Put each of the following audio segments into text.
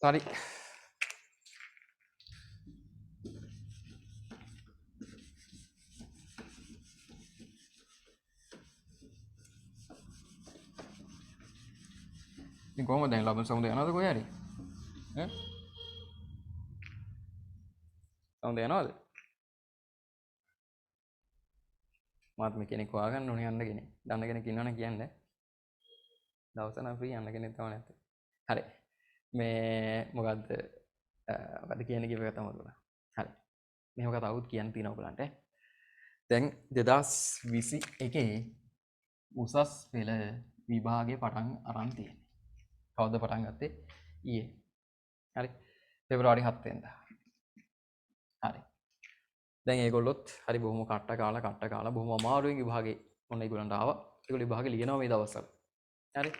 හරි. ඉතින් කොහොමද දැන් ලබන සමුද යනවද කොහේ හරි? ඈ? සමුද යනවද? මාත් මේ කෙනෙක් හොයාගන්න ඕනේ යන්න කෙනෙක්. දන්න කෙනෙක් ඉන්නවනේ කියන්න. දවස නම් ෆ්‍රී යන්න කෙනෙක් තමයි නැත්තේ. හරි. මේ මොකද්ද කියන්නේ කියපේක තමයි දුනා. හරි. මෙහෙම කතාවුත් කියන්න තියෙනවා ඔයගලන්ට. දැන් 2021 උසස් පෙළ විභාගය පටන් අරන් තියෙන්නේ. කවුද පටන් ගත්තේ? ඊයේ. හරි. පෙබරවාරි 7 වෙනිදා. හරි. දැන් ඒගොල්ලොත් හරි බොහොම කට්ට කාලා බොහොම අමාරුවෙන් විභාගේ ඔන්න ඒගොල්ලන්ට ආවා. ඒගොල්ලෝ විභාගේ ලියනවා මේ දවස්වල. හරි.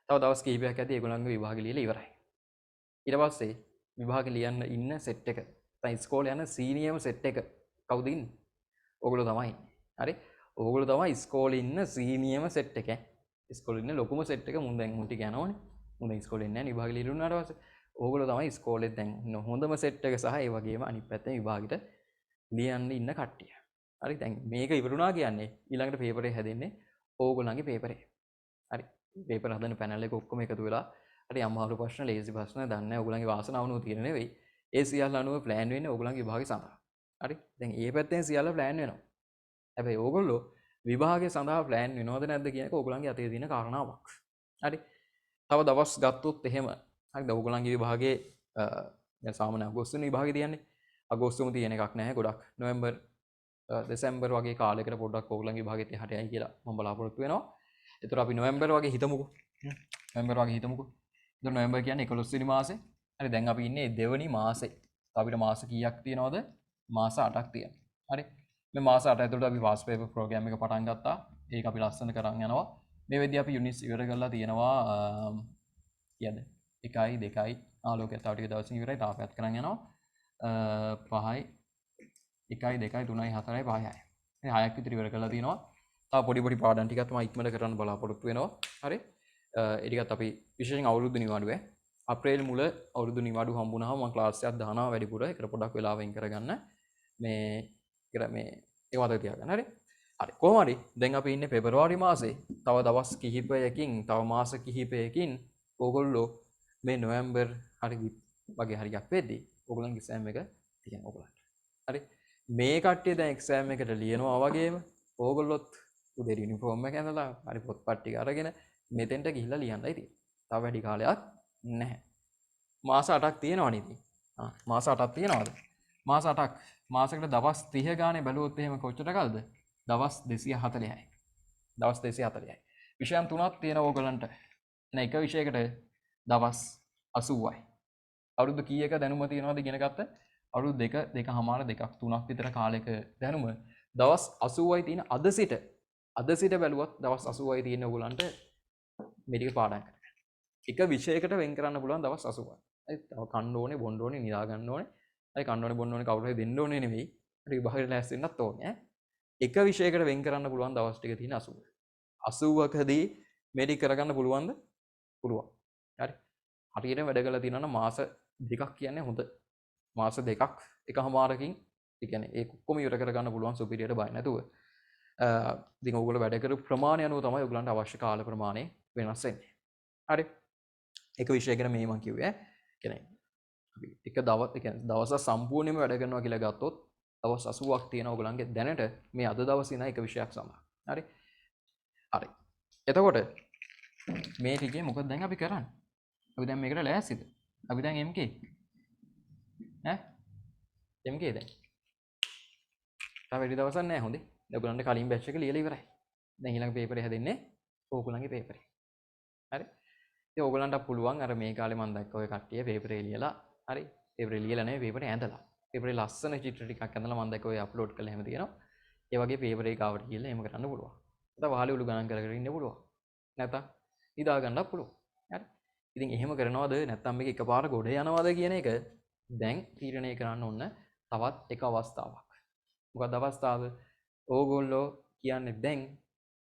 තව දවස් කිහිපයක් ඇති ඒගොල්ලන්ගේ විභාගේ ලියලා ඉවරයි. ඊට පස්සේ විභාගේ ලියන්න ඉන්න සෙට් එක දැන් ඉස්කෝලේ යන සීනියර්ම සෙට් එක කවුද ඉන්නේ? ඕගොල්ලෝ තමයි. හරි. ඕගොල්ලෝ තමයි ඉස්කෝලේ ඉන්න සීනියර්ම සෙට් එක. ඉස්කෝලේ ඉන්න ලොකුම සෙට් එක මුන් දැන් මුන් ටික යනවනේ. මුන් දැන් ඉස්කෝලේ ඉන්නේ නැහැ විභාගේ ලියුණාට පස්සේ. ඕගොල්ලෝ තමයි ඉස්කෝලේ දැන් ඉන්න හොඳම සෙට් එක සහ ඒ වගේම අනිත් පැත්තෙන් විභාගෙට ලියන්න ඉන්න කට්ටිය. හරි දැන් මේක ඉවරුණා කියන්නේ ඊළඟට පේපරේ හැදෙන්නේ ඕගොල්ලන්ගේ පේපරේ. හරි. පේපර් හදන පැනල් එක ඔක්කොම එකතු වෙලා හරි අමාරු ප්‍රශ්න, ලේසි ප්‍රශ්න දන්නේ නැහැ ඕගොල්ලන්ගේ වාසනාව අනුව තියෙන නෙවෙයි. ඒ සියල්ල අනුව ප්ලෑන් වෙන්නේ ඕගොල්ලන්ගේ විභාගය සඳහා. හරි. දැන් ඒ පැත්තෙන් සියල්ල ප්ලෑන් වෙනවා. හැබැයි ඕගොල්ලෝ විභාගය සඳහා ප්ලෑන් වෙනවද නැද්ද කියන එක ඕගොල්ලන්ගේ අතේ තියෙන කාරණාවක්. හරි. තව දවස් ගත්තොත් එහෙම හරිද ඕගොල්ලන්ගේ විභාගයේ දැන් සාමාන්‍ය අගෝස්තුවේ විභාගය තියන්නේ. අගෝස්තුවේම තියෙන එකක් නැහැ ගොඩක්. නොවැම්බර් දෙසැම්බර් වගේ කාලයකට පොඩ්ඩක් ඕගොල්ලන්ගේ විභාගෙත් එහාට යයි කියලා මම බලාපොරොත්තු වෙනවා. ඒතර අපි නොවැම්බර් වගේ හිතමුකෝ. නොවැම්බර් වගේ හිතමුකෝ. ඒතර නොවැම්බර් කියන්නේ 11 වෙනි මාසේ. හරි දැන් අපි ඉන්නේ දෙවනි මාසේ. අපිට මාස කීයක් තියෙනවද? මාස 8ක් තියෙනවා. හරි. මේ මාස 8 ඇතුළත අපි පාස් පේපර් ප්‍රෝග්‍රෑම් එක පටන් ගත්තා. ඒක අපි ලස්සන කරන් යනවා. මේ වෙද්දී අපි යුනිට්ස් ඉවර කරලා තියෙනවා කියද 1යි 2යි ආලෝකය තව ටික දවසින් ඉවරයි. තාම පැත් කරන් යනවා. 5යි 1යි 2යි 3යි 4යි 5යි 6යි. මේ 6ක් විතර ඉවර කරලා තියෙනවා. තව පොඩි පොඩි පාඩම් ටිකක් තමයි ඉක්මනට කරන්න බලාපොරොත්තු වෙනවා. හරි. ඒ ටිකත් අපි විශේෂයෙන් අවුරුදු නිවාඩුවේ අප්‍රේල් මුල අවුරුදු නිවාඩු හම්බුනහම මම ක්ලාස් එකක් දානවා වැඩිපුර. ඒකට පොඩක් වෙලාව වෙන් කරගන්න. මේ ඒක මතක තියාගන්න. හරි. හරි. කොහොම හරි දැන් අපි ඉන්නේ පෙබරවාරි මාසේ. තව දවස් කිහිපයකින් තව මාස කිහිපයකින් ඕගොල්ලෝ මේ නොවැම්බර් හරි වගේ හරියක් වෙද්දී ඕගොල්ලන්ගේ එක්සෑම් එක තියෙනවා ඕගොල්ලන්ට. හරි. මේ කට්ටිය දැන් එක්සෑම් එකට ලියනවා වගේම ඕගොල්ලොත් උදේ යුනිෆෝම් එක ඇඳලා හරි පොත්පත් ටික අරගෙන මෙතෙන්ට ගිහිල්ලා ලියන්නයි තියෙන්නේ. තව වැඩි කාලයක් නැහැ. මාස 8ක් තියෙනවනේ ඉතින්. මාස 8ක් තියෙනවද? මාස 8ක් මාසෙකට දවස් 30 ගානේ බැලුවොත් එහෙම කොච්චර කල්ද? දවස් 240යි. දවස් 240යි. විෂයන් තුනක් තියෙනවා ඕගොල්ලන්ට. එන එක විෂයකට දවස් 80යි. අවුරුදු කීයක දැනුම තියෙනවද ඉගෙන ගත්ත? අවුරුදු දෙකමාර දෙකක් තුනක් විතර කාලයක දැනුම දවස් 80යි තියෙන අද සිට බැලුවත් දවස් 80යි තියෙන ඕගොල්ලන්ට මේ ටික පාඩම් කරන්න. එක විෂයකට වෙන් කරන්න පුළුවන් දවස් 80යි. හරි තව කන්න ඕනේ, බොන්න ඕනේ, නිදා ගන්න ඕනේ. හරි කන්න ඕනේ, බොන්න ඕනේ කවුරු හරි දෙන්න ඕනේ නෙවෙයි. හරි විභාගෙට ලෑස්ති වෙන්නත් ඕනේ. එක විෂයකට වෙන් කරන්න පුළුවන් දවස් ටික තියෙන 80. 80කදී මේ ටික කරගන්න පුළුවන්ද? පුළුවන්. හරි. හරියට වැඩ කරලා තියෙනවා නම් මාස දෙකක් කියන්නේ හොඳ. මාස දෙකක් එකමාරකින් ඒ කියන්නේ ඒක ඔක්කොම ඉවර කරගන්න පුළුවන් සුපිරියට බය නැතුව. ඉතින් ඕගොල්ලෝ වැඩ කරපු ප්‍රමාණය අනුව තමයි ඔයගලන්ට අවශ්‍ය කාල ප්‍රමාණය වෙනස් වෙන්නේ. හරි. එක විෂයකට මේ මම කිව්වේ කියන්නේ අපි එක දවස සම්පූර්ණයෙන්ම වැඩ කරනවා කියලා ගත්තොත් දවස් 80ක් තියෙනවා ඔයගලන්ගේ දැනට මේ අද දවසේ ඉන්න එක විෂයක් සඳහා. හරි. හරි. එතකොට මේ ටිකේ මොකද දැන් අපි කරන්නේ? අපි දැන් මේකට ලෑස්තිද? අපි දැන් MK ඈ MK දැන් තා වැඩි දවසක් නැහැ හොඳේ. දැන් ඔයගලන්ට කලින් බැච් එක ලියලා ඉවරයි. දැන් ඊළඟ පේපරේ හැදෙන්නේ ඕගොල්ලන්ගේ පේපරේ. හරි. ඉතින් ඕගොල්ලන්ට පුළුවන් අර මේ කාලේ මම දැක්ක ඔය කට්ටිය පේපරේ ලියලා හරි පේපරේ ලියලා නෙවෙයි පේපරේ ඇඳලා. පේපරේ ලස්සන චිත්‍ර ටිකක් ඇඳලා මම දැක්ක ඔය අප්ලෝඩ් කරලා එහෙම තියෙනවා. ඒ වගේ පේපරේ ගාවට ගිහලා එහෙම කරන්න පුළුවන්. නැත්නම් වහලේ උළු ගණන් කර කර ඉන්න පුළුවන්. නැත්නම් නිදා ගන්නත් පුළුවන්. හරි. ඉතින් එහෙම කරනවද නැත්නම් මේක එකපාර ගොඩ යනවද කියන එක දැන් තීරණය කරන්න ඕන තවත් එක අවස්ථාවක්. මොකක්ද අවස්ථාව? ඕගොල්ලෝ කියන්නේ දැන්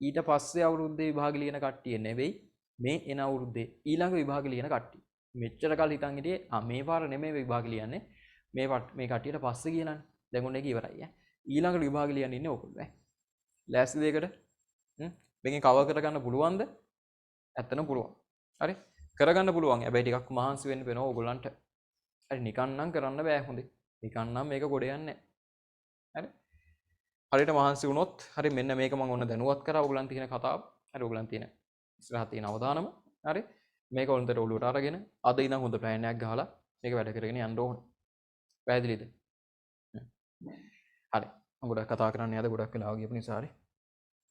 ඊට පස්සේ අවුරුද්දේ විභාග ලියන කට්ටිය නෙවෙයි මේ එන අවුරුද්දේ ඊළඟ විභාග ලියන කට්ටිය. මෙච්චර කල් හිතන් හිටියේ මේ පාර නෙමෙයි විභාග ලියන්නේ මේ කට්ටියට පස්සේ කියලානේ. දැන් ඔන්න ඒක ඉවරයි ඈ. ඊළඟට විභාග ලියන්න ඉන්නේ ඕගොල්ලෝ ඈ. ලෑස්ති දෙයකට මේකෙන් කවර් කරගන්න පුළුවන්ද? ඇත්තටම පුළුවන්. හරි? කරගන්න පුළුවන්. හැබැයි ටිකක් මහන්සි වෙන්න වෙනවා ඕගොල්ලන්ට. හරි නිකන් නම් කරන්න බෑ හොඳේ. නිකන් නම් මේක ගොඩ යන්නේ නැහැ. හරි? හරියට මහන්සි වුණොත් හරි මෙන්න මේක මම ඔන්න දැනුවත් කරා ඕගොල්ලන් තියෙන කතාව. හරි ඕගොල්ලන් තියෙන ඉස්සරහ තියෙන අවදානම. හරි? මේක හොඳට ඔලුවට අරගෙන අද ඉඳන් හොඳ ප්ලෑන් එකක් ගහලා මේක වැඩ කරගෙන යන්න ඕන. පැහැදිලිද? හරි. මම ගොඩක් කතා කරන්න යද්දී ගොඩක් වෙලාව ගියපු නිසා හරි.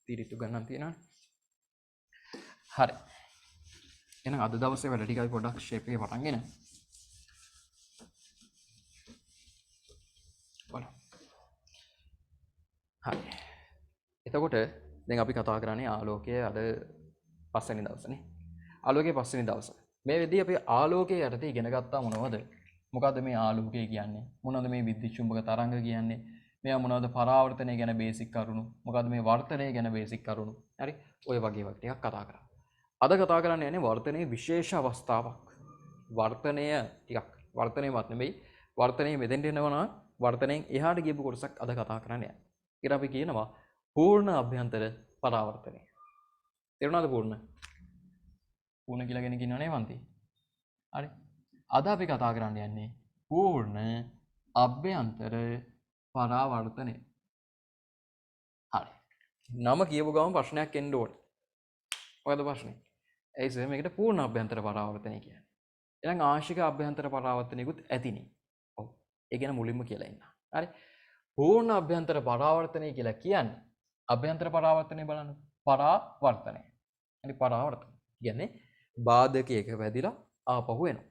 තීරිතු ගන්නන් තියෙනවා. හරි. එහෙනම් අද දවසේ වැඩ ටිකයි පොඩ්ඩක් ෂේප් එකේ පටන් ගෙන. බලන්න. හරි. එතකොට දැන් අපි කතා කරන්නේ ආලෝකයේ අද පස්වෙනි දවසනේ. ආලෝකයේ පස්වෙනි දවස. මේ වෙද්දී අපි ආලෝකයේ යටතේ ඉගෙන ගත්තා මොනවද? මොකද්ද මේ ආලෝකය කියන්නේ? මොනවද මේ විද්‍යුත් චුම්බක තරංග කියන්නේ? මේවා මොනවද පරාවර්තනය ගැන බේසික් කරුණු? මොකද්ද මේ වර්තනය ගැන බේසික් කරුණු? හරි? ඔය වගේ වක් ටිකක් කතා කරා. අද කතා කරන්න යන්නේ වර්තනයේ විශේෂ අවස්ථාවක්. වර්තනය ටිකක් වර්තනයවත් නෙමෙයි වර්තනයේ මෙතෙන්ට එනවා වර්තනයෙන් එහාට ගියපු කොටසක් අද කතා කරන්න යන්නේ. ඊට අපි කියනවා පූර්ණ අභ්‍යන්තර පරාවර්තනය. තේරුණාද පූර්ණ? පූර්ණ කියලා කෙනෙක් ඉන්නවනේ වන්ති. හරි. අද අපි කතා කරන්න යන්නේ පූර්ණ අභ්‍යන්තර පරාවර්තනය. හරි. නම කියපු ගමන් ප්‍රශ්නයක් එන්න ඕනේ. මොකද ප්‍රශ්නේ? ඒ සර් මේකට පූර්ණ අභ්‍යන්තර පරාවර්තනය කියන්නේ. එහෙනම් ආංශික අභ්‍යන්තර පරාවර්තනයකුත් ඇතිනේ. ඔව්. ඒ ගැන මුලින්ම කියලා ඉන්න. හරි. පූර්ණ අභ්‍යන්තර පරාවර්තනය කියලා කියන්නේ අභ්‍යන්තර පරාවර්තනය බලන්න. පරාවර්තනය. හරි පරාවර්තන. කියන්නේ බාධකයක වැදිලා ආපහු එනවා.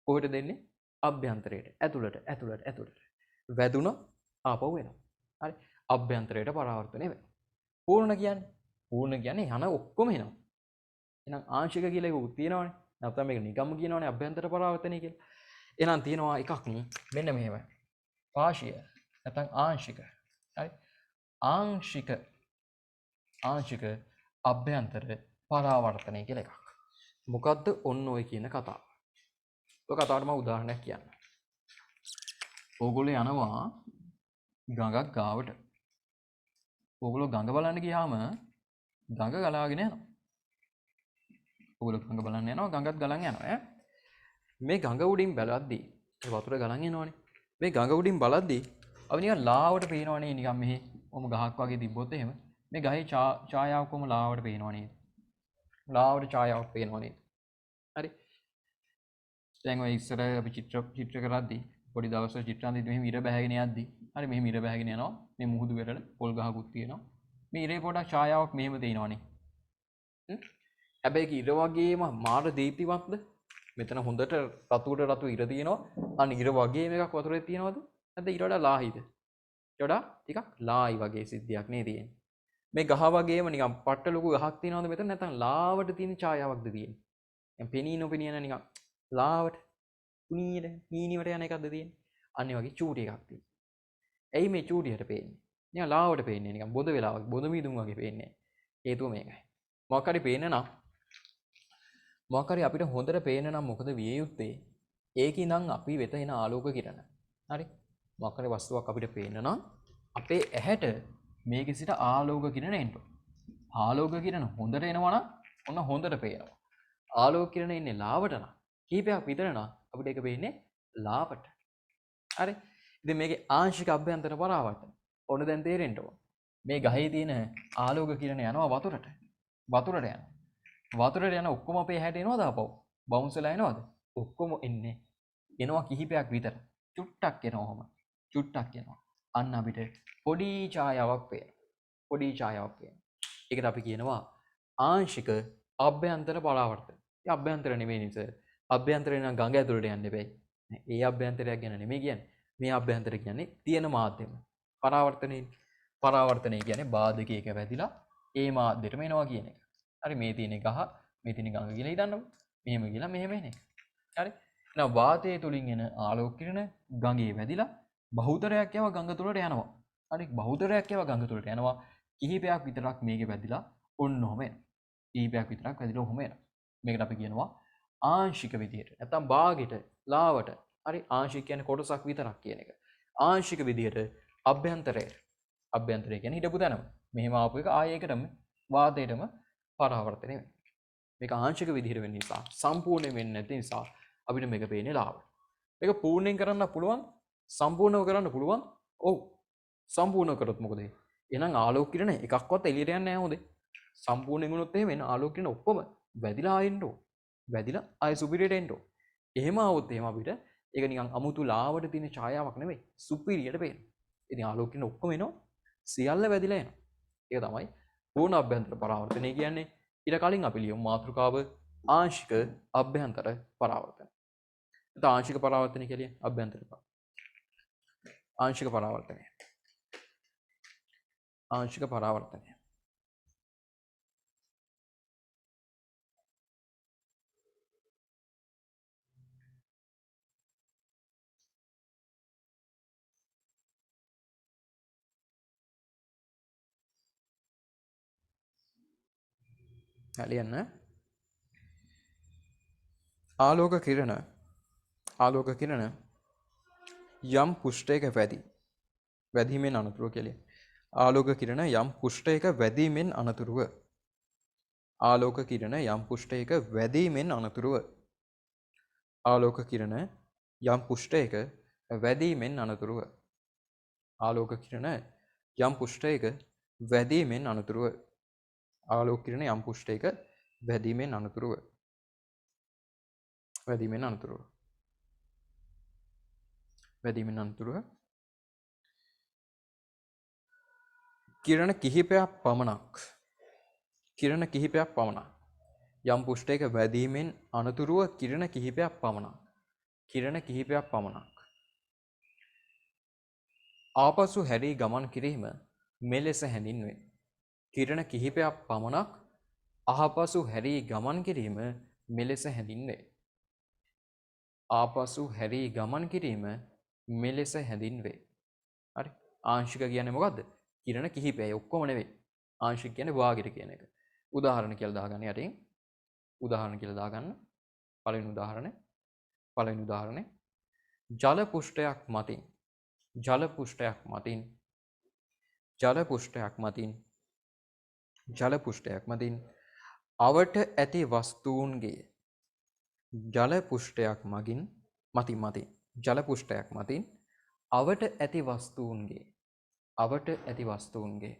කොහෙට දෙන්නේ? අභ්‍යන්තරයට. ඇතුළට. වැදුන ආපහු එනවා. හරි. අභ්‍යන්තරයට පරාවර්තනය වෙනවා. පූර්ණ කියන්නේ යන ඔක්කොම එනවා. එහෙනම් ආංශික කියලා එකක් තියෙනවනේ. නැත්නම් මේක නිකම්ම කියනවනේ අභ්‍යන්තර පරාවර්තනය කියලා. එහෙනම් තියෙනවා එකක් මෙන්න මෙහෙමයි. පාශිය නැත්නම් ආංශික. හරි. ආංශික අභ්‍යන්තර පරාවර්තනය කියලා එකක්. මොකද්ද ඔන්න ඔය කියන කතාව. ඔය කතාවට මම උදාහරණයක් කියන්න. ඕගොල්ලෝ යනවා ගඟක් ගාවට. ඕගොල්ලෝ ගඟ බලන්න ගියාම ගඟ ගලාගෙන යනවා. ඕගොල්ලෝ ගඟ බලන්න යනවා ගඟත් ගලන් යනවා ඈ. මේ ගඟ උඩින් බලද්දී ඒ වතුර ගලන් එනවනේ. මේ ගඟ උඩින් බලද්දී අපි නිකන් ලාවට පේනවනේ නිකන් මෙහි ඔම ගහක් වගේ තිබ්බොත් එහෙම මේ ගහේ ඡායාවක් කොම ලාවට පේනවනේ. ලාවට ඡායාවක් පේනවනේ. හරි. දැන් ඔය ඉස්සර අපි චිත්‍ර කරද්දී පොඩි දවසක චිත්‍ර අඳිද්දී මෙහෙම ඉර බැහැගෙන යද්දී හරි මෙහෙම ඉර බැහැගෙන යනවා. මේ මුහුදු වෙරළ පොල් ගහකුත් තියෙනවා. මේ ඉරේ පොඩක් ඡායාවක් මෙහෙම තියෙනවනේ. හැබැයි ඉර වගේම මාර දීප්තිමත්ද? මෙතන හොඳට රතු ඉර තියෙනවා. අන්න ඉර වගේම එකක් වතුරේ තියෙනවද? නැත්නම් ඊට වඩා ලාහිද? ඊට වඩා ටිකක් ලායි වගේ සිද්ධියක් නේ තියෙන්නේ. මේ ගහ වගේම නිකන් පට්ට ලොකු ගහක් තියෙනවද මෙතන? නැත්නම් ලාවට තියෙන ඡායාවක්ද තියෙන්නේ? දැන් පෙනී නොපෙනී යන නිකන් ලාවට කුණීයට හීනියට යන එකක්ද තියෙන්නේ? අන්න ඒ වගේ චූටි එකක් තියෙනවා. ඇයි මේ චූටියට පේන්නේ? නිකන් ලාවට පේන්නේ නිකන් බොඳ වෙලාවක් බොඳ මීදුම් වගේ පේන්නේ. හේතුව මේකයි. මොකක් හරි පේන්න නම් මොකක් හරි අපිට හොඳට පේන්න නම් මොකද විය යුත්තේ? ඒකින්නම් අපි වෙත එන ආලෝක කිරණ. හරි? මොකක් හරි වස්තුවක් අපිට පේන්න නම් අපේ ඇහැට මේකේ සිට ආලෝක කිරණ එන්න ඕන. ආලෝක කිරණ හොඳට එනවා නම් ඔන්න හොඳට පේනවා. ආලෝක කිරණ එන්නේ ලාවට නම් කීපයක් විතර නම් අපිට ඒක පේන්නේ ලාවට. හරි? ඉතින් මේකේ ආංශික අභ්‍යන්තර පරාවර්තන. ඔන්න දැන් තේරෙන්න ඕන. මේ ගහේ තියෙන ආලෝක කිරණ යනවා වතුරට. වතුරට යනවා. වතුරට යන ඔක්කොම අපේ ඇහැට එනවද ආපහු? බවුන්ස් වෙලා එනවද? ඔක්කොම එන්නේ. එනවා කිහිපයක් විතර. චුට්ටක් එනවම. චුට්ටක් එනවා. අන්න අපිට පොඩි ඡායාවක් පේනවා. පොඩි ඡායාවක් පේනවා. ඒකට අපි කියනවා ආංශික අභ්‍යන්තර පරාවර්තන. ඒ අභ්‍යන්තර නෙමෙයි නේද? අභ්‍යන්තරේ නම් ගඟ ඇතුළට යන්න බෑ. ඒ අභ්‍යන්තරයක් ගැන නෙමෙයි කියන්නේ. මේ අභ්‍යන්තර කියන්නේ තියෙන මාධ්‍යම. පරාවර්තනය කියන්නේ බාධකයක වැදිලා ඒ මාධ්‍යෙටම එනවා කියන එක. හරි මේ තියෙන ගහ මේ තියෙන ගඟ කියලා හිතන්නකො. මෙහෙම ගිහලා මෙහෙම එන එක. හරි. එහෙනම් වාතයේ තුලින් එන ආලෝක කිරණ ගඟේ වැදිලා බහුතරයක් යව ගඟ තුලට යනවා. හරි බහුතරයක් යව ගඟ තුලට යනවා. කිහිපයක් විතරක් මේකේ වැදිලා ඔන්න ඔහම එනවා. කිහිපයක් විතරක් වැදිලා ඔහම එනවා. මේකට අපි කියනවා ආංශික විදිහට නැත්නම් භාගයට ලාවට හරි ආංශික කියන්නේ කොටසක් විතරක් කියන එක. ආංශික විදිහට අභ්‍යන්තරය කියන්නේ හිටපු තැනම. මෙහෙම ආපු එක ආයෙ ඒකටම වාතයටම පරාවර්තනය වෙනවා. මේක ආංශික විදිහට වෙන්න නිසා සම්පූර්ණයෙන් වෙන්නේ නැති නිසා අපිට මේක පේන්නේ ලාවට. මේක පූර්ණයෙන් කරන්න පුළුවන් සම්පූර්ණව කරන්න පුළුවන්. ඔව්. සම්පූර්ණ කරොත් මොකද වෙන්නේ? එහෙනම් ආලෝක කිරණ එකක්වත් එළියට යන්නේ නැහැ හොඳේ. සම්පූර්ණයෙන් වුණොත් එහෙම එන ආලෝක කිරණ ඔක්කොම වැදිලා ආයෙන්න ඕන. වැදිලා ආයෙ සුපිරියට එන්න ඕන. එහෙම ආවොත් එහෙම අපිට ඒක නිකන් අමුතු ලාවට තියෙන ඡායාවක් නෙමෙයි. සුපිරියට පේනවා. ඉතින් ආලෝක කිරණ ඔක්කොම එනවා. සියල්ල වැදිලා එනවා. ඒක තමයි පූර්ණ අභ්‍යන්තර පරාවර්තනය කියන්නේ. ඊට කලින් අපි ලියමු මාතෘකාව ආංශික අභ්‍යන්තර පරාවර්තන. එතකොට ආංශික පරාවර්තනය කියන්නේ අභ්‍යන්තර ආංශික පරාවර්තනය. ආංශික පරාවර්තනය. ලියන්න. ආලෝක කිරණ යම් පුෂ්ඨයක වැදීමෙන් අනතුරුව කියලා. ආලෝක කිරණ යම් පුෂ්ඨයක වැදීමෙන් අනතුරුව. ආලෝක කිරණ යම් පුෂ්ඨයක වැදීමෙන් අනතුරුව. ආලෝක කිරණ යම් පුෂ්ඨයක වැදීමෙන් අනතුරුව. ආලෝක කිරණ යම් පුෂ්ඨයක වැදීමෙන් අනතුරුව. ආලෝක කිරණ යම් පුෂ්ඨයක වැදීමෙන් අනතුරුව. වැදීමෙන් අනතුරුව. වැදීමෙන් අනතුරුව කිරණ කිහිපයක් පමණක් යම් පුෂ්ඨයක වැදීමෙන් අනතුරුව කිරණ කිහිපයක් පමණක් ආපසු හැරී ගමන් කිරීම මෙලෙස හැඳින්වේ. කිරණ කිහිපයක් පමණක් ආපසු හැරී ගමන් කිරීම මෙලෙස හැඳින්වේ. ආපසු හැරී ගමන් කිරීම මෙලෙස හැඳින්වේ. හරි. ආංශික කියන්නේ මොකද්ද? කිරණ කිහිපයයි ඔක්කොම නෙවෙයි. ආංශික කියන්නේ භාගයට කියන එක. උදාහරණ කියලා දාගන්න යටින්. උදාහරණ කියලා දාගන්න. පළවෙනි උදාහරණය. ජල පුෂ්ඨයක් මතින් අවට ඇති වස්තුන්ගේ ජල පුෂ්ඨයක් මතින් අවට ඇති වස්තුන්ගේ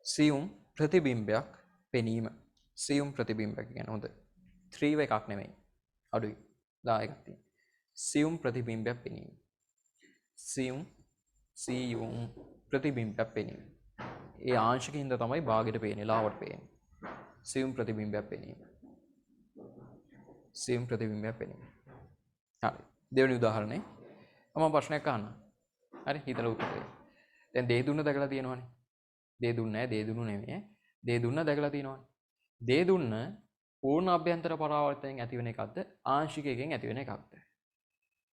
සියුම් ප්‍රතිබිම්බයක් පෙනීම. සියුම් ප්‍රතිබිම්බයක් කියන්නේ හොඳ 3 එකක් නෙමෙයි. අඩුයි. 10 එකක් තියෙනවා. සියුම් ප්‍රතිබිම්බයක් පෙනීම. සියුම් ප්‍රතිබිම්බයක් පෙනීම. ඒ ආංශිකින් හින්දා තමයි භාගයට පේන්නේ, ලාවට පේන්නේ. සියුම් ප්‍රතිබිම්බයක් පෙනීම. හරි. දෙවෙනි උදාහරණේ මම ප්‍රශ්නයක් අහන්න. හරි, හිතලා උත්තර දෙන්න. දැන් දේ දුන්න දැකලා තියෙනවනේ. දේ දුන්නේ නැහැ, දේ දුන්නු නෙමෙයි. දේ දුන්න දැකලා තියෙනවනේ. දේ දුන්න පූර්ණ අභ්‍යන්තර පරාවර්තනයෙන් ඇතිවෙන එකක්ද ආංශිකයෙන් ඇතිවෙන එකක්ද?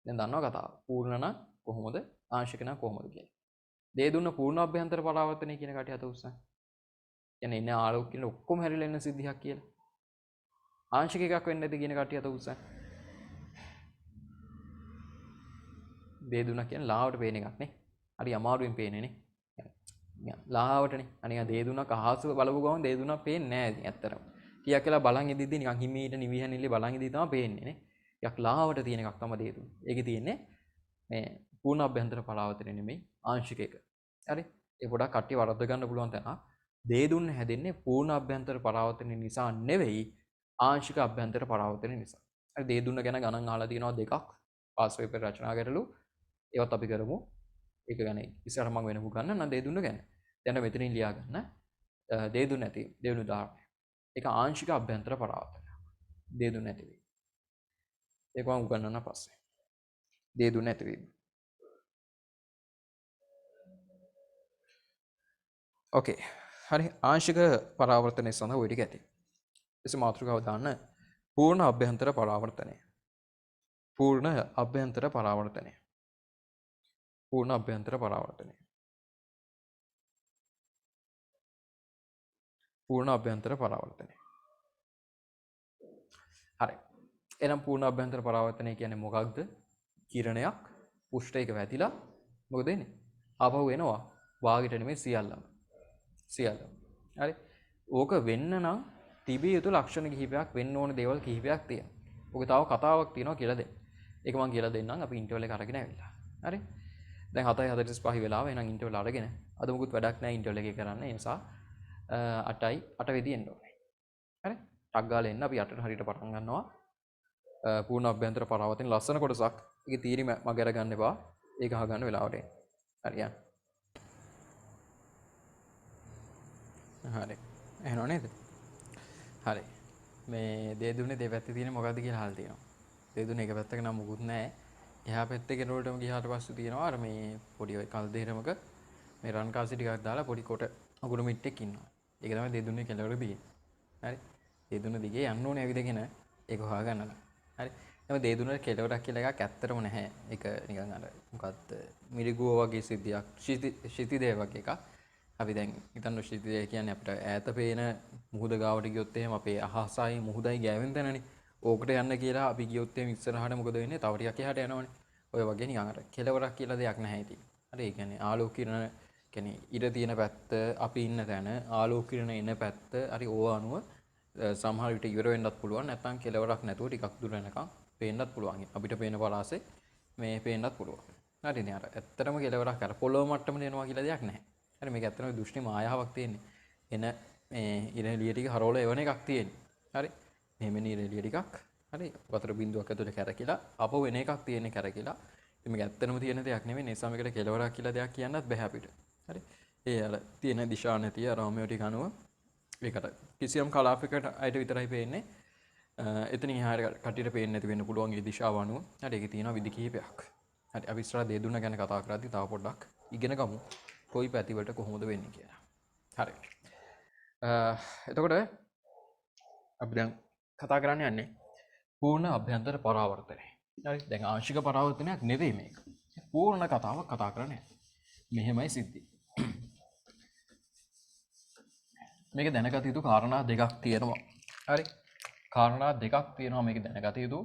දැන් දන්නවා කතාව. පූර්ණ නම් කොහොමද? ආංශික නම් කොහොමද කියන්නේ. දේ දුන්න පූර්ණ අභ්‍යන්තර පරාවර්තනය කියන කටිය අත උස්සන්න. කියන්නේ ඉන්නේ ආලෝක කියන ඔක්කොම හැරිලා ඉන්න සිද්ධියක් කියලා. ආංශික එකක් වෙන්න ඇති කියන කටිය අත උස්සන්න. දේ දුන්න කියන්නේ ලාවට පේන එකක් නේ. හරි අමාරුවෙන් පේන්නේ නේ. ලාවටනේ. අනික දේ දුන්නක් අහස බලපු ගමන් දේ දුන්නක් පේන්නේ නැහැ ඉතින් ඇත්තටම. ටිකක් කියලා බලන් ඉදිද්දි නිකන් හිමීට නිවිහැනිල්ලේ බලන් ඉදිද්දි තමයි පේන්නේ නේ. ටිකක් ලාවට තියෙන එකක් තමයි දේ දුන්න. ඒකේ තියෙන්නේ මේ පූර්ණ අභ්‍යන්තර පරාවර්තනය නෙමෙයි ආංශික එක. හරි. ඒ පොඩක් කට්ටිය වරද්ද ගන්න පුළුවන් තැන. දේ දුන්න හැදෙන්නේ පූර්ණ අභ්‍යන්තර පරාවර්තනය නිසා නෙවෙයි ආංශික අභ්‍යන්තර පරාවර්තනය නිසා. හරි. දේ දුන්න ගැන ගණන් අහලා තියෙනවා දෙකක්. පාස් පේපර් රචනා කරලු. ඒවත් අපි කරමු. ඒක ගැන ඉස්සරහ මම වෙනමු ගන්න නම් දේ දුන්න ගැන. දැන් මෙතනින් ලියා ගන්න. දේ දුන්න නැති දෙවෙනි උදාහරණය. ඒක ආංශික අභ්‍යන්තර පරාවර්තනය. දේ දුන්න නැති වෙයි. ඒක මම උගන්වන්න පස්සේ. දේ දුන්න නැති වෙයි. ඕකේ. හරි. ආංශික පරාවර්තනය සඳහා ඔය ටික ඇති. ඊට මාතෘකාව දාන්න පූර්ණ අභ්‍යන්තර පරාවර්තනය. පූර්ණ අභ්‍යන්තර පරාවර්තනය. පූර්ණ අභ්‍යන්තර පරාවර්තනය. හරි. එහෙනම් පූර්ණ අභ්‍යන්තර පරාවර්තනය කියන්නේ මොකක්ද? කිරණයක් උෂ්ණයක වැදිලා මොකද වෙන්නේ? ආපහු එනවා. වාගෙට නෙමෙයි සියල්ලම. සියල්ලම. හරි. ඕක වෙන්න නම් තිබිය යුතු ලක්ෂණ කිහිපයක් වෙන්න ඕන දේවල් කිහිපයක් තියෙනවා. ඔක තව කතාවක් තියෙනවා කියලා දෙන්න. ඒක මම කියලා දෙන්නම් අපි ඉන්ටර්වල් එක අරගෙන ඇවිල්ලා. හරි. දැන් 7:45 වෙලාව එහෙනම් ඉන්ටර්වල් අරගෙන අද මුකුත් වැඩක් නැහැ ඉන්ටර්වල් එකේ කරන්න. ඒ නිසා 8 වෙදී එන්න ඕනේ. හරි. ටක් ගාලා එන්න අපි 8ට හරියට පටන් ගන්නවා. පූර්ණ අභ්‍යන්තර පරාවර්තන ලස්සන කොටසක්. ඒකේ තීරි මග අරගන්න එපා. ඒක අහගන්න වෙලාවට එන්න. හරි යන්න. හරි. එහෙනව නේද? හරි. මේ දේදුනේ දෙපැත්තේ තියෙන මොකද්ද කියලා අහලා තියෙනවා. දේදුනේ එක පැත්තක නම් මුකුත් නැහැ. එහා පැත්තේ කෙනෙකුටම ගියාට පස්සේ තියෙනවා අර මේ පොඩි ඔය කල් දෙහෙරමක මේ රන් කාසි ටිකක් දාලා පොඩි කොට අකුරු මිට්ටෙක් ඉන්නවා. ඒක තමයි දේදුනේ කෙළවර තියෙන්නේ. හරි. දේදුන දිගේ යන්න ඕනේ ඇවිදගෙන ඒක හොයාගන්න. හරි. එතන දේදුනේ කෙළවරක් කියලා එකක් ඇත්තටම නැහැ. ඒක නිකන් අර මොකද්ද මිරිගුව වගේ සිද්ධියක්. ශිතිදේ වගේ එකක්. අපි දැන් හිතන්න ශිතිදේ කියන්නේ අපිට ඈත පේන මුහුද ගාවට ගියොත් එහෙම අපේ අහසයි මුහුදයි ගෑවෙන තැනනේ. ඕකට යන්න කියලා අපි ගියොත් එහෙම ඉස්සරහට මොකද වෙන්නේ? තව ටිකක් එහාට යනවනේ. ඔය වගේ නිකන් අර කෙළවරක් කියලා දෙයක් නැහැ ඉතින්. හරි. ඒ කියන්නේ ආලෝක කිරණ කියන්නේ ඉර තියෙන පැත්ත අපි ඉන්න තැන ආලෝක කිරණ එන පැත්ත හරි ඕව අනුව සමහර විට ඉවර වෙන්නත් පුළුවන් නැත්නම් කෙලවරක් නැතුව ටිකක් දුර යනකම් පේන්නත් පුළුවන්. අපිට පේන පලාසේ මේ පේන්නත් පුළුවන්. හරිනේ අර ඇත්තටම කෙලවරක් අර පොළොව මට්ටමට එනවා කියලා දෙයක් නැහැ. හරි මේක ඇත්තටම දෘෂ්ටි මායාවක් තියෙන්නේ. එන මේ ඉර එළිය ටික හරවල එවන එකක් තියෙන්නේ. හරි. මෙහෙම ඉර එළිය ටිකක් හරි වතුර බින්දුවක් ඇතුලේ කැරකිලා අපව වෙන එකක් තියෙන්නේ කැරකිලා. ඉතින් මේක ඇත්තටම තියෙන දෙයක් නෙමෙයි. ඒ නිසා මේකට කෙලවරක් කියලා දෙයක් කියන්නත් බෑ අපිට. හරි. ඒ අර තියෙන දිශා නැති අර හෝමියෝටික් අනුව ඒකට කිසියම් කලාපයකට අයිට විතරයි පේන්නේ. එතනින් එහාට කටියට පේන්නේ නැති වෙන්න පුළුවන් ඒ දිශාව අනුව. හරි ඒකේ තියෙනවා විදි කිහිපයක්. හරි අපි ඉස්සරහ දේදුන ගැන කතා කරද්දී තව පොඩ්ඩක් ඉගෙන ගමු. කොයි පැතිවලට කොහොමද වෙන්නේ කියලා. හරි. එතකොට අපි දැන් කතා කරන්න යන්නේ පූර්ණ අභ්‍යන්තර පරාවර්තනය. හරි දැන් ආංශික පරාවර්තනයක් නෙවෙයි මේක. පූර්ණ කතාවක් කතා කරන්නේ. මෙහෙමයි සිද්ධි. මේක දැනගත යුතු කාරණා දෙකක් තියෙනවා. හරි. කාරණා දෙකක් තියෙනවා මේක දැනගත යුතු.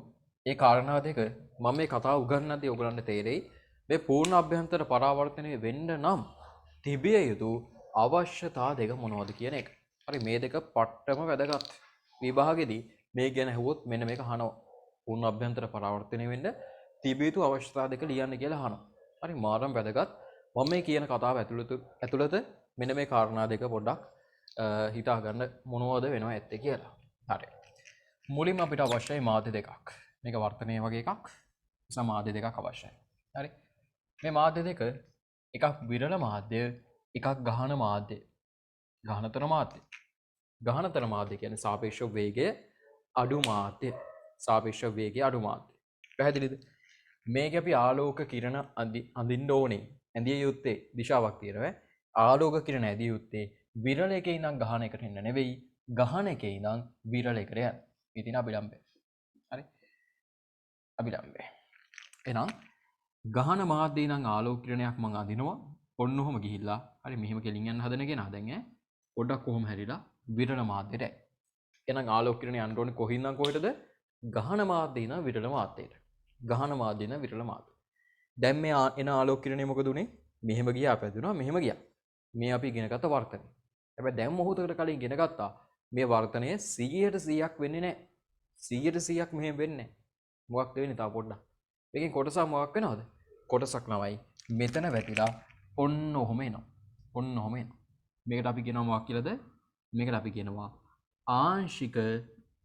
ඒ කාරණා දෙක මම මේ කතාව උගන්වද්දී ඔයගලන්ට තේරෙයි මේ පූර්ණ අභ්‍යන්තර පරාවර්තනය වෙන්න නම් තිබිය යුතු අවශ්‍යතා දෙක මොනවද කියන එක. හරි මේ දෙක පට්ටම වැදගත්. විභාගෙදී මේ ගැන අහුවොත් මෙන්න මේක අහනවා. පූර්ණ අභ්‍යන්තර පරාවර්තනය වෙන්න තිබිය යුතු අවශ්‍යතා දෙක ලියන්න කියලා අහනවා. හරි මාරම් වැදගත්. මම මේ කියන කතාව ඇතුළත මෙන්න මේ කාරණා දෙක පොඩ්ඩක් හිතා ගන්න මොනවද වෙනවා ඇත්තේ කියලා. හරි. මුලින්ම අපිට අවශ්‍යයි මාධ්‍ය දෙකක්. මේක වර්තනය වගේ එකක්. නිසා මාධ්‍ය දෙකක් අවශ්‍යයි. හරි. මේ මාධ්‍ය දෙක එකක් විරල මාධ්‍ය, එකක් ගහන මාධ්‍ය. ගහනතර මාධ්‍ය. ගහනතර මාධ්‍ය කියන්නේ සාපේක්ෂ වේගය අඩු මාධ්‍ය. සාපේක්ෂ වේගය අඩු මාධ්‍ය. පැහැදිලිද? මේක අපි ආලෝක කිරණ අඳින්න ඕනේ. ඇඳිය යුත්තේ දිශාවක් තියෙනවා. ආලෝක කිරණ ඇඳිය යුත්තේ විරල එකේ ඉඳන් ගහන එකට එන්න නෙවෙයි ගහන එකේ ඉඳන් විරල එකට යන්න. මේ තියෙන අභිලම්බය. හරි? අභිලම්බය. එහෙනම් ගහන මාධ්‍යයෙන් ඉඳන් ආලෝක කිරණයක් මම අදිනවා. ඔන්න ඔහම ගිහිල්ලා හරි මෙහෙම කෙලින් යන්න හදන කෙනා දැන් පොඩ්ඩක් කොහොම හැරිලා විරල මාධ්‍යයට. එහෙනම් ආලෝක කිරණ යන්න ඕනේ කොහින්නම් කොහෙටද? ගහන මාධ්‍යයෙන් ඉඳන් විරල මාධ්‍යයට. ගහන මාධ්‍යයෙන් ඉඳන් විරල මාධ්‍ය. දැන් මේ එන ආලෝක කිරණය මොකද උනේ? මෙහෙම ගියා පැදුනා මෙහෙම ගියා. මේ අපි ඉගෙන ගත්ත වර්තනය. හැබැයි දැන් මොහොතකට කලින් ඉගෙන ගත්තා මේ වර්තනය 100%ක් වෙන්නේ නැහැ. 100%ක් මෙහෙම වෙන්නේ නැහැ. මොකක්ද වෙන්නේ තා පොඩ්ඩක්. මේකෙන් කොටසක් මොකක් වෙනවද? කොටසක් නමයි මෙතන වැටිලා ඔන්න ඔහොම එනවා. ඔන්න ඔහොම එනවා. මේකට අපි කියනවා මොකක් කියලාද? මේකට අපි කියනවා ආංශික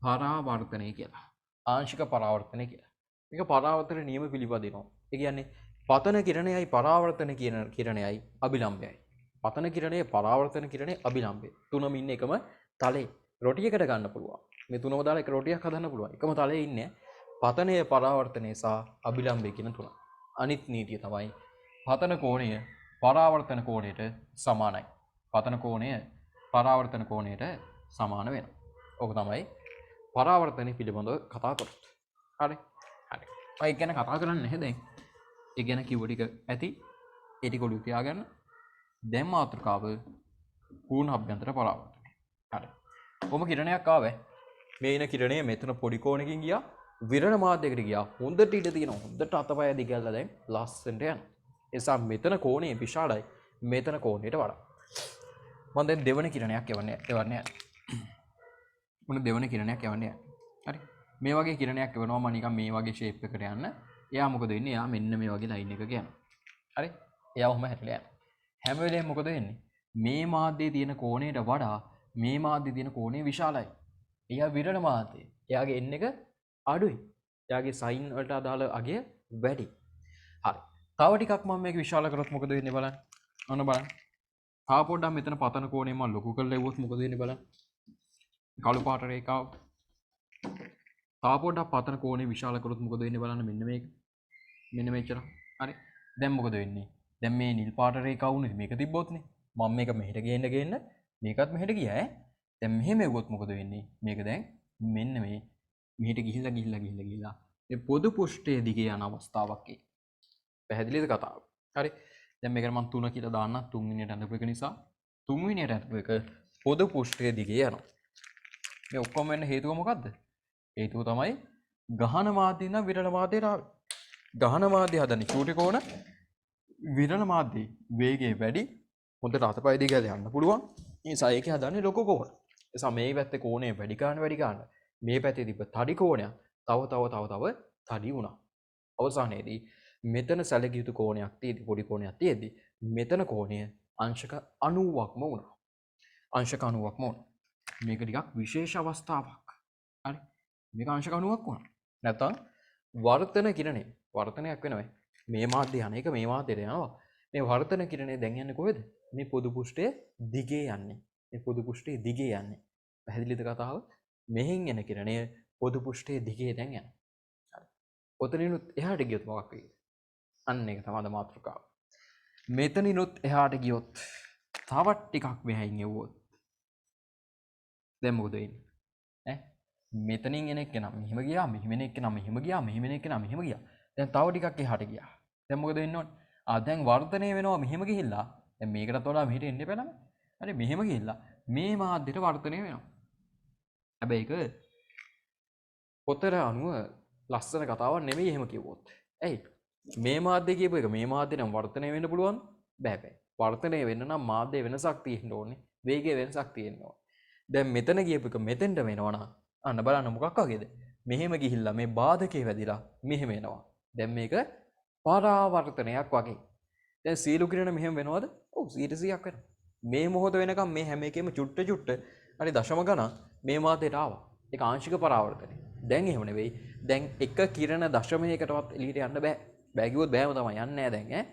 පරාවර්තනය කියලා. ආංශික පරාවර්තනය කියලා. මේක පරාවර්තන නියම පිළිපදිනවා. ඒ කියන්නේ පතන කිරණයයි පරාවර්තන කියන කිරණයයි අභිලම්බයයි. පතන කිරණයේ පරාවර්තන කිරණයේ අභිලම්බය. තුනම ඉන්නේ එකම තලයේ. රොටියකට ගන්න පුළුවන්. මේ තුනම දාලා එක රොටියක් හදන්න පුළුවන්. එකම තලයේ ඉන්නේ පතනය පරාවර්තනය සහ අභිලම්බය කියන තුන. අනිත් නීතිය තමයි පතන කෝණය පරාවර්තන කෝණයට සමානයි. පතන කෝණය පරාවර්තන කෝණයට සමාන වෙනවා. ඕක තමයි පරාවර්තනය පිළිබඳව කතා කරොත්. හරි. හරි. ඔය ගැන කතා කරන්නේ නැහැ දැන්. ඒ ගැන කිව්ව ටික ඇති. ඒ ටික ඔලුව තියාගන්න. දැන් මාතෘකාව පූර්ණ අභ්‍යන්තර පරාවර්තනය. හරි. කොහොම කිරණයක් ආවේ? මේ ඉන කිරණය මෙතන පොඩි කෝණකින් ගියා විරණ මාධ්‍යයකට ගියා. හොඳට ඉඩ තියෙනවා. හොඳට අතපය දිගල්ලා දැන් ලස්සනට යනවා. ඒ නිසා මෙතන කෝණය විශාලයි මෙතන කෝණයට වඩා. මම දැන් දෙවන කිරණයක් එවන්නේ යන්නේ. මොන දෙවන කිරණයක් එවන්නේ යන්නේ. හරි. මේ වගේ කිරණයක් එවනවා මම නිකන් මේ වගේ ෂේප් එකකට යන්න. එයා මොකද වෙන්නේ? එයා මෙන්න මේ වගේ ලයින් එකක යනවා. හරි. එයා ඔහම හැරිලා යනවා. හැම වෙලේම මොකද වෙන්නේ? මේ මාධ්‍යයේ තියෙන කෝණයට වඩා මේ මාධ්‍යයේ තියෙන කෝණය විශාලයි. එයා විරණ මාධ්‍යය. එයාගේ n එක අඩුයි. එයාගේ sin වලට අදාළ අගය වැඩි. හරි. තව ටිකක් මම මේක විශාල කරොත් මොකද වෙන්නේ බලන්න. ඔන්න බලන්න. තා පොඩ්ඩක් මෙතන පතන කෝණය මම ලොකු කරලා ඉවුවොත් මොකද වෙන්නේ බලන්න. කළු පාට රේඛාව. තා පොඩ්ඩක් පතන කෝණය විශාල කරොත් මොකද වෙන්නේ බලන්න මෙන්න මේක. මෙන්න මෙච්චර. හරි. දැන් මොකද වෙන්නේ? දැන් මේ නිල් පාට රේඛාව උනේ මේක තිබ්බොත්නේ. මම මේක මෙහෙට ගේන්න මේකත් මෙහෙට ගියා ඈ. දැන් මෙහෙම එවුවොත් මොකද වෙන්නේ? මේක දැන් මෙන්න මේ මෙහෙට ගිහිල්ලා මේ පොදු පෘෂ්ඨයේ දිගේ යන අවස්ථාවක් ඒ. පැහැදිලිද කතාව? හරි. දැන් මේකට මම 3 කියලා දාන්න 3 වෙනියට අඳපු එක නිසා 3 වෙනියට අඳපු එක පොදු පෘෂ්ඨයේ දිගේ යනවා. මේ ඔක්කොම වෙන්න හේතුව මොකද්ද? හේතුව තමයි ගහන මාධ්‍ය නම් විරල මාධ්‍යයට ආවේ. ගහන මාධ්‍ය හදන්නේ චූටි කෝණ විරල මාධ්‍යයේ වේගය වැඩි හොඳට අතපය දිගට යන්න පුළුවන්. ඒ නිසා ඒකේ හදන්නේ ලොකු කෝණ. ඒ නිසා මේ පැත්තේ කෝණය වැඩි ගන්න මේ පැත්තේ තිබ්බ තඩි කෝණයක් තව තඩි වුණා. අවසානයේදී මෙතන සැලකිය යුතු කෝණයක් තියෙදි පොඩි කෝණයක් තියෙදි මෙතන කෝණය අංශක 90ක්ම වුණා. අංශක 90ක්ම වුණා. මේක ටිකක් විශේෂ අවස්ථාවක්. හරි. මේක අංශක 90ක් වුණා. නැත්තම් වර්තන කිරණේ වර්තනයක් වෙනවා. මේ මාධ්‍ය අනේක මේ මාධ්‍යයට යනවා. මේ වර්තන කිරණේ දැන් යන්නේ කොහෙද? මේ පොදු පෘෂ්ඨයේ දිගේ යන්නේ. මේ පොදු පෘෂ්ඨයේ දිගේ යන්නේ. පැහැදිලිද කතාව? මෙහෙන් එන කිරණය පොදු පෘෂ්ඨයේ දිගේ දැන් යනවා. හරි. ඔතනිනුත් එහාට ගියොත් මොකක් වෙයිද? අන්න ඒක තමයි මාතෘකාව. මෙතනිනුත් එහාට ගියොත් තවත් ටිකක් මෙහායින් එවුවොත් දැන් මොකද වෙන්නේ? ඈ මෙතනින් එන එක නම් මෙහෙම ගියා, මෙහෙම එන එක නම් මෙහෙම ගියා, මෙහෙම එන එක නම් මෙහෙම ගියා. දැන් තව ටිකක් එහාට ගියා. දැන් මොකද වෙන්න ඕනේ? දැන් වර්ධනය වෙනවා මෙහෙම ගිහිල්ලා. දැන් මේකටත් වඩා මෙහෙට එන්න එපා නම. හරි මෙහෙම ගිහිල්ලා මේ මාධ්‍යට වර්ධනය වෙනවා. හැබැයි ඒක පොතර අනුව ලස්සන කතාවක් නෙමෙයි එහෙම කිව්වොත්. ඇයි? මේ මාධ්‍ය කියපු එක මේ මාධ්‍ය නම් වර්ධනය වෙන්න පුළුවන් බෑ. වර්ධනය වෙන්න නම් මාධ්‍ය වෙනසක් තියෙන්න ඕනේ. වේගය වෙනසක් තියෙන්න ඕනේ. දැන් මෙතන කියපු එක මෙතෙන්ට වෙනවා නම් අන්න බලන්න මොකක් වගේද? මෙහෙම ගිහිල්ලා මේ බාධකේ වැදිලා මෙහෙම එනවා. දැන් මේක පරාවර්තනයක් වගේ. දැන් සීළු කිරණ මෙහෙම වෙනවද? ඔව් 100%ක් වෙනවා. මේ මොහොත වෙනකම් මේ හැම එකෙම චුට්ට හරි දශම ගණන් මේ මාධ්‍යයට ආවා. ඒක ආංශික පරාවර්තනය. දැන් එහෙම නෙවෙයි. දැන් එක කිරණ දශමයකටවත් එළියට යන්න බෑ. බෑ කිව්වොත් බෑම තමයි යන්නේ නැහැ දැන් ඈ.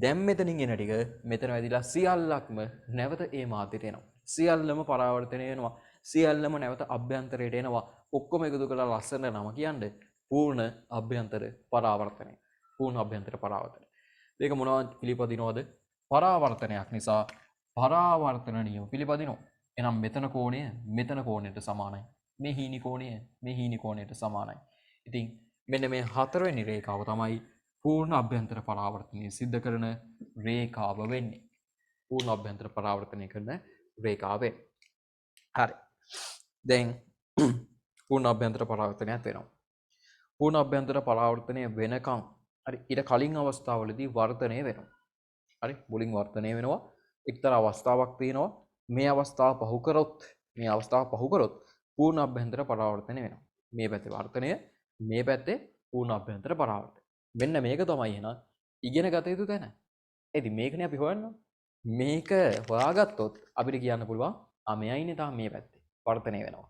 දැන් මෙතනින් එන ටික මෙතන වැදිලා සියල්ලක්ම නැවත ඒ මාධ්‍යට එනවා. සියල්ලම පරාවර්තනය වෙනවා. සියල්ලම නැවත අභ්‍යන්තරයට එනවා. ඔක්කොම එකතු කරලා ලස්සන නම කියන්නේ පූර්ණ අභ්‍යන්තර පරාවර්තනය. පූර්ණ අභ්‍යන්තර පරාවර්තනය. මේක මොනවද පිළිපදිනවද? පරාවර්තනයක් නිසා පරාවර්තන නියම පිළිපදිනවා. එහෙනම් මෙතන කෝණය මෙතන කෝණයට සමානයි. මේ හීනි කෝණය මේ හීනි කෝණයට සමානයි. ඉතින් මෙන්න මේ හතරවෙනි රේඛාව තමයි පූර්ණ අභ්‍යන්තර පරාවර්තනය සිද්ධ කරන රේඛාව වෙන්නේ. පූර්ණ අභ්‍යන්තර පරාවර්තනය කරන රේඛාව වෙන්නේ. හරි. දැන් පූර්ණ අභ්‍යන්තර පරාවර්තනයක් වෙනවා. පූර්ණ අභ්‍යන්තර පරාවර්තනය වෙනකම් හරි ඊට කලින් අවස්ථාවලදී වර්ධනය වෙනවා. හරි මුලින් වර්ධනය වෙනවා. එක්තරා අවස්ථාවක් තියෙනවා. මේ අවස්ථාව පහු කරොත් පූර්ණ අභ්‍යන්තර පරාවර්තනය වෙනවා. මේ පැත්තේ වර්ධනය මේ පැත්තේ පූර්ණ අභ්‍යන්තර පරාවර්තනය. මෙන්න මේක තමයි එහෙනම් ඉගෙන ගත යුතු තැන. ඉතින් මේකනේ අපි හොයන්නේ. මේක හොයාගත්තොත් අපිට කියන්න පුළුවන් මෙයයිනේ තාම මේ පැත්තේ වර්ධනය වෙනවා.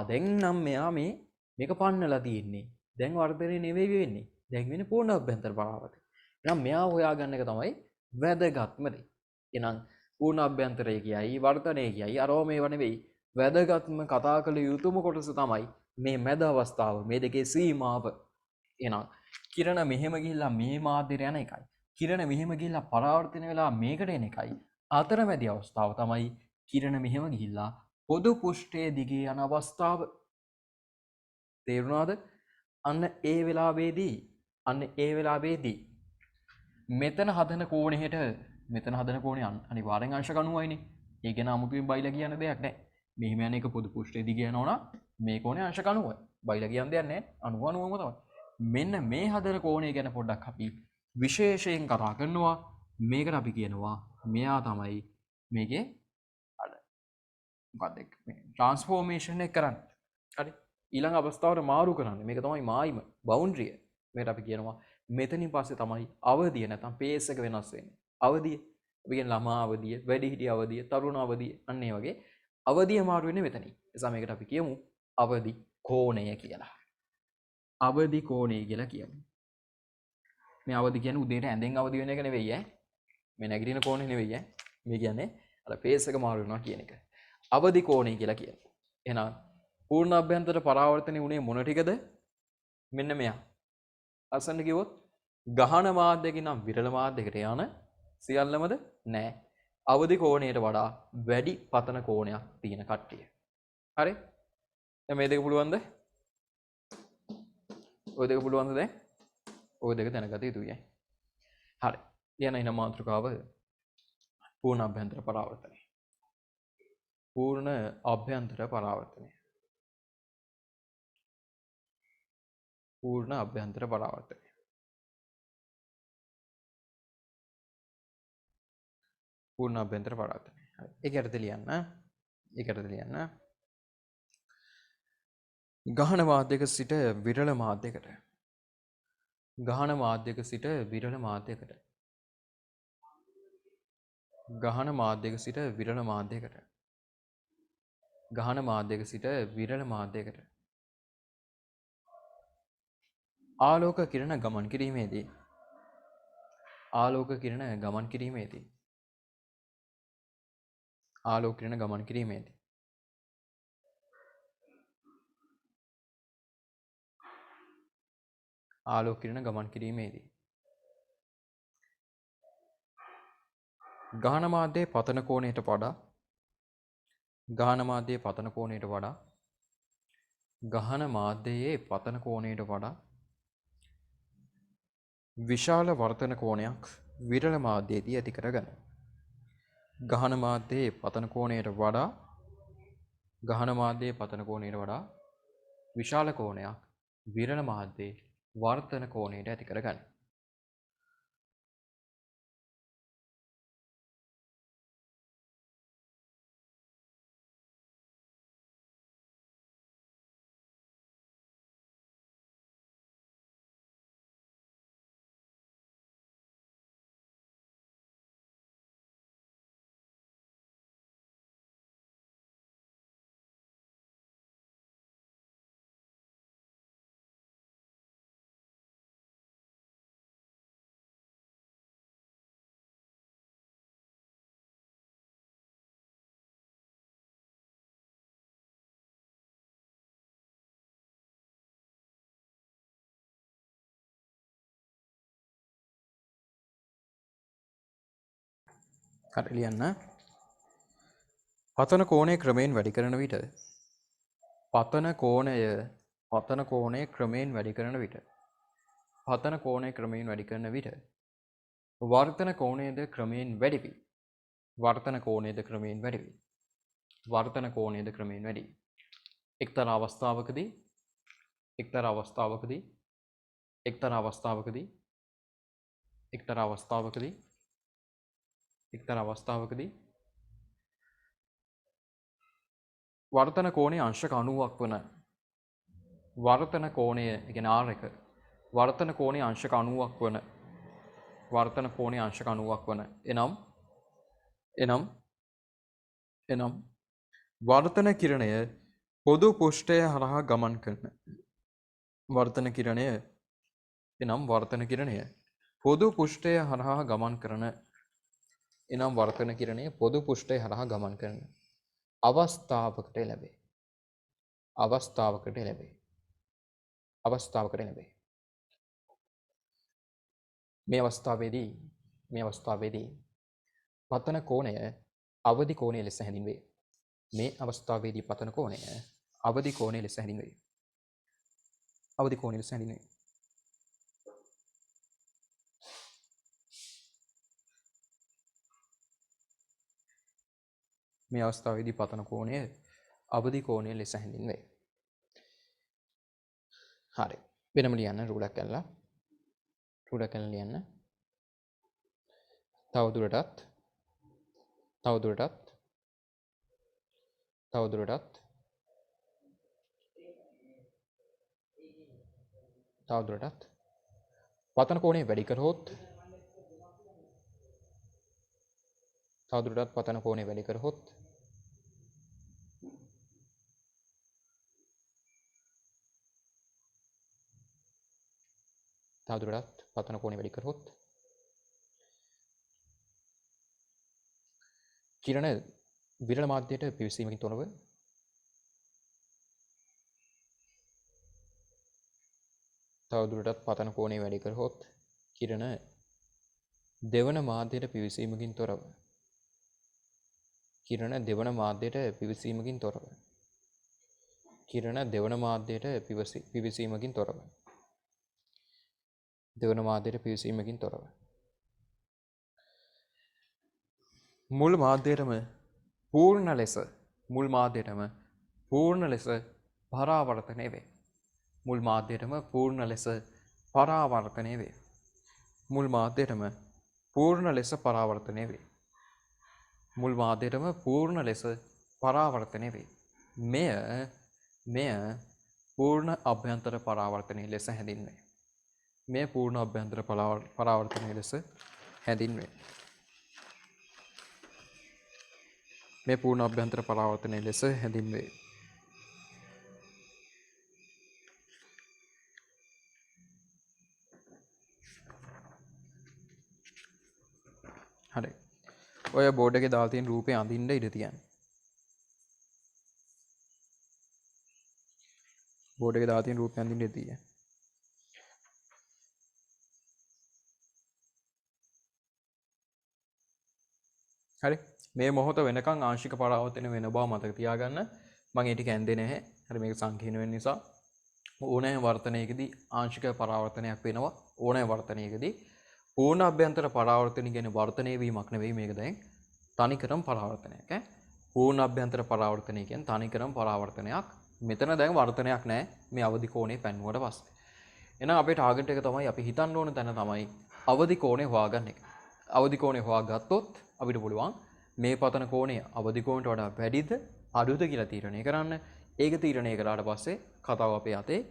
දැන් නම් මෙයා මේක පන්නලා තියෙන්නේ. දැන් වර්ධනය නෙවෙයි වෙන්නේ. දැන් වෙන්නේ පූර්ණ අභ්‍යන්තර පරාවර්තනය. එහෙනම් මෙයා හොයාගන්න එක තමයි වැදගත්ම දේ. එහෙනම් පූර්ණ අභ්‍යන්තරය කියයි වර්ධනය කියයි අරව මේව නෙවෙයි. වැදගත්ම කතා කළ යුතුම කොටස තමයි මේ මැද අවස්ථාව. මේ දෙකේ සීමාව. එහෙනම් කිරණ මෙහෙම ගිහිල්ලා මේ මාධ්‍යයට යන එකයි. කිරණ මෙහෙම ගිහිල්ලා පරාවර්තනය වෙලා මේකට එන එකයි. අතරමැදි අවස්ථාව තමයි කිරණ මෙහෙම ගිහිල්ලා පොදු පෘෂ්ඨයේ දිගේ යන අවස්ථාව. තේරුණාද? අන්න ඒ වෙලාවේදී මෙතන හදන කෝණයට මෙතන හදන කෝණය අනිවාර්යෙන් අංශක 90යිනේ. ඒක ගැන අමුතුවෙන් බයිලා කියන්න දෙයක් නැහැ. මෙහෙම යන එක පොදු පෘෂ්ඨය දිගේ යනවා නම් මේ කෝණය අංශක 90යි. බයිලා කියන්න දෙයක් නැහැ. 90 90ම තමයි. මෙන්න මේ හදන කෝණය ගැන පොඩ්ඩක් අපි විශේෂයෙන් කතා කරනවා. මේකට අපි කියනවා මෙයා තමයි මේකේ අර මොකක්ද මේ ට්‍රාන්ස්ෆෝර්මේෂන් එක කරන්නේ. හරි. ඊළඟ අවස්ථාවට මාරු කරන්නේ. මේක තමයි මායිම බවුන්ඩරිය. මේකට අපි කියනවා මෙතනින් පස්සේ තමයි අවධිය නැත්නම් පේස් එක වෙනස් වෙන්නේ. අවධිය. අපි කියන ළමා අවධිය, වැඩිහිටි අවධිය, තරුණ අවධිය අන්න ඒ වගේ අවධිය මාරු වෙන්නේ මෙතනින්. ඒ නිසා මේකට අපි කියමු අවධි කෝණය කියලා. අවධි කෝණය කියලා කියමු. මේ අවධි කියන්නේ උදේට ඇඳෙන් අවදි වෙන එක නෙවෙයි ඈ. මේ නැගිටින කෝණය නෙවෙයි ඈ. මේ කියන්නේ අර පේස් එක මාරු වෙනවා කියන එක. අවධි කෝණය කියලා කියනවා. එහෙනම් පූර්ණ අභ්‍යන්තර පරාවර්තනය උනේ මොන ටිකද? මෙන්න මෙයා. අසන්න කිව්වොත් ගහන මාධ්‍යකින් නම් විරල මාධ්‍යයකට යන සියල්ලමද නෑ. අවධි කෝණයට වඩා වැඩි පතන කෝණයක් තියෙන කට්ටිය. හරි? දැන් මේ දෙක පුළුවන්ද? ওই දෙක පුළුවන්ද දැන්? ওই දෙක දැනගත යුතුයි. හරි. ලියන ඉන මාතෘකාව පූර්ණ අභ්‍යන්තර පරාවර්තනය. පූර්ණ අභ්‍යන්තර පරාවර්තනය. පූර්ණ අභ්‍යන්තර පරාවර්තනය. පූර්ණ අභ්‍යන්තර පරාවර්තනය. හරි. ඒකට ලියන්න. ගහන මාධ්‍යක සිට විරල මාධ්‍යකට. ගහන මාධ්‍යක සිට විරල මාධ්‍යකට. ගහන මාධ්‍යක සිට විරල මාධ්‍යකට. ගහන මාධ්‍යක සිට විරල මාධ්‍යකට. ආලෝක කිරණ ගමන් කිරීමේදී ආලෝක කිරණ ගමන් කිරීමේදී ආලෝක කිරණ ගමන් කිරීමේදී ආලෝක කිරණ ගමන් කිරීමේදී ගහන මාධ්‍යයේ පතන කෝණයට වඩා ගහන මාධ්‍යයේ පතන කෝණයට වඩා ගහන මාධ්‍යයේ පතන කෝණයට වඩා විශාල වර්තන කෝණයක් විරල මාධ්‍යයේදී ඇති කරගන්න. ගහන මාධ්‍යයේ පතන කෝණයට වඩා ගහන මාධ්‍යයේ පතන කෝණයට වඩා විශාල කෝණයක් විරල මාධ්‍යයේ වර්තන කෝණයට ඇති කරගන්න. හරි ලියන්න. පතන කෝණය ක්‍රමයෙන් වැඩි කරන විට පතන කෝණය ක්‍රමයෙන් වැඩි කරන විට පතන කෝණය ක්‍රමයෙන් වැඩි කරන විට වර්තන කෝණයද ක්‍රමයෙන් වැඩි වී වර්තන කෝණයද ක්‍රමයෙන් වැඩි වී වර්තන කෝණයද ක්‍රමයෙන් වැඩි එක්තරා අවස්ථාවකදී එක්තරා අවස්ථාවකදී එක්තරා අවස්ථාවකදී එක්තරා අවස්ථාවකදී එක්තරා අවස්ථාවකදී වර්තන කෝණයේ අංශක 90ක් වන වර්තන කෝණය කියන්නේ R එක වර්තන කෝණයේ අංශක 90ක් වන වර්තන කෝණයේ අංශක 90ක් වන එනම් වර්තන කිරණය පොදු පෘෂ්ඨය හරහා ගමන් කරන වර්තන කිරණය එනම් වර්තන කිරණය පොදු පෘෂ්ඨය හරහා ගමන් කරන එනම් වර්තන කිරණය පොදු පෘෂ්ඨය හරහා ගමන් කරන අවස්ථාවකට ලැබේ. අවස්ථාවකට ලැබේ. අවස්ථාවකට ලැබේ. මේ අවස්ථාවේදී පතන කෝණය අවදි කෝණය ලෙස හැඳින්වේ. මේ අවස්ථාවේදී පතන කෝණය අවදි කෝණය ලෙස හැඳින්වේ. අවදි කෝණය ලෙස හැඳින්වේ. මේ අවස්ථාවේදී පතන කෝණය අවදි කෝණය ලෙස හැඳින්වේ. හරි. වෙනම ලියන්න රූලක් කරලා. රූලක් කරලා ලියන්න. තවදුරටත් පතන කෝණය වැඩි කරහොත් තවදුරටත් පතන කෝණය වැඩි කරහොත් කිරණ විරල මාධ්‍යයට පිවිසීමකින් තොරව තවදුරටත් පතන කෝණය වැඩි කරහොත් කිරණ දෙවන මාධ්‍යයට පිවිසීමකින් තොරව දෙවන මාධ්‍යයට පිවිසීමකින් තොරව මුල් මාධ්‍යයටම පූර්ණ ලෙස පරාවර්තනය වේ. මුල් මාධ්‍යයටම පූර්ණ ලෙස පරාවර්තනය වේ. මුල් මාධ්‍යයටම පූර්ණ ලෙස පරාවර්තනය වේ. මුල් මාධ්‍යයටම පූර්ණ ලෙස පරාවර්තනය වේ. මෙය පූර්ණ අභ්‍යන්තර පරාවර්තනය ලෙස හැඳින්වේ. පූර්ණ අභ්‍යන්තර පරාවර්තනය ලෙස හැඳින්වේ. හරි. ඔය බෝඩ් එකේ දාලා තියෙන රූපේ අඳින්න ඉඩ තියන්න. හරි. මේ මොහොත වෙනකන් ආංශික පරාවර්තන වෙන බව මතක තියාගන්න. මම ඒ ටික ඇන්දේ නැහැ. හරි, මේක සංකීර්ණ වෙන නිසා ඕනෑම වර්තනයකදී ආංශික පරාවර්තනයක් වෙනවා. ඕනෑම වර්තනයකදී පූර්ණ අභ්‍යන්තර පරාවර්තන කියන්නේ වර්තනය වීමක් නෙවෙයි. මේක දැන් තනිකරම පරාවර්තනයක්. පූර්ණ අභ්‍යන්තර පරාවර්තනය කියන්නේ තනිකරම පරාවර්තනයක්. මෙතන දැන් වර්තනයක් නැහැ මේ අවදි කෝණේ පැන්නුවට පස්සේ. එහෙනම් අපේ ටාගට් එක තමයි අපි හිතන්න ඕන තැන තමයි අවදි කෝණේ හොයාගන්න එක. අවදි කෝණේ හොයාගත්තොත් අපිට පුළුවන් මේ පතන කෝණය අවදි කෝණයට වඩා වැඩිද අඩුද කියලා තීරණය කරන්න. ඒක තීරණය කරාට පස්සේ කතාව අපේ අතේ.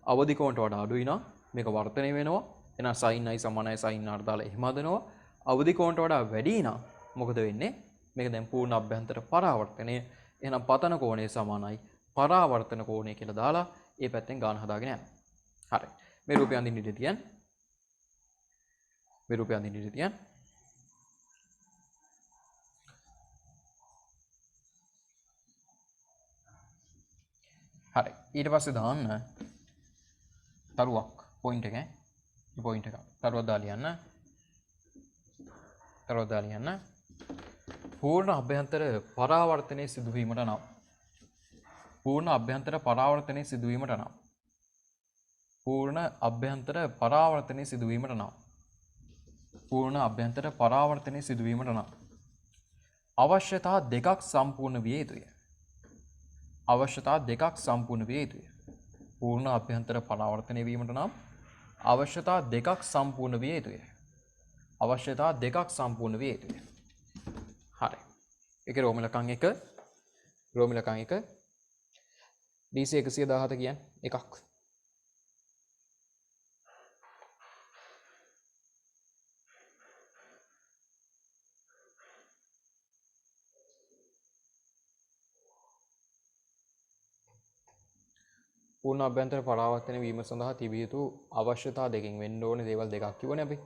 අවදි කෝණයට වඩා අඩුයි නම් මේක වර්තනය වෙනවා. එහෙනම් sin i සමානයි sin r දාලා එහෙම හදනවා. අවදි කෝණයට වඩා වැඩි නම් මොකද වෙන්නේ? මේක දැන් පූර්ණ අභ්‍යන්තර පරාවර්තනය. එහෙනම් පතන කෝණය සමානයි පරාවර්තන කෝණය කියලා දාලා ඒ පැත්තෙන් ගාන හදාගෙන යන්න. හරි. මේ රූපය අඳින්න ඉඳී තියන්න. හරි. ඊට පස්සේ දාන්න තරුවක් පොයින්ට් එක. තරුවක් දාලා ලියන්න. පූර්ණ අභ්‍යන්තර පරාවර්තනයේ සිදුවීමට නම් පූර්ණ අභ්‍යන්තර පරාවර්තනයේ සිදුවීමට නම් අවශ්‍යතා දෙකක් සම්පූර්ණ විය යුතුය. පූර්ණ අභ්‍යන්තර පරාවර්තනය වීමට නම් අවශ්‍යතා දෙකක් සම්පූර්ණ විය යුතුය. හරි. ඒකේ රෝම ඉලක්කම් 1 DC 117 කියන්නේ එකක්. පූර්ණ අභ්‍යන්තර පරාවර්තන වීම සඳහා තිබිය යුතු අවශ්‍යතා දෙකකින් වෙන්න ඕනේ දේවල් දෙකක් කිව්වනේ අපි.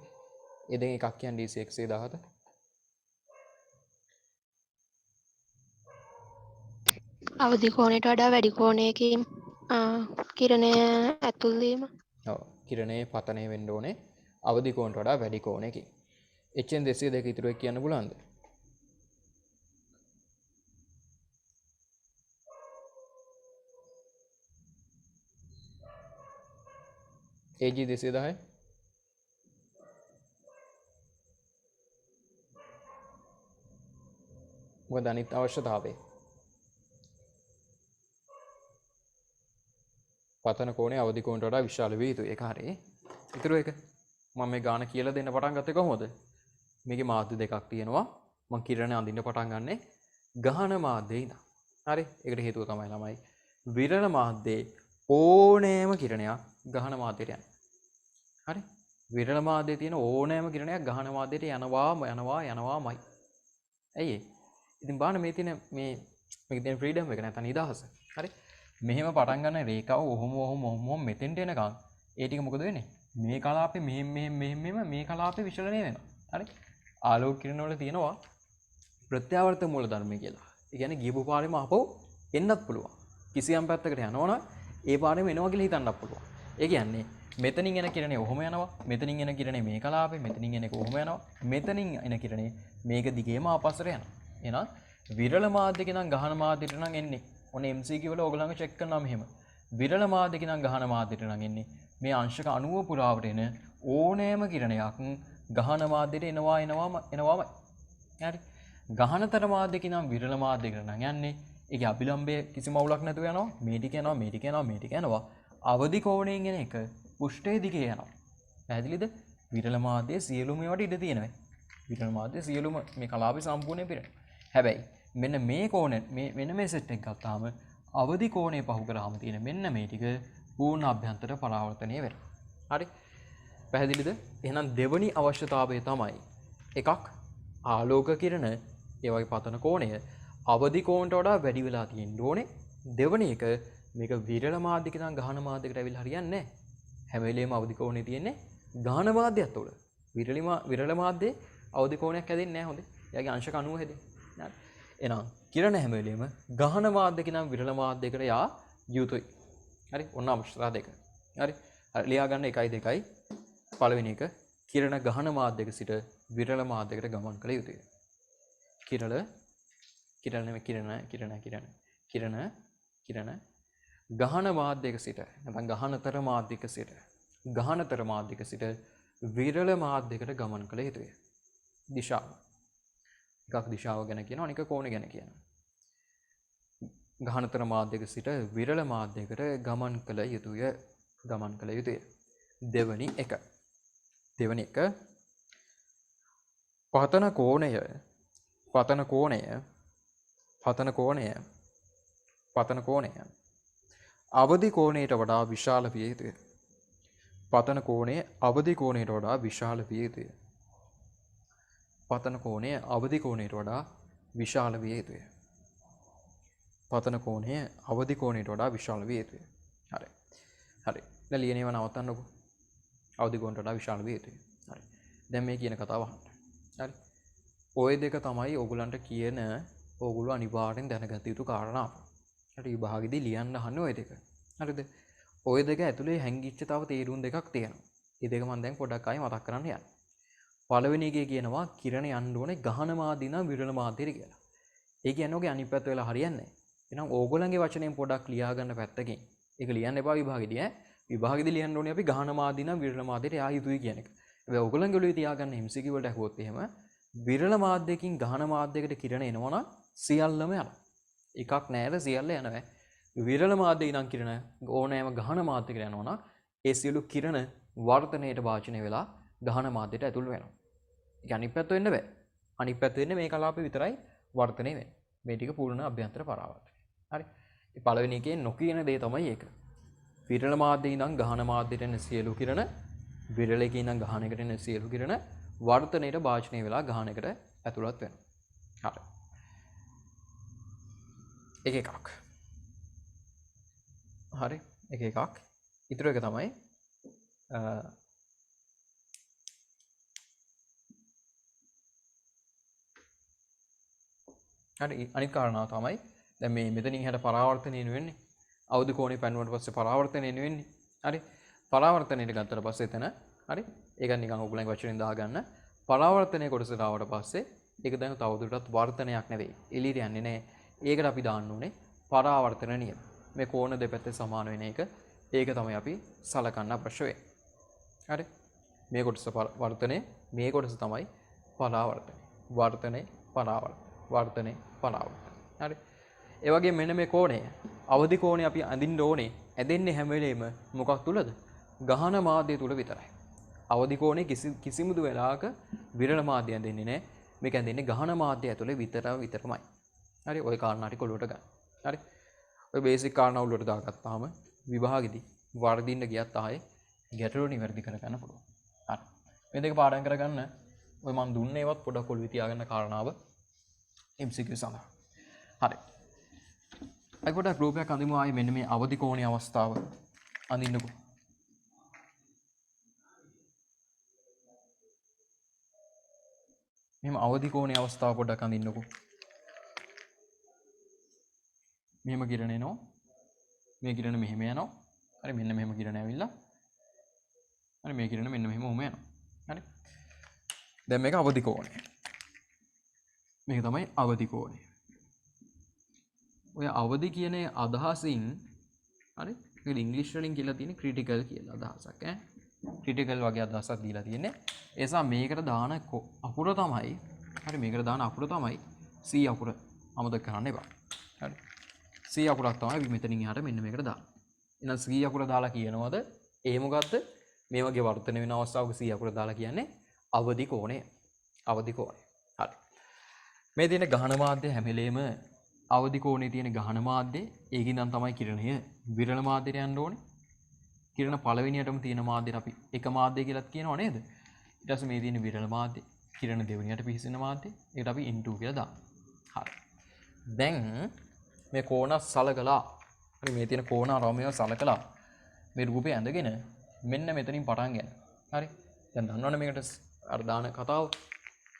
ඒ දෙකෙන් එකක් කියන්නේ DC 117. අවදි කෝණයට වඩා වැඩි කෝණයකින් කිරණය ඇතුල් වීම. ඔව්. කිරණයේ පතනය වෙන්න ඕනේ අවදි කෝණයට වඩා වැඩි කෝණයකින්. HN 202 ඉතුරු එක කියන්න පුළුවන්ද? AG 210 මොකද අනිත් අවශ්‍යතාවය? පතන කෝණය අවදි කෝණයට වඩා විශාල විය යුතුයි. ඒක හරියි. ඊටු එක මම මේ ගාන කියලා දෙන්න පටන් ගත්තේ කොහොමද? මේකේ මාධ්‍ය දෙකක් තියෙනවා. මම කිරණ අඳින්න පටන් ගන්නෙ ගහන මාධ්‍යයේ ඉඳන්. හරි? ඒකට හේතුව තමයි ළමයි විරල මාධ්‍යයේ ඕනෑම කිරණයක් ගහන මාධ්‍යයට යනවා. හරි? විරල මාධ්‍යයේ තියෙන ඕනෑම කිරණයක් ගහන මාධ්‍යයට යනවාමයි. ඇයි ඒ? ඉතින් බලන්න මේ තියෙන මේකේ තියෙන ෆ්‍රීඩම් එක නැත්නම් නිදහස. හරි? මෙහෙම පටන් ගන්න රේඛාව ඔහොම මෙතෙන්ට එනකන් ඒ ටික මොකද වෙන්නේ? මේ කලාපේ මෙහෙම මේ කලාපේ විචලනය වෙනවා. හරි? ආලෝක කිරණ වල තියෙනවා ප්‍රත්‍යාවර්ත මූල ධර්ම කියලා. ඒ කියන්නේ ගියපු පාරෙම ආපහු එන්නත් පුළුවන්. කිසියම් පැත්තකට යනවනම් ඒ පාරෙම එනවා කියලා හිතන්නත් පුළුවන්. ඒ කියන්නේ මෙතනින් එන කිරණේ ඔහොම යනවා. මෙතනින් එන කිරණේ මේ කලාපේ, මෙතනින් එන එක ඔහොම යනවා. මෙතනින් එන කිරණේ මේක දිගේම ආපස්සට යනවා. එහෙනම් විරල මාධ්‍යක නම් ගහන මාධ්‍යට නම් එන්නේ. ඔන්න MCQ වල ඔයගොල්ලන්ව චෙක් කරනවා මෙහෙම. විරල මාධ්‍යක නම් ගහන මාධ්‍යට නම් එන්නේ. මේ අංශක 90 පුරාවට එන ඕනෑම කිරණයක් ගහන මාධ්‍යයට එනවාමයි. හරි? ගහනතර මාධ්‍යක නම් විරල මාධ්‍යකට නම් යන්නේ. ඒකේ අභිලම්බය කිසිම අවුලක් නැතුව යනවා. මේ ටික යනවා. අවදි කෝණයෙන් එන එක පුෂ්ඨයේ දිගේ යනවා. පැහැදිලිද? විරල මාධ්‍යයේ සියලුම ඒවාට ඉඩ තියෙනවා. විරල මාධ්‍යයේ සියලුම මේ කලාපේ සම්පූර්ණයෙන් පිරෙනවා. හැබැයි මෙන්න මේ කෝණය මෙන්න මේ සෙට් එක ගත්තාම අවදි කෝණය පහු කරාම තියෙන මෙන්න මේ ටික පූර්ණ අභ්‍යන්තර පරාවර්තනය වෙනවා. හරි? පැහැදිලිද? එහෙනම් දෙවනි අවශ්‍යතාවය තමයි එකක් ආලෝක කිරණ ඒ වගේ පතන කෝණය අවදි කෝණයට වඩා වැඩි වෙලා තියෙන්න ඕනේ. දෙවනි එක මේක විරල මාධ්‍යක නම් ගහන මාධ්‍යකට ඇවිල්ලා හරියන්නේ නැහැ. හැම වෙලේම අවදි කෝණේ තියෙන්නේ ගහන මාධ්‍යයත් තුළ. විරල මාධ්‍යයේ අවදි කෝණයක් හැදෙන්නේ නැහැ හොඳේ. එයාගේ අංශක 90 හැදෙන්නේ. හරි. එහෙනම් කිරණ හැම වෙලේම ගහන මාධ්‍යක නම් විරල මාධ්‍යයකට යා යුතුයි. හරි? ඔන්න අවශ්‍යතා දෙක. හරි? හරි ලියා ගන්න 1 2යි. පළවෙනි එක කිරණ ගහන මාධ්‍යක සිට විරල මාධ්‍යකට ගමන් කළ යුතුය. කිරණ ගහන මාධ්‍යක සිට නැත්නම් ගහනතර මාධ්‍යක සිට විරල මාධ්‍යකට ගමන් කළ යුතුය. දිශාව. එකක් දිශාව ගැන කියනවා අනික කෝණය ගැන කියනවා. ගහනතර මාධ්‍යක සිට විරල මාධ්‍යකට ගමන් කළ යුතුය. දෙවනි එක පතන කෝණය අවදි කෝණයට වඩා විශාල විය යුතුය. පතන කෝණය අවදි කෝණයට වඩා විශාල විය යුතුය. පතන කෝණය අවදි කෝණයට වඩා විශාල විය යුතුය. පතන කෝණය අවදි කෝණයට වඩා විශාල විය යුතුය. හරි. දැන් ලියනේව නවත්තන්නකෝ. අවදි කෝණයට වඩා විශාල විය යුතුය. හරි. දැන් මේ කියන කතාව අහන්න. හරි. ඔය දෙක තමයි ඕගොල්ලන්ට කියන ඕගොල්ලෝ අනිවාර්යෙන් දැනගත යුතු කාරණා. හරි විභාගෙදී ලියන්න අහන්නේ ඔය දෙක. හරිද? ඔය දෙක ඇතුලේ හැංගිච්ච තව තේරුම් දෙකක් තියෙනවා. මේ දෙක මම දැන් පොඩ්ඩක් ආයෙ මතක් කරන්න යනවා. පළවෙනි එකේ කියනවා කිරණ යන්න ඕනේ ගහන මාධ්‍ය නම් විරල මාධ්‍යයට කියලා. ඒ කියන්නේ ඔගේ අනිත් පැත්ත වෙලා හරියන්නේ නැහැ. එහෙනම් ඕගොල්ලන්ගේ වචනෙන් පොඩ්ඩක් ලියා ගන්න පැත්තකින්. ඒක ලියන්න එපා විභාගෙදී ඈ. විභාගෙදී ලියන්න ඕනේ අපි ගහන මාධ්‍ය නම් විරල මාධ්‍යයට යා යුතුයි කියන එක. හැබැයි ඕගොල්ලන්ගේ ඔළුවේ තියාගන්න MCQ වලට අහුවොත් එහෙම විරල මාධ්‍යකින් ගහන මාධ්‍යයකට කිරණ එනවනම් සියල්ලම යනවා. එකක් නෑර සියල්ල යනවා. විරල මාධ්‍ය ඉඳන් කිරණ ඕනෑම ගහන මාධ්‍යයකට යනවනම් ඒ සියලු කිරණ වර්තනයට භාජනය වෙලා ගහන මාධ්‍යයට ඇතුල් වෙනවා. ඒක අනිත් පැත්ත වෙන්න බෑ. අනිත් පැත්ත වෙන්නේ මේ කලාපේ විතරයි වර්තනය වෙන්නේ. මේ ටික පූර්ණ අභ්‍යන්තර පරාවර්තනය. හරි. මේ පළවෙනි එකේ නොකියන දේ තමයි ඒක. විරල මාධ්‍ය ඉඳන් ගහන මාධ්‍යයට එන සියලු කිරණ විරල එකේ ඉඳන් ගහනකට එන සියලු කිරණ වර්තනයට භාජනය වෙලා ගහනකට ඇතුළත් වෙනවා. හරි. එකක්. හරි. එකක්. ඊටර එක තමයි හරි අනිත් කාරණාව තමයි දැන් මේ මෙතනින් එහාට පරාවර්තනය වෙන්නේ. අවදි කෝණේ පැන්නුවට පස්සේ පරාවර්තනය වෙන්නේ. හරි. පරාවර්තනයට ගත්තට පස්සේ එතන හරි. ඒක නිකන් ඔයගොල්ලන්ගේ වචනෙන් දාගන්න. පරාවර්තනයේ කොටසට ආවට පස්සේ ඒක දැන් තවදුරටත් වර්තනයක් නෙවෙයි. එළියට යන්නේ නැහැ. ඒකට අපි දාන්න ඕනේ පරාවර්තන නියම. මේ කෝණ දෙපැත්තේ සමාන වෙන එක. ඒක තමයි අපි සලකන්න අවශ්‍ය වෙන්නේ. හරි. මේ කොටස වර්තනයේ මේ කොටස තමයි පරාවර්තනය. වර්තනයේ පරාවර්තනය. හරි. ඒ වගේ මෙන්න මේ කෝණය අවදි කෝණය අපි අඳින්න ඕනේ ඇදෙන්නේ හැම වෙලේම මොකක් තුලද? ගහන මාධ්‍ය තුල විතරයි. අවදි කෝණේ කිසිමුදු වෙලාවක විරල මාධ්‍ය ඇදෙන්නේ නැහැ. මේක ඇදෙන්නේ ගහන මාධ්‍ය ඇතුලේ විතරමයි. හරි ඔය කාරණා ටික ඔලුවට ගන්න. හරි. ඔය බේසික් කාරණා ඔලුවට දාගත්තාම විභාගෙදි වර්ධින්න ගියත් ආයේ ගැටලුව නිවැරදි කරගන්න පුළුවන්. හරි. මේ දෙක පාඩම් කරගන්න ඔය මම දුන්නේ ඒවත් පොඩක් ඔලුවේ තියාගන්න කාරණාව MCQ සඳහා. හරි. අපි පොඩක් ගෲපයක් අඳිමු ආයේ මෙන්න මේ අවදි කෝණයේ අවස්ථාව අඳින්නකෝ. මෙහෙම අවදි කෝණයේ අවස්ථාව පොඩ්ඩක් අඳින්නකෝ. මෙහෙම කිරණ එනවා. මේ කිරණ මෙහෙම යනවා. හරි මෙන්න මෙහෙම කිරණ ඇවිල්ලා. හරි මේ කිරණ මෙන්න මෙහෙම යනවා. හරි. දැන් මේක අවදි කෝණය. මේක තමයි අවදි කෝණය. ඔය අවදි කියන අදහසින් හරි මේක ඉංග්‍රීසි වලින් කියලා තියෙන ක්‍රිටිකල් කියලා අදහසක් ඈ. ක්‍රිටිකල් වගේ අදහසක් දීලා තියෙන්නේ. ඒ නිසා මේකට දාන අකුර තමයි හරි මේකට දාන අකුර තමයි C අකුර. අමතක කරන්න එපා. හරි. C අකුරක් තමයි මෙතනින් එහාට මෙන්න මේකට දාන්න. එහෙනම් C අකුර දාලා කියනවද? ඒ මොකද්ද? මේ වගේ වර්ධනය වෙන අවස්ථාවක C අකුර දාලා කියන්නේ අවදි කෝණය. අවදි කෝණය. හරි. මේ තියෙන ගහන මාධ්‍ය හැම වෙලේම අවදි කෝණේ තියෙන ගහන මාධ්‍ය ඒකින් නම් තමයි කිරණය විරල මාධ්‍යයට යන්න ඕනේ. කිරණ පළවෙනියටම තියෙන මාධ්‍යයට අපි එක මාධ්‍ය කියලාත් කියනවා නේද? ඊට පස්සේ මේ තියෙන විරල මාධ්‍ය කිරණ දෙවෙනියට පිහිසෙන මාධ්‍ය ඒකට අපි n2 කියලා දානවා. හරි. දැන් මේ කෝණ සලකලා හරි මේ තියෙන කෝණ අරමේව සලකලා මේ රූපය ඇඳගෙන මෙන්න මෙතනින් පටන් ගන්න. හරි. දැන් දන්නවනේ මේකට අර දාන කතාව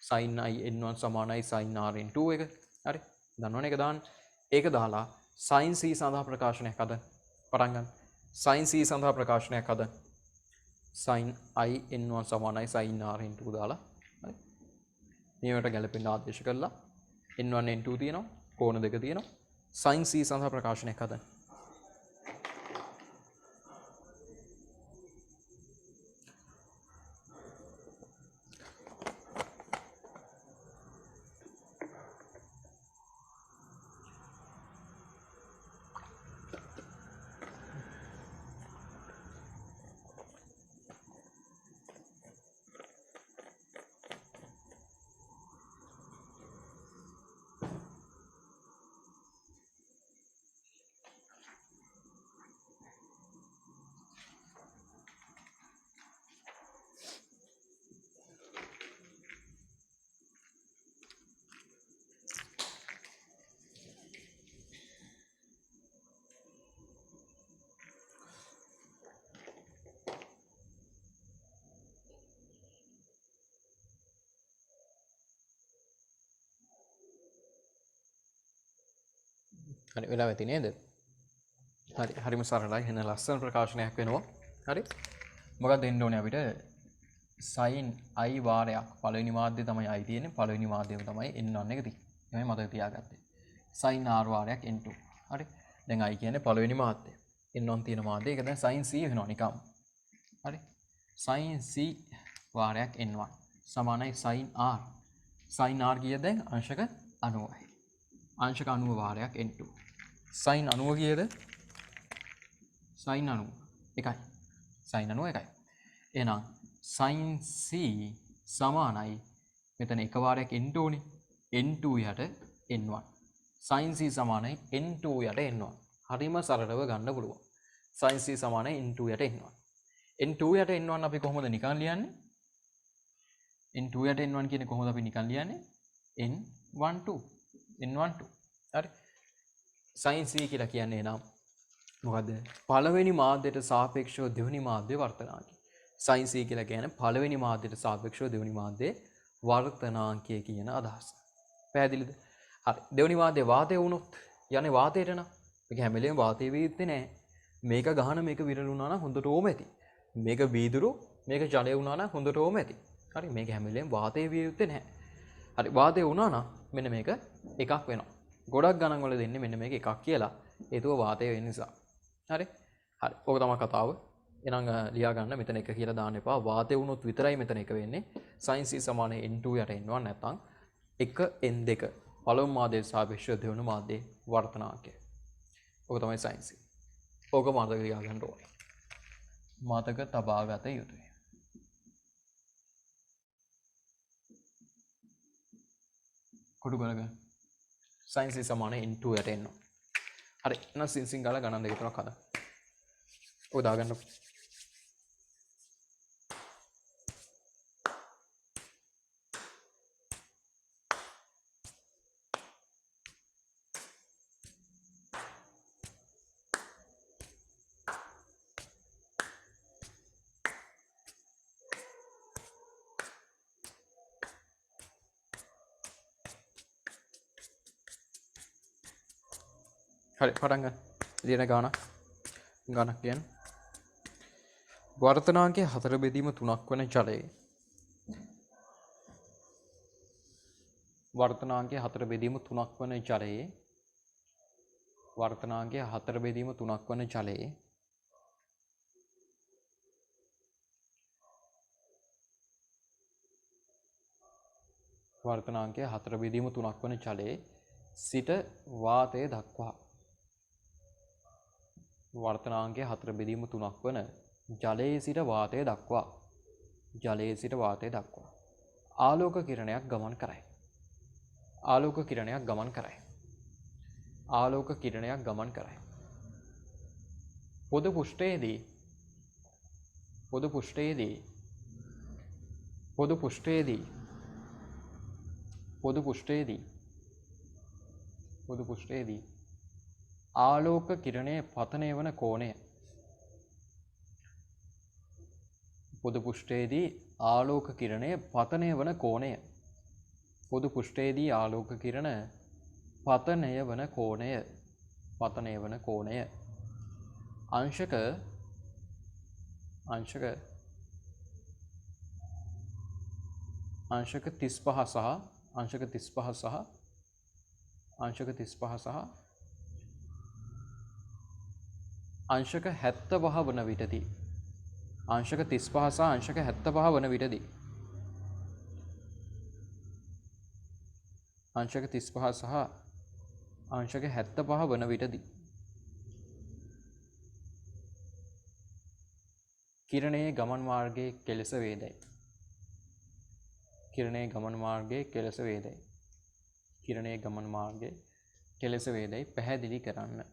sin i n1 සමානයි sin r n2 එක. හරි. දන්නවනේ ඒක දාන්න. ඒක දාලා sin c සඳහා ප්‍රකාශනයක් හදන්න. පටන් ගන්න. sin c සඳහා ප්‍රකාශනයක් හදන්න. sin i n1 සමානයි sin r n2 දාලා. හරි. මේවට ගැලපෙන්න ආදේශ කරලා n1 n2 තියෙනවා. කෝණ දෙක තියෙනවා. sin c සඳහා ප්‍රකාශනයක් හදන්න. හරි වෙලා ඇති නේද? හරි හරිම සරලයි. එහෙනම් ලස්සන ප්‍රකාශනයක් වෙනවා. හරි. මොකක්ද දෙන්න ඕනේ අපිට? sin i වාරයක් පළවෙනි මාධ්‍ය තමයි i තියෙන්නේ. පළවෙනි මාධ්‍යම තමයි n1 එක තියෙන්නේ. එහෙනම් මතක තියාගන්න. sin r වාරයක් n2. හරි. දැන් i කියන්නේ පළවෙනි මාධ්‍ය. n1 තියෙන මාධ්‍ය. ඒක දැන් sin c වෙනවා නිකම්. හරි. sin c වාරයක් n1 සමානයි sin r. sin r කීයද දැන්? අංශක 90යි. අංශක 90 වාරයක් n2. sin 90 කීයද? sin 90 එකයි. sin 90 එකයි. එහෙනම් sin c සමානයි මෙතන එක වාරයක් n2 උනේ. n2 යට n1. sin c සමානයි n2 යට n1. හරිම සරලව ගන්න පුළුවන්. sin c සමානයි n2 යට n1. n2 යට n1 අපි කොහොමද නිකන් ලියන්නේ? n2 යට n1 කියන්නේ කොහොමද අපි නිකන් ලියන්නේ? n12 n12 හරි. sin c කියලා කියන්නේ නම් මොකද්ද? පළවෙනි මාධ්‍යයට සාපේක්ෂව දෙවෙනි මාධ්‍ය වර්තනාංකය. sin c කියලා කියන්නේ පළවෙනි මාධ්‍යයට සාපේක්ෂව දෙවෙනි මාධ්‍යයේ වර්තනාංකය කියන අදහස. පැහැදිලිද? හරි. දෙවෙනි මාධ්‍ය වාතය වුණොත් යන්නේ වාතයට නම් මේක හැම වෙලේම වාතය වෙ යුත්තේ නැහැ. මේක ගහන මේක විරල වුණා නම් හොඳට ඕම ඇති. මේක වීදුරු මේක ජලය වුණා නම් හොඳට ඕම ඇති. හරි. මේක හැම වෙලේම වාතය වෙ යුත්තේ නැහැ. හරි. වාතය වුණා නම් මෙන්න මේක එකක් වෙනවා. ගොඩක් ගණන් වල දෙන්නේ මෙන්න මේක එකක් කියලා. හේතුව වාතය වෙන නිසා. හරි. හරි. ඕක තමයි කතාව. එහෙනම් ලියා ගන්න මෙතන එක කියලා දාන්න එපා. වාතය වුණොත් විතරයි මෙතන එක වෙන්නේ. sin c සමානයි n2 යට n1 නැත්නම් 1 n2 පළමු මාධ්‍යයට සාපේක්ෂව දෙවන මාධ්‍යයේ වර්තනාංකය. ඕක තමයි sin c. ඕක මතක තියාගන්න ඕනේ. මතක තබා ගත යුතුයි. කොටු කරගන්න. සයින්ස් සමාන ඉන්ටු යට එනවා. හරි එහෙනම් සින්සින් ගාලා ගණන් දෙක තුනක් හදන්න. ඔය දාගන්න. හරි පටන් ගන්න. ලියන ගානක් කියන්න. වර්තනාංකයේ 4 බෙදීම 3ක් වන ජලයේ වර්තනාංකයේ 4 බෙදීම 3ක් වන ජලයේ වර්තනාංකයේ 4 බෙදීම 3ක් වන ජලයේ වර්තනාංකයේ 4 බෙදීම 3ක් වන ජලයේ සිට වාතය දක්වා වර්තනාංකයේ 4 බෙදීම 3ක් වන ජලයේ සිට වාතය දක්වා ආලෝක කිරණයක් ගමන් කරයි. ආලෝක කිරණයක් ගමන් කරයි. පොද පෘෂ්ඨයේදී ආලෝක කිරණයේ පතනය වන කෝණය පොදු පෘෂ්ඨයේදී ආලෝක කිරණය පතනය වන කෝණය අංශක 35 සහ අංශක 70 වන විටදී අංශක 35 සහ අංශක 75 වන විටදී කිරණයේ ගමන් මාර්ගයේ කෙලෙස වේදයි. පැහැදිලි කරන්න.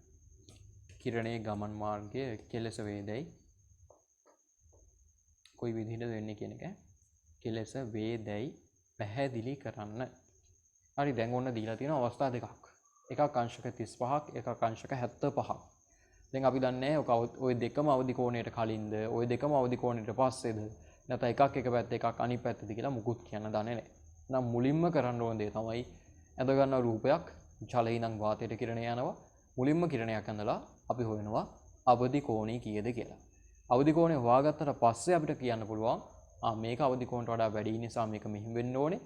කිරණයේ ගමන් මාර්ගය කෙලෙස වේදයි කොයි විදිහටද වෙන්නේ කියන එක කෙලෙස වේදයි පැහැදිලි කරන්න. හරි දැන් ඔන්න දීලා තියෙන අවස්ථා දෙකක්. එකක් අංශක 35ක් එකක් අංශක 75ක්. දැන් අපි දන්නේ ඔය දෙකම අවදි කෝණයට කලින්ද ඔය දෙකම අවදි කෝණයට පස්සේද නැත්නම් එකක් එක පැත්ත එකක් අනිත් පැත්තද කියලා මුකුත් කියන්න දන්නේ නැහැ. නම් මුලින්ම කරන්න ඕන දේ තමයි ඇඳ ගන්න රූපයක් ජලයේ ඉඳන් වාතයට කිරණය යනවා. මුලින්ම කිරණයක් ඇඳලා අපි හොයනවා අවදි කෝණය කීයද කියලා. අවදි කෝණය හොයාගත්තට පස්සේ අපිට කියන්න පුළුවන් මේක අවදි කෝණයට වඩා වැඩි නිසා මේක මෙහෙම වෙන්න ඕනේ.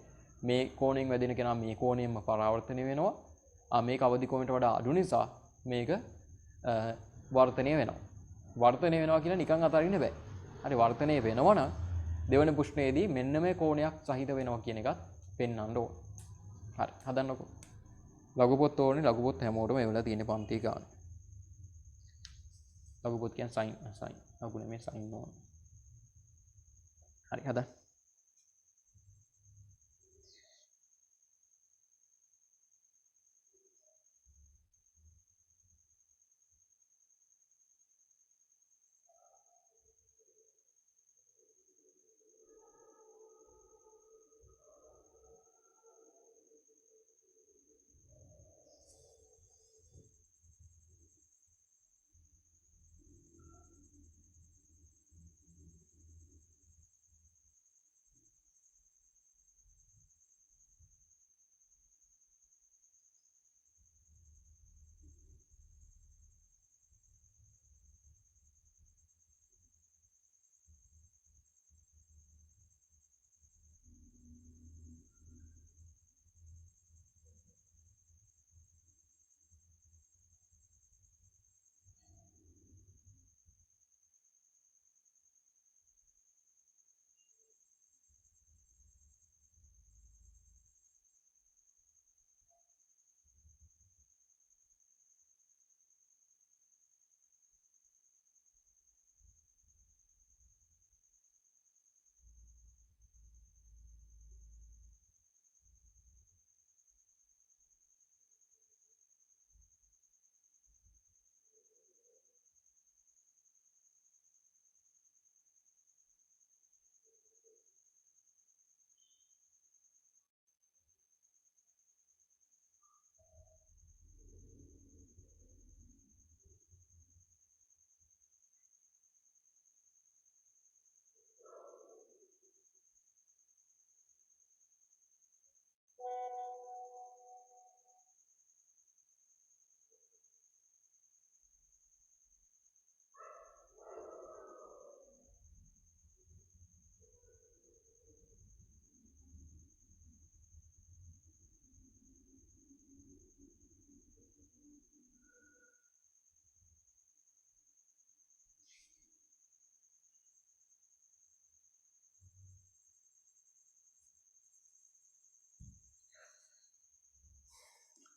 මේ කෝණයෙන් වැදෙන කෙනා මේ කෝණයෙන්ම පරාවර්තනය වෙනවා. මේක අවදි කෝණයට වඩා අඩු නිසා මේක වර්තනය වෙනවා. වර්තනය වෙනවා කියලා නිකන් අතාරින්න බෑ. හරි වර්තනය වෙනවා නම් දෙවන ප්‍රශ්නයේදී මෙන්න මේ කෝණයක් සහිත වෙනවා කියන එකත් පෙන්වන්න ඕන. හරි හදන්නකෝ. ලඝු පොත් ඕනේ. ලඝු පොත් හැමෝටම ඒ වෙලාව තියෙන පන්ති ගන්න. ලඝු පොත් කියන්නේ සයින්. ලඝු නෙමෙයි සයින් ඕන. හරි හදන්න.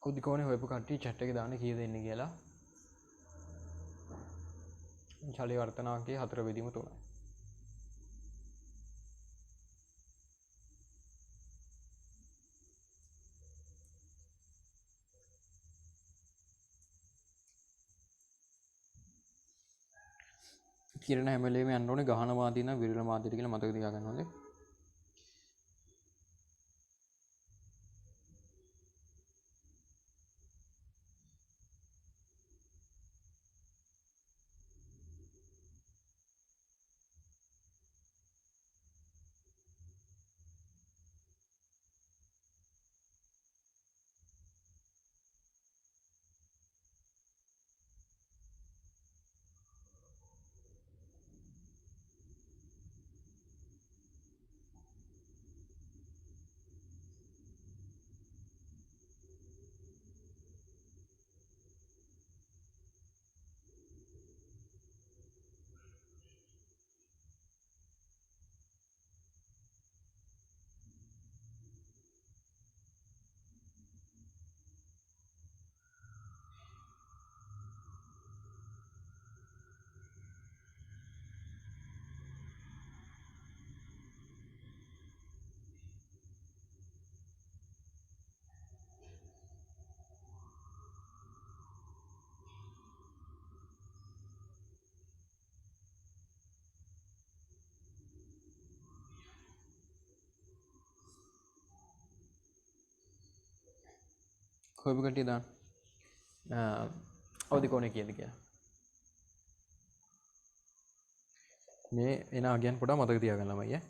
අවදි කෝණේ හොයපු කට්ටිය chat එකේ දාන්න කීයද එන්නේ කියලා. ජලයේ වර්තනාංකයේ 4 බෙදීම 3යි. කිරණ හැම වෙලේම යන්න ඕනේ ගහන මාධ්‍ය නම් විරල මාධ්‍යට කියලා මතක තියාගන්න ඕනේ. හොයපු කට්ටිය දාන්න. අවදි කෝණේ කීයද කියලා. මේ එන ආගයන් පොඩ්ඩක් මතක තියාගන්න ළමයි ඈ.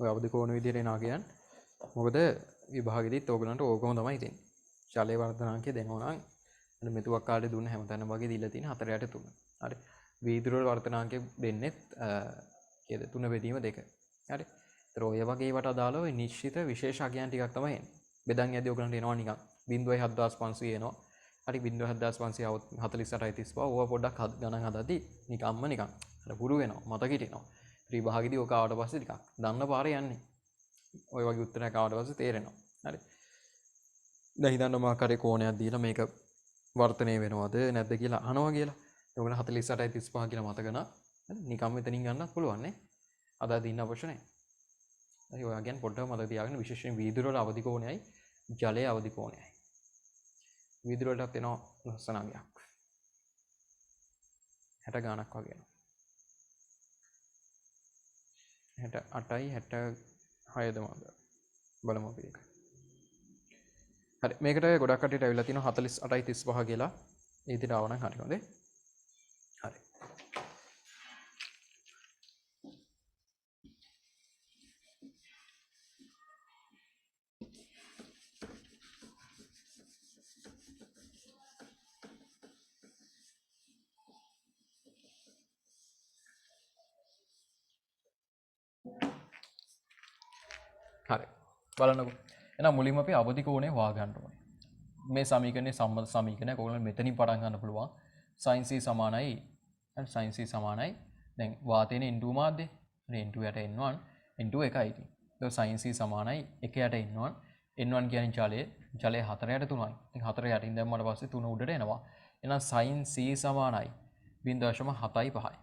ඔය අවදි කෝණ විදිහට එන ආගයන්. මොකද විභාගෙදිත් ඕගලන්ට ඕකම තමයි තියෙන්නේ. ජලයේ වර්ධනාංකය දෙනවා නම් අර මෙතුවක් කාලේ දුන්න හැමතැනම වගේ දීලා තියෙන 4 යට 3. හරි. වීදුරුවල වර්ධනාංකය දෙන්නෙත් කීයද 3 බෙදීම 2. හරි. ඒතර ඔය වගේ වට අදාළව නිශ්චිත විශේෂ අගයන් ටිකක් තමයි එන්නේ. බෙදන් යද්දී ඔයගලන්ට එනවා නිකන් 0.7500 එනවා. හරි 0.7548 ඕවා පොඩ්ඩක් ගණන් හදද්දී නිකම්ම නිකන් අර පුරු වෙනවා මතක හිටිනවා. ත්‍රිභාගෙදී ඔක ආවට පස්සේ ටිකක් දන්න පාරේ යන්නේ. ඔය වගේ උත්තරයක් ආවට පස්සේ තේරෙනවා. හරි. දැන් හිතන්න මා කරේ කෝණයක් දීලා මේක වර්ධනය වෙනවද නැද්ද කියලා අහනවා කියලා. ඒගොල්ලෝ 48.35 කියලා මතක නා. නිකම් මෙතනින් ගන්නත් පුළුවන් නේ. අද දින්න අවශ්‍ය නැහැ. හරි ඔය ගැන පොඩ්ඩක් මතක තියාගන්න විශේෂයෙන් වීදුරු වල අවදි කෝණයයි ජලයේ අවදි කෝණයයි. වීදුරු වලටත් එනවා ලස්සන අගයක්. 60 ගාණක් වගේ එනවා. 68යි 66ද මන්ද බලමු අපි ඒක. හරි මේකට ගොඩක් කට්ටියට ඇවිල්ලා තිනවා 48යි 35 කියලා. ඒ විදිහට ආව නම් හරි හොඳේ. හරි. හරි බලන්නකෝ. එහෙනම් මුලින්ම අපි අවදි කෝණය හොයාගන්න ඕනේ. මේ සමීකරණයේ සම්මත සමීකරණයක් ඔයගොල්ලෝ මෙතනින් පටන් ගන්න පුළුවන්. sin c සමානයි and sin c සමානයි දැන් වාතයේ n2 මාධ්‍ය. n2 යට n1 n2 එකයි ඉතින්. ඒක sin c සමානයි 1 යට n1 n1 කියන්නේ ජලයේ 4 යට 3යි. ඉතින් 4 යටින් දැම්මම පස්සේ 3 උඩට එනවා. එහෙනම් sin c සමානයි 0.75යි.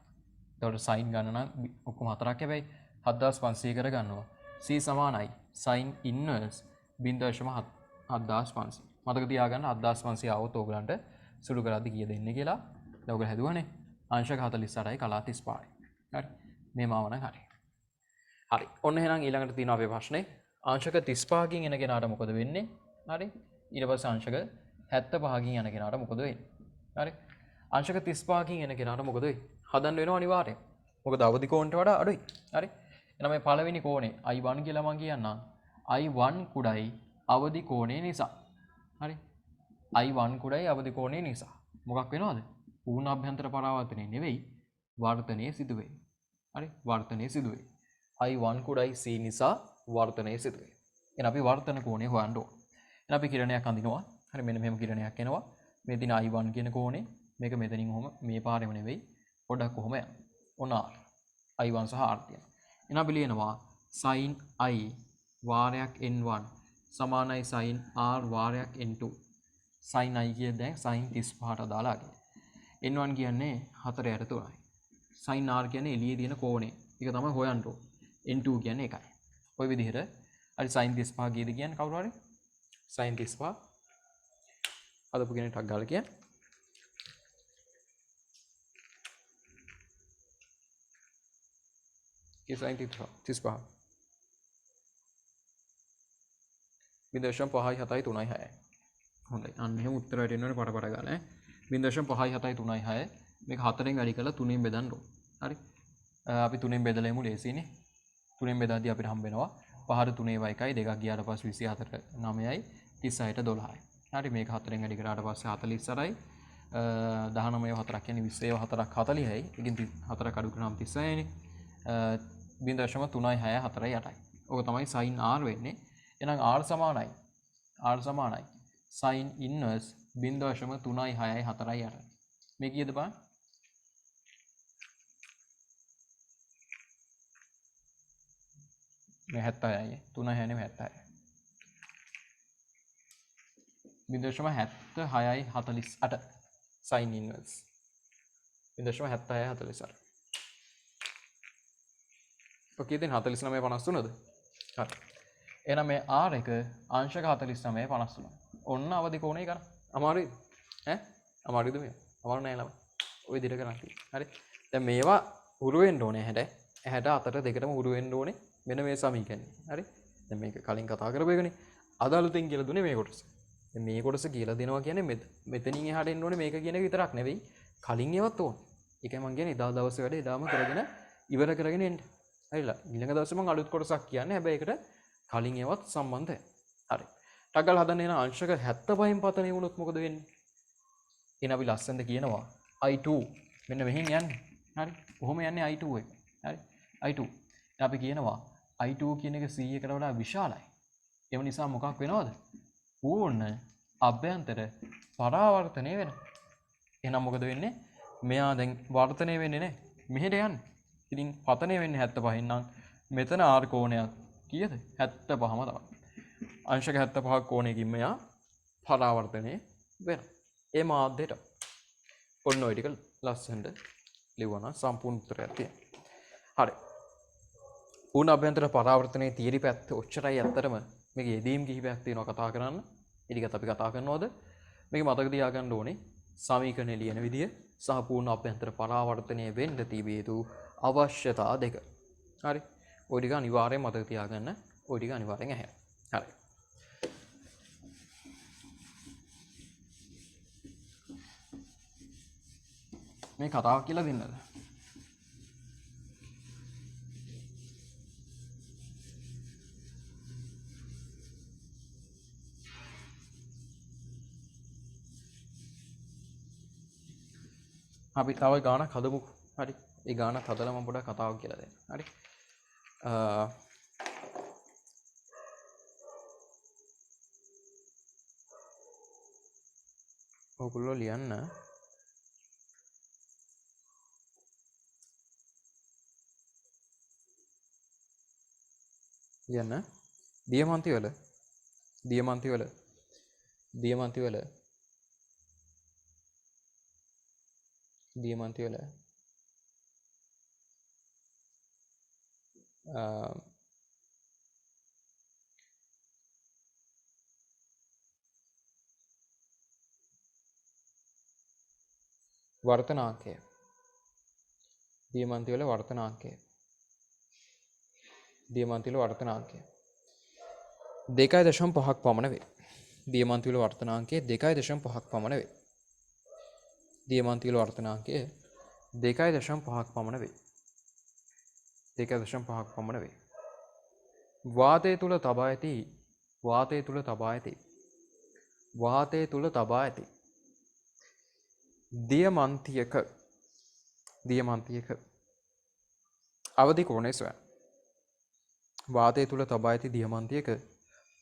එතකොට sin ගන්න නම් ඔක්කොම 4ක් හැබැයි 7500 කර ගන්නවා. c සමානයි sin inverse 0.7500. මතක තියාගන්න 7500 આવොත් ඕගලන්ට සුළු කරද්දී කීයද එන්නේ කියලා. දැන් ඔයගොල්ලෝ හැදුවානේ. අංශක 48යි කලා 35යි. හරි. මේ මාව නම් හරි. හරි. ඔන්න එහෙනම් ඊළඟට තියෙනවා අපේ ප්‍රශ්නේ. අංශක 35කින් එන කෙනාට මොකද වෙන්නේ? හරි. ඊට පස්සේ අංශක 75කින් යන කෙනාට මොකද වෙන්නේ? හරි. අංශක 35කින් එන කෙනාට මොකද වෙන්නේ? හදන්න වෙනවා අනිවාර්යෙන්. මොකද අවදි කෝණයට වඩා අඩුයි. හරි. එහෙනම් මේ පළවෙනි කෝණේ I1 කියලා මම කියන්නම්. I1 කුඩයි අවදි කෝණය නිසා. හරි. I1 කුඩයි අවදි කෝණය නිසා. මොකක් වෙනවද? පූර්ණ අභ්‍යන්තර පරාවර්තනය නෙවෙයි වර්තනයේ සිදුවේ. හරි. වර්තනයේ සිදුවේ. I1 කුඩයි C නිසා වර්තනයේ සිදුවේ. එහෙනම් අපි වර්තන කෝණය හොයන්න ඕන. එහෙනම් අපි කිරණයක් අඳිනවා. හරි මෙන්න මෙහෙම කිරණයක් එනවා. මේ දින I1 කියන කෝණේ මේක මෙතනින් ඔහම මේ පාරෙම නෙවෙයි පොඩක් කොහොම යනවා. ඔන්න R. I1 සහ R තියෙනවා. එහෙනම් අපි ලියනවා sin I වාරයක් n1 සමානයි sin R වාරයක් n2. sin i කිය දැන් sin 35ට දාලා අගය. n1 කියන්නේ 4 යට 3යි. sin r කියන්නේ එළියේ තියෙන කෝණය. ඒක තමයි හොයන්න ඕනේ. n2 කියන්නේ 1යි. ඔය විදිහට හරි sin 35 කීයද කියන්නේ කවුරු හරි? sin 35 අදපු කෙනෙක් ටක් ගාලා කියන්නේ. කී sin 35 0.5යි 7යි 3යි 6යි. හොඳයි. අන්න එහෙම උත්තර වැටෙන්න ඕනේ පට පට ගාලා. 0.5යි 7යි 3යි 6යි. මේක 4ෙන් වැඩි කරලා 3ෙන් බෙදන්න ඕනේ. හරි. අපි 3ෙන් බෙදලා එමු ලේසියිනේ. 3ෙන් බෙදාදී අපිට හම්බ වෙනවා 5ට 3 ඒවා 1යි 2ක් ගියාට පස්සේ 24ට 9යි 36ට 12යි. හරි මේක 4ෙන් වැඩි කරාට පස්සේ 48යි 19 4ක් කියන්නේ 20 4ක් 40යි. එකකින් 4ක් අඩු කරාම 36යිනේ. 0.3යි 6යි 4යි 8යි. ඕක තමයි sin r වෙන්නේ. එහෙනම් r සමානයි. r සමානයි. sin inverse 0.3යි 6යි 4යි 8යි. මේ කීයද බලන්න? මේ 76යි 3යි 6යි 76යි 0.76යි 48 sin inverse 0.76යි 48 ඔකේ දැන් 49 53ද? හරි. එහෙනම් මේ r එක අංශක 49 53. ඔන්න අවදි කෝණය කරා. අමාරුයි. ඈ? අමාරුයිද මේ? අමාරු නෑ ළමයි. ඔය විදිහට කරන් තියෙන්නේ. හරි. දැන් මේවා උරු වෙන්න ඕනේ ඇහැට අතට දෙකටම උරු වෙන්න ඕනේ. මෙන්න මේ සමීකරණය. හරි. දැන් මේක කලින් කතා කරපු එකනේ. අද අලුතෙන් කියලා දුන්නේ මේ කොටස. දැන් මේ කොටස කියලා දෙනවා කියන්නේ මෙතනින් එහාට එන්න ඕනේ මේක කියන එක විතරක් නෙවෙයි. කලින් ඒවත් ඕනේ. ඒකයි මම කියන්නේ එදා දවසේ වැඩේ එදාම කරගෙන ඉවර කරගෙන එන්න. හරිලා. ඊළඟ දවසේ මම අලුත් කොටසක් කියන්නේ. හැබැයි ඒකට කලින් ඒවත් සම්බන්ධයි. හරි. ටග්ගල් හදන්න එන අංශක 75න් පතනේ වුණොත් මොකද වෙන්නේ? එන අපි ලස්සනට කියනවා i2 මෙන්න මෙහෙන් යන්නේ. හරි. කොහොම යන්නේ i2 එක. හරි. i2. අපි කියනවා i2 කියන එක 100කට වඩා විශාලයි. ඒ නිසා මොකක් වෙනවද? ඕන්න අභ්‍යන්තර පරාවර්තනය වෙනවා. එහෙනම් මොකද වෙන්නේ? මෙයා දැන් වර්තනය වෙන්නේ නැහැ. මෙහෙට යන්නේ. ඉතින් පතනය වෙන්නේ 75න් නම් මෙතන r කෝණයක් කීයද? 75ම තමයි. අංශක 75ක කෝණයකින් මෙයා පරාවර්තනය වෙනවා. ඒ මාධ්‍යයට ඔන්න ඔය ටික ලස්සනට ලියවන සම්පූර්ණ උත්තරයක් තියෙනවා. හරි. ඌණ අභ්‍යන්තර පරාවර්තනයේ තීරි පැත්ත ඔච්චරයි ඇත්තටම මේක යෙදීම් කිහිපයක් තියෙනවා කතා කරන්න. ඒ ටිකත් අපි කතා කරනවද? මේක මතක තියාගන්න ඕනේ. සමීකරණය ලියන විදිය සහ පූර්ණ අභ්‍යන්තර පරාවර්තනය වෙන්න තිබිය යුතු අවශ්‍යතා දෙක. හරි. ওই ටික අනිවාර්යෙන් මතක තියාගන්න. ওই ටික අනිවාර්යෙන් ඇහැ. හරි. මේ කතාවක් කියලා දෙන්නද? අපි තව ගානක් හදමුකෝ. හරි. ඒ ගානක් හදලා මම පොඩ්ඩක් කතාවක් කියලා දෙන්න. හරි. ඔයගොල්ලෝ ලියන්න දියමන්ති වල වර්තනාංකය. දියමන්ති වල වර්තනාංකය 2.5ක් පමණ වේ. දියමන්ති වල වර්තනාංකය 2.5ක් පමණ වේ. දියමන්ති වල වර්තනාංකය 2.5ක් පමණ වේ. 2.5ක් පමණ වේ. වාතය තුල තබා ඇති දියමන්තියක අවදි කෝණය සොයන්න. වාතය තුල තබා ඇති දියමන්තියක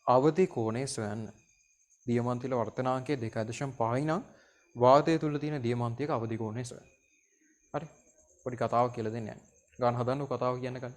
අවදි කෝණය සොයන්න. දියමන්ති වල වර්තනාංකය 2.5යි නම් වාතය තුල තියෙන දියමන්තියක අවදි කෝණය සොයන්න. හරි. පොඩි කතාවක් කියලා දෙන්න යන්නේ. ගාන හදන්න කතාව කියන්න ගන්න.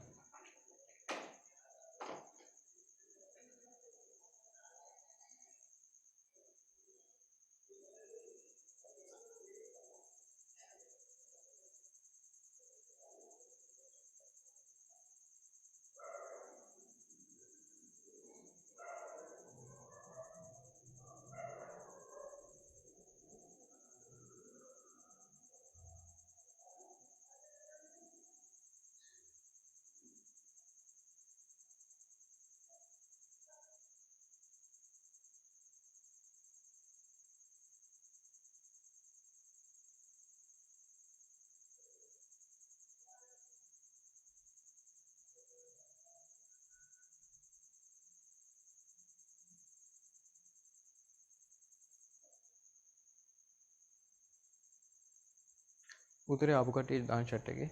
උතරේ ආපු කට්ටිය දාන chat එකේ.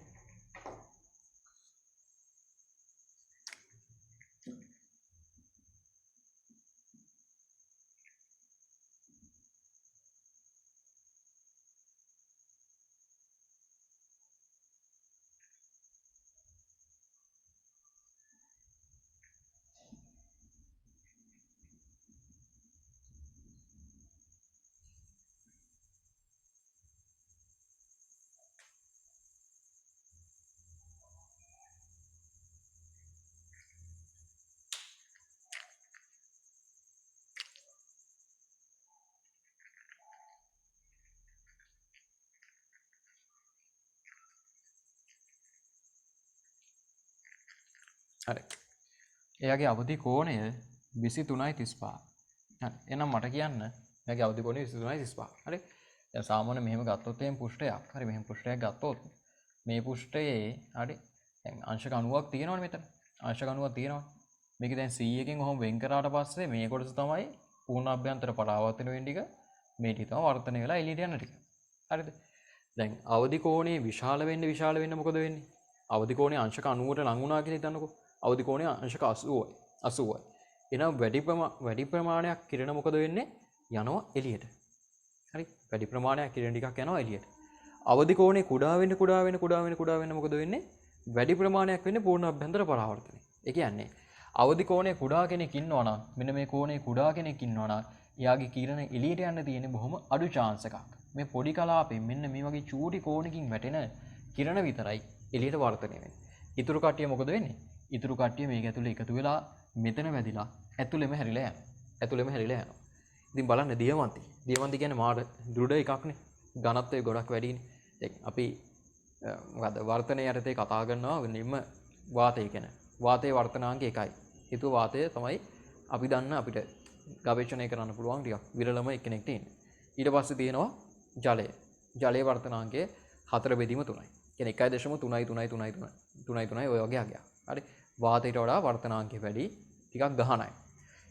හරි. එයාගේ අවදි කෝණය 23.35. හරි. එහෙනම් මට කියන්න එයාගේ අවදි කෝණය 23.35. හරි. දැන් සාමාන්‍ය මෙහෙම ගත්තොත් එහෙම පෘෂ්ඨයක්. හරි මෙහෙම පෘෂ්ඨයක් ගත්තොත් මේ පෘෂ්ඨයේ හරි දැන් අංශක 90ක් තියෙනවනේ මෙතන. අංශක 90ක් තියෙනවා. මේක දැන් 100 කින් ඔහොම වෙන් කරාට පස්සේ මේ කොටස තමයි පූර්ණ අභ්‍යන්තර පරාවර්තන වෙන ටික. මේ ටික තමයි වර්ධනය වෙලා එළියට යන ටික. හරිද? දැන් අවදි කෝණය විශාල වෙන්න මොකද වෙන්නේ? අවදි කෝණය අංශක 90ට ලං වුණා කියලා හිතන්නකෝ. අවදි කෝණය අංශක 80යි. එහෙනම් වැඩි ප්‍රමාණයක් කිරණ මොකද වෙන්නේ? යනවා එළියට. හරි? වැඩි ප්‍රමාණයක් කිරණ ටිකක් යනවා එළියට. අවදි කෝණය කුඩා වෙන්න මොකද වෙන්නේ? වැඩි ප්‍රමාණයක් වෙන්නේ පූර්ණ අභ්‍යන්තර පරාවර්තනය. ඒ කියන්නේ අවදි කෝණය කුඩා කෙනෙක් ඉන්නවා නම් මෙන්න මේ කෝණය කුඩා කෙනෙක් ඉන්නවා නම් එයාගේ කිරණ එළියට යන්න තියෙන්නේ බොහොම අඩු chance එකක්. මේ පොඩි කලාපෙන් මෙන්න මේ වගේ චූටි කෝණකින් වැටෙන කිරණ විතරයි එළියට වර්ධනය වෙන්නේ. ඊතුරු කට්ටිය මොකද වෙන්නේ? ඊතුරු කට්ටිය මේක ඇතුලේ එකතු වෙලා මෙතන වැදිලා ඇතුලෙම හැරිලා යනවා. ඉතින් බලන්න දියමන්ති. දියමන්ති කියන්නේ මාඩ දෘඩ එකක්නේ. ඝනත්වය ගොඩක් වැඩිනේ. දැන් අපි මොකද වර්තනය යටතේ කතා කරනවා නිම්ම වාතය ගැන. වාතයේ වර්තනාංක 1යි. හිතුව වාතය තමයි අපි දන්න අපිට ගවේෂණය කරන්න පුළුවන් ටිකක් විරලම එක්කෙනෙක් තියෙන්නේ. ඊට පස්සේ තියෙනවා ජලය. ජලයේ වර්තනාංකය 4/3යි. කියන්නේ 1.3 ඔය වගේ අගයක්. හරි. වාතයට වඩා වර්තනාංකය වැඩි ටිකක් ගහනයි.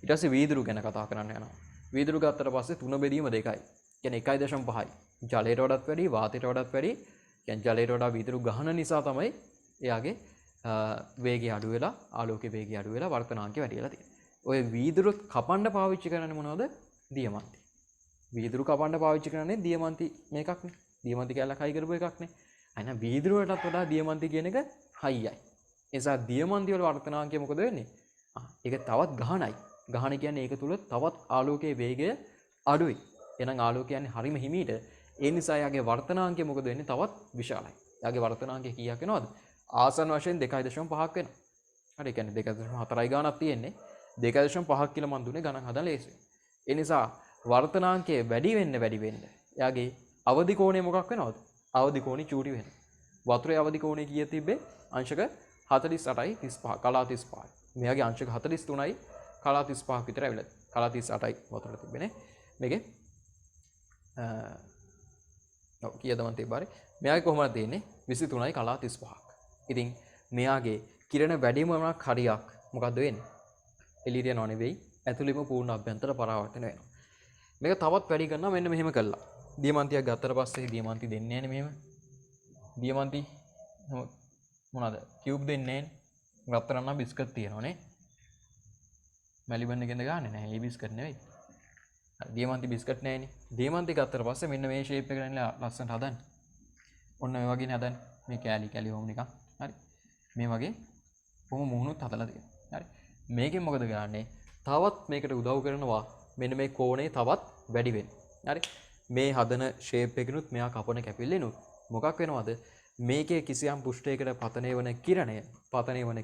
ඊට පස්සේ වීදුරු ගැන කතා කරන්න යනවා. වීදුරු ගත්තට පස්සේ 3/2යි. කියන්නේ 1.5යි. ජලයට වඩාත් වැඩි වාතයට වඩාත් වැඩි. කියන්නේ ජලයට වඩා වීදුරු ගහන නිසා තමයි එයාගේ වේගය අඩු වෙලා ආලෝකයේ වේගය අඩු වෙලා වර්තනාංකය වැඩි වෙලා තියෙන්නේ. ඔය වීදුරු කපන්න පාවිච්චි කරන්නේ මොනවද? දියමන්ති. වීදුරු කපන්න පාවිච්චි කරන්නේ දියමන්ති මේකක්නේ. දියමන්ති කැලක් හයි කරපු එකක්නේ. අයින වීදුරු වලටත් වඩා දියමන්ති කියන එක හයියයි. ඒ නිසා දියමන්ති වල වර්තනාංකය මොකද වෙන්නේ? ඒක තවත් ගහනයි. ගහන කියන්නේ ඒක තුල තවත් ආලෝකයේ වේගය අඩුයි. එහෙනම් ආලෝකය යන්නේ හරිම හිමීට. ඒ නිසා යාගේ වර්තනාංකය මොකද වෙන්නේ? තවත් විශාලයි. යාගේ වර්තනාංකය කීයක් වෙනවද? ආසන්න වශයෙන් 2.5ක් වෙනවා. හරි කියන්නේ 2.4යි ගානක් තියෙන්නේ. 2.5ක් කියලා මන් දුන්නේ ගණන් හදලා ලේසියි. ඒ නිසා වර්තනාංකය වැඩි වෙන්න එයාගේ අවදි කෝණය මොකක් වෙනවද? අවදි කෝණي චූටි වෙනවා. වතුරේ අවදි කෝණය කීය තිබ්බේ? අංශක 48යි 35 කලා 35යි. මෙයාගේ අංශක 43යි කලා 35ක් විතර ඇවිල්ලා. කලා 38යි වතුරට තිබ්බේ මේකේ ඔව් කීයද මන් තිබ්බාරේ? මෙයාගේ කොහොමද තියෙන්නේ? 23යි කලා 35ක්. ඉතින් මෙයාගේ කිරණ වැඩිම වුණක් හරියක් මොකද්ද වෙන්නේ? එළියට යනව නෙවෙයි ඇතුළෙම පූර්ණ අභ්‍යන්තර පරාවර්තන වෙනවා. මේක තවත් වැඩි කරනවා මෙන්න මෙහෙම කළා. දියමන්තියක් ගත්තට පස්සේ දියමන්ති දෙන්නේ නැහැනේ මෙහෙම. දියමන්ති මොනවාද? කියුබ් දෙන්නේ නැහැ. රත්තරන් නම් බිස්කට් තියෙනවනේ. මැලිබන් එකෙන්ද ගන්නෙ නැහැ. ඒ බිස්කට් නෙවෙයි. දියමන්ති බිස්කට් නැහැනේ. දියමන්ති ගත්තට පස්සේ මෙන්න මේ ෂේප් එක ගන්නලා ලස්සනට හදන්න. ඔන්න ඔය වගේනේ හදන්න. මේ කෑලි කෑලි වොම් නිකන්. හරි. මේ වගේ කොහොම මුහුණුත් හදලා තියෙනවා. හරි. මේකෙන් මොකද ගන්නේ? තවත් මේකට උදව් කරනවා මෙන්න මේ කෝණේ තවත් වැඩි වෙන්න. හරි. මේ හදන ෂේප් එකකිනුත් මෙයා කපන කැපිල්ලෙනුත් මොකක් වෙනවද? මේකේ කිසියම් පෘෂ්ඨයකට පතනය වන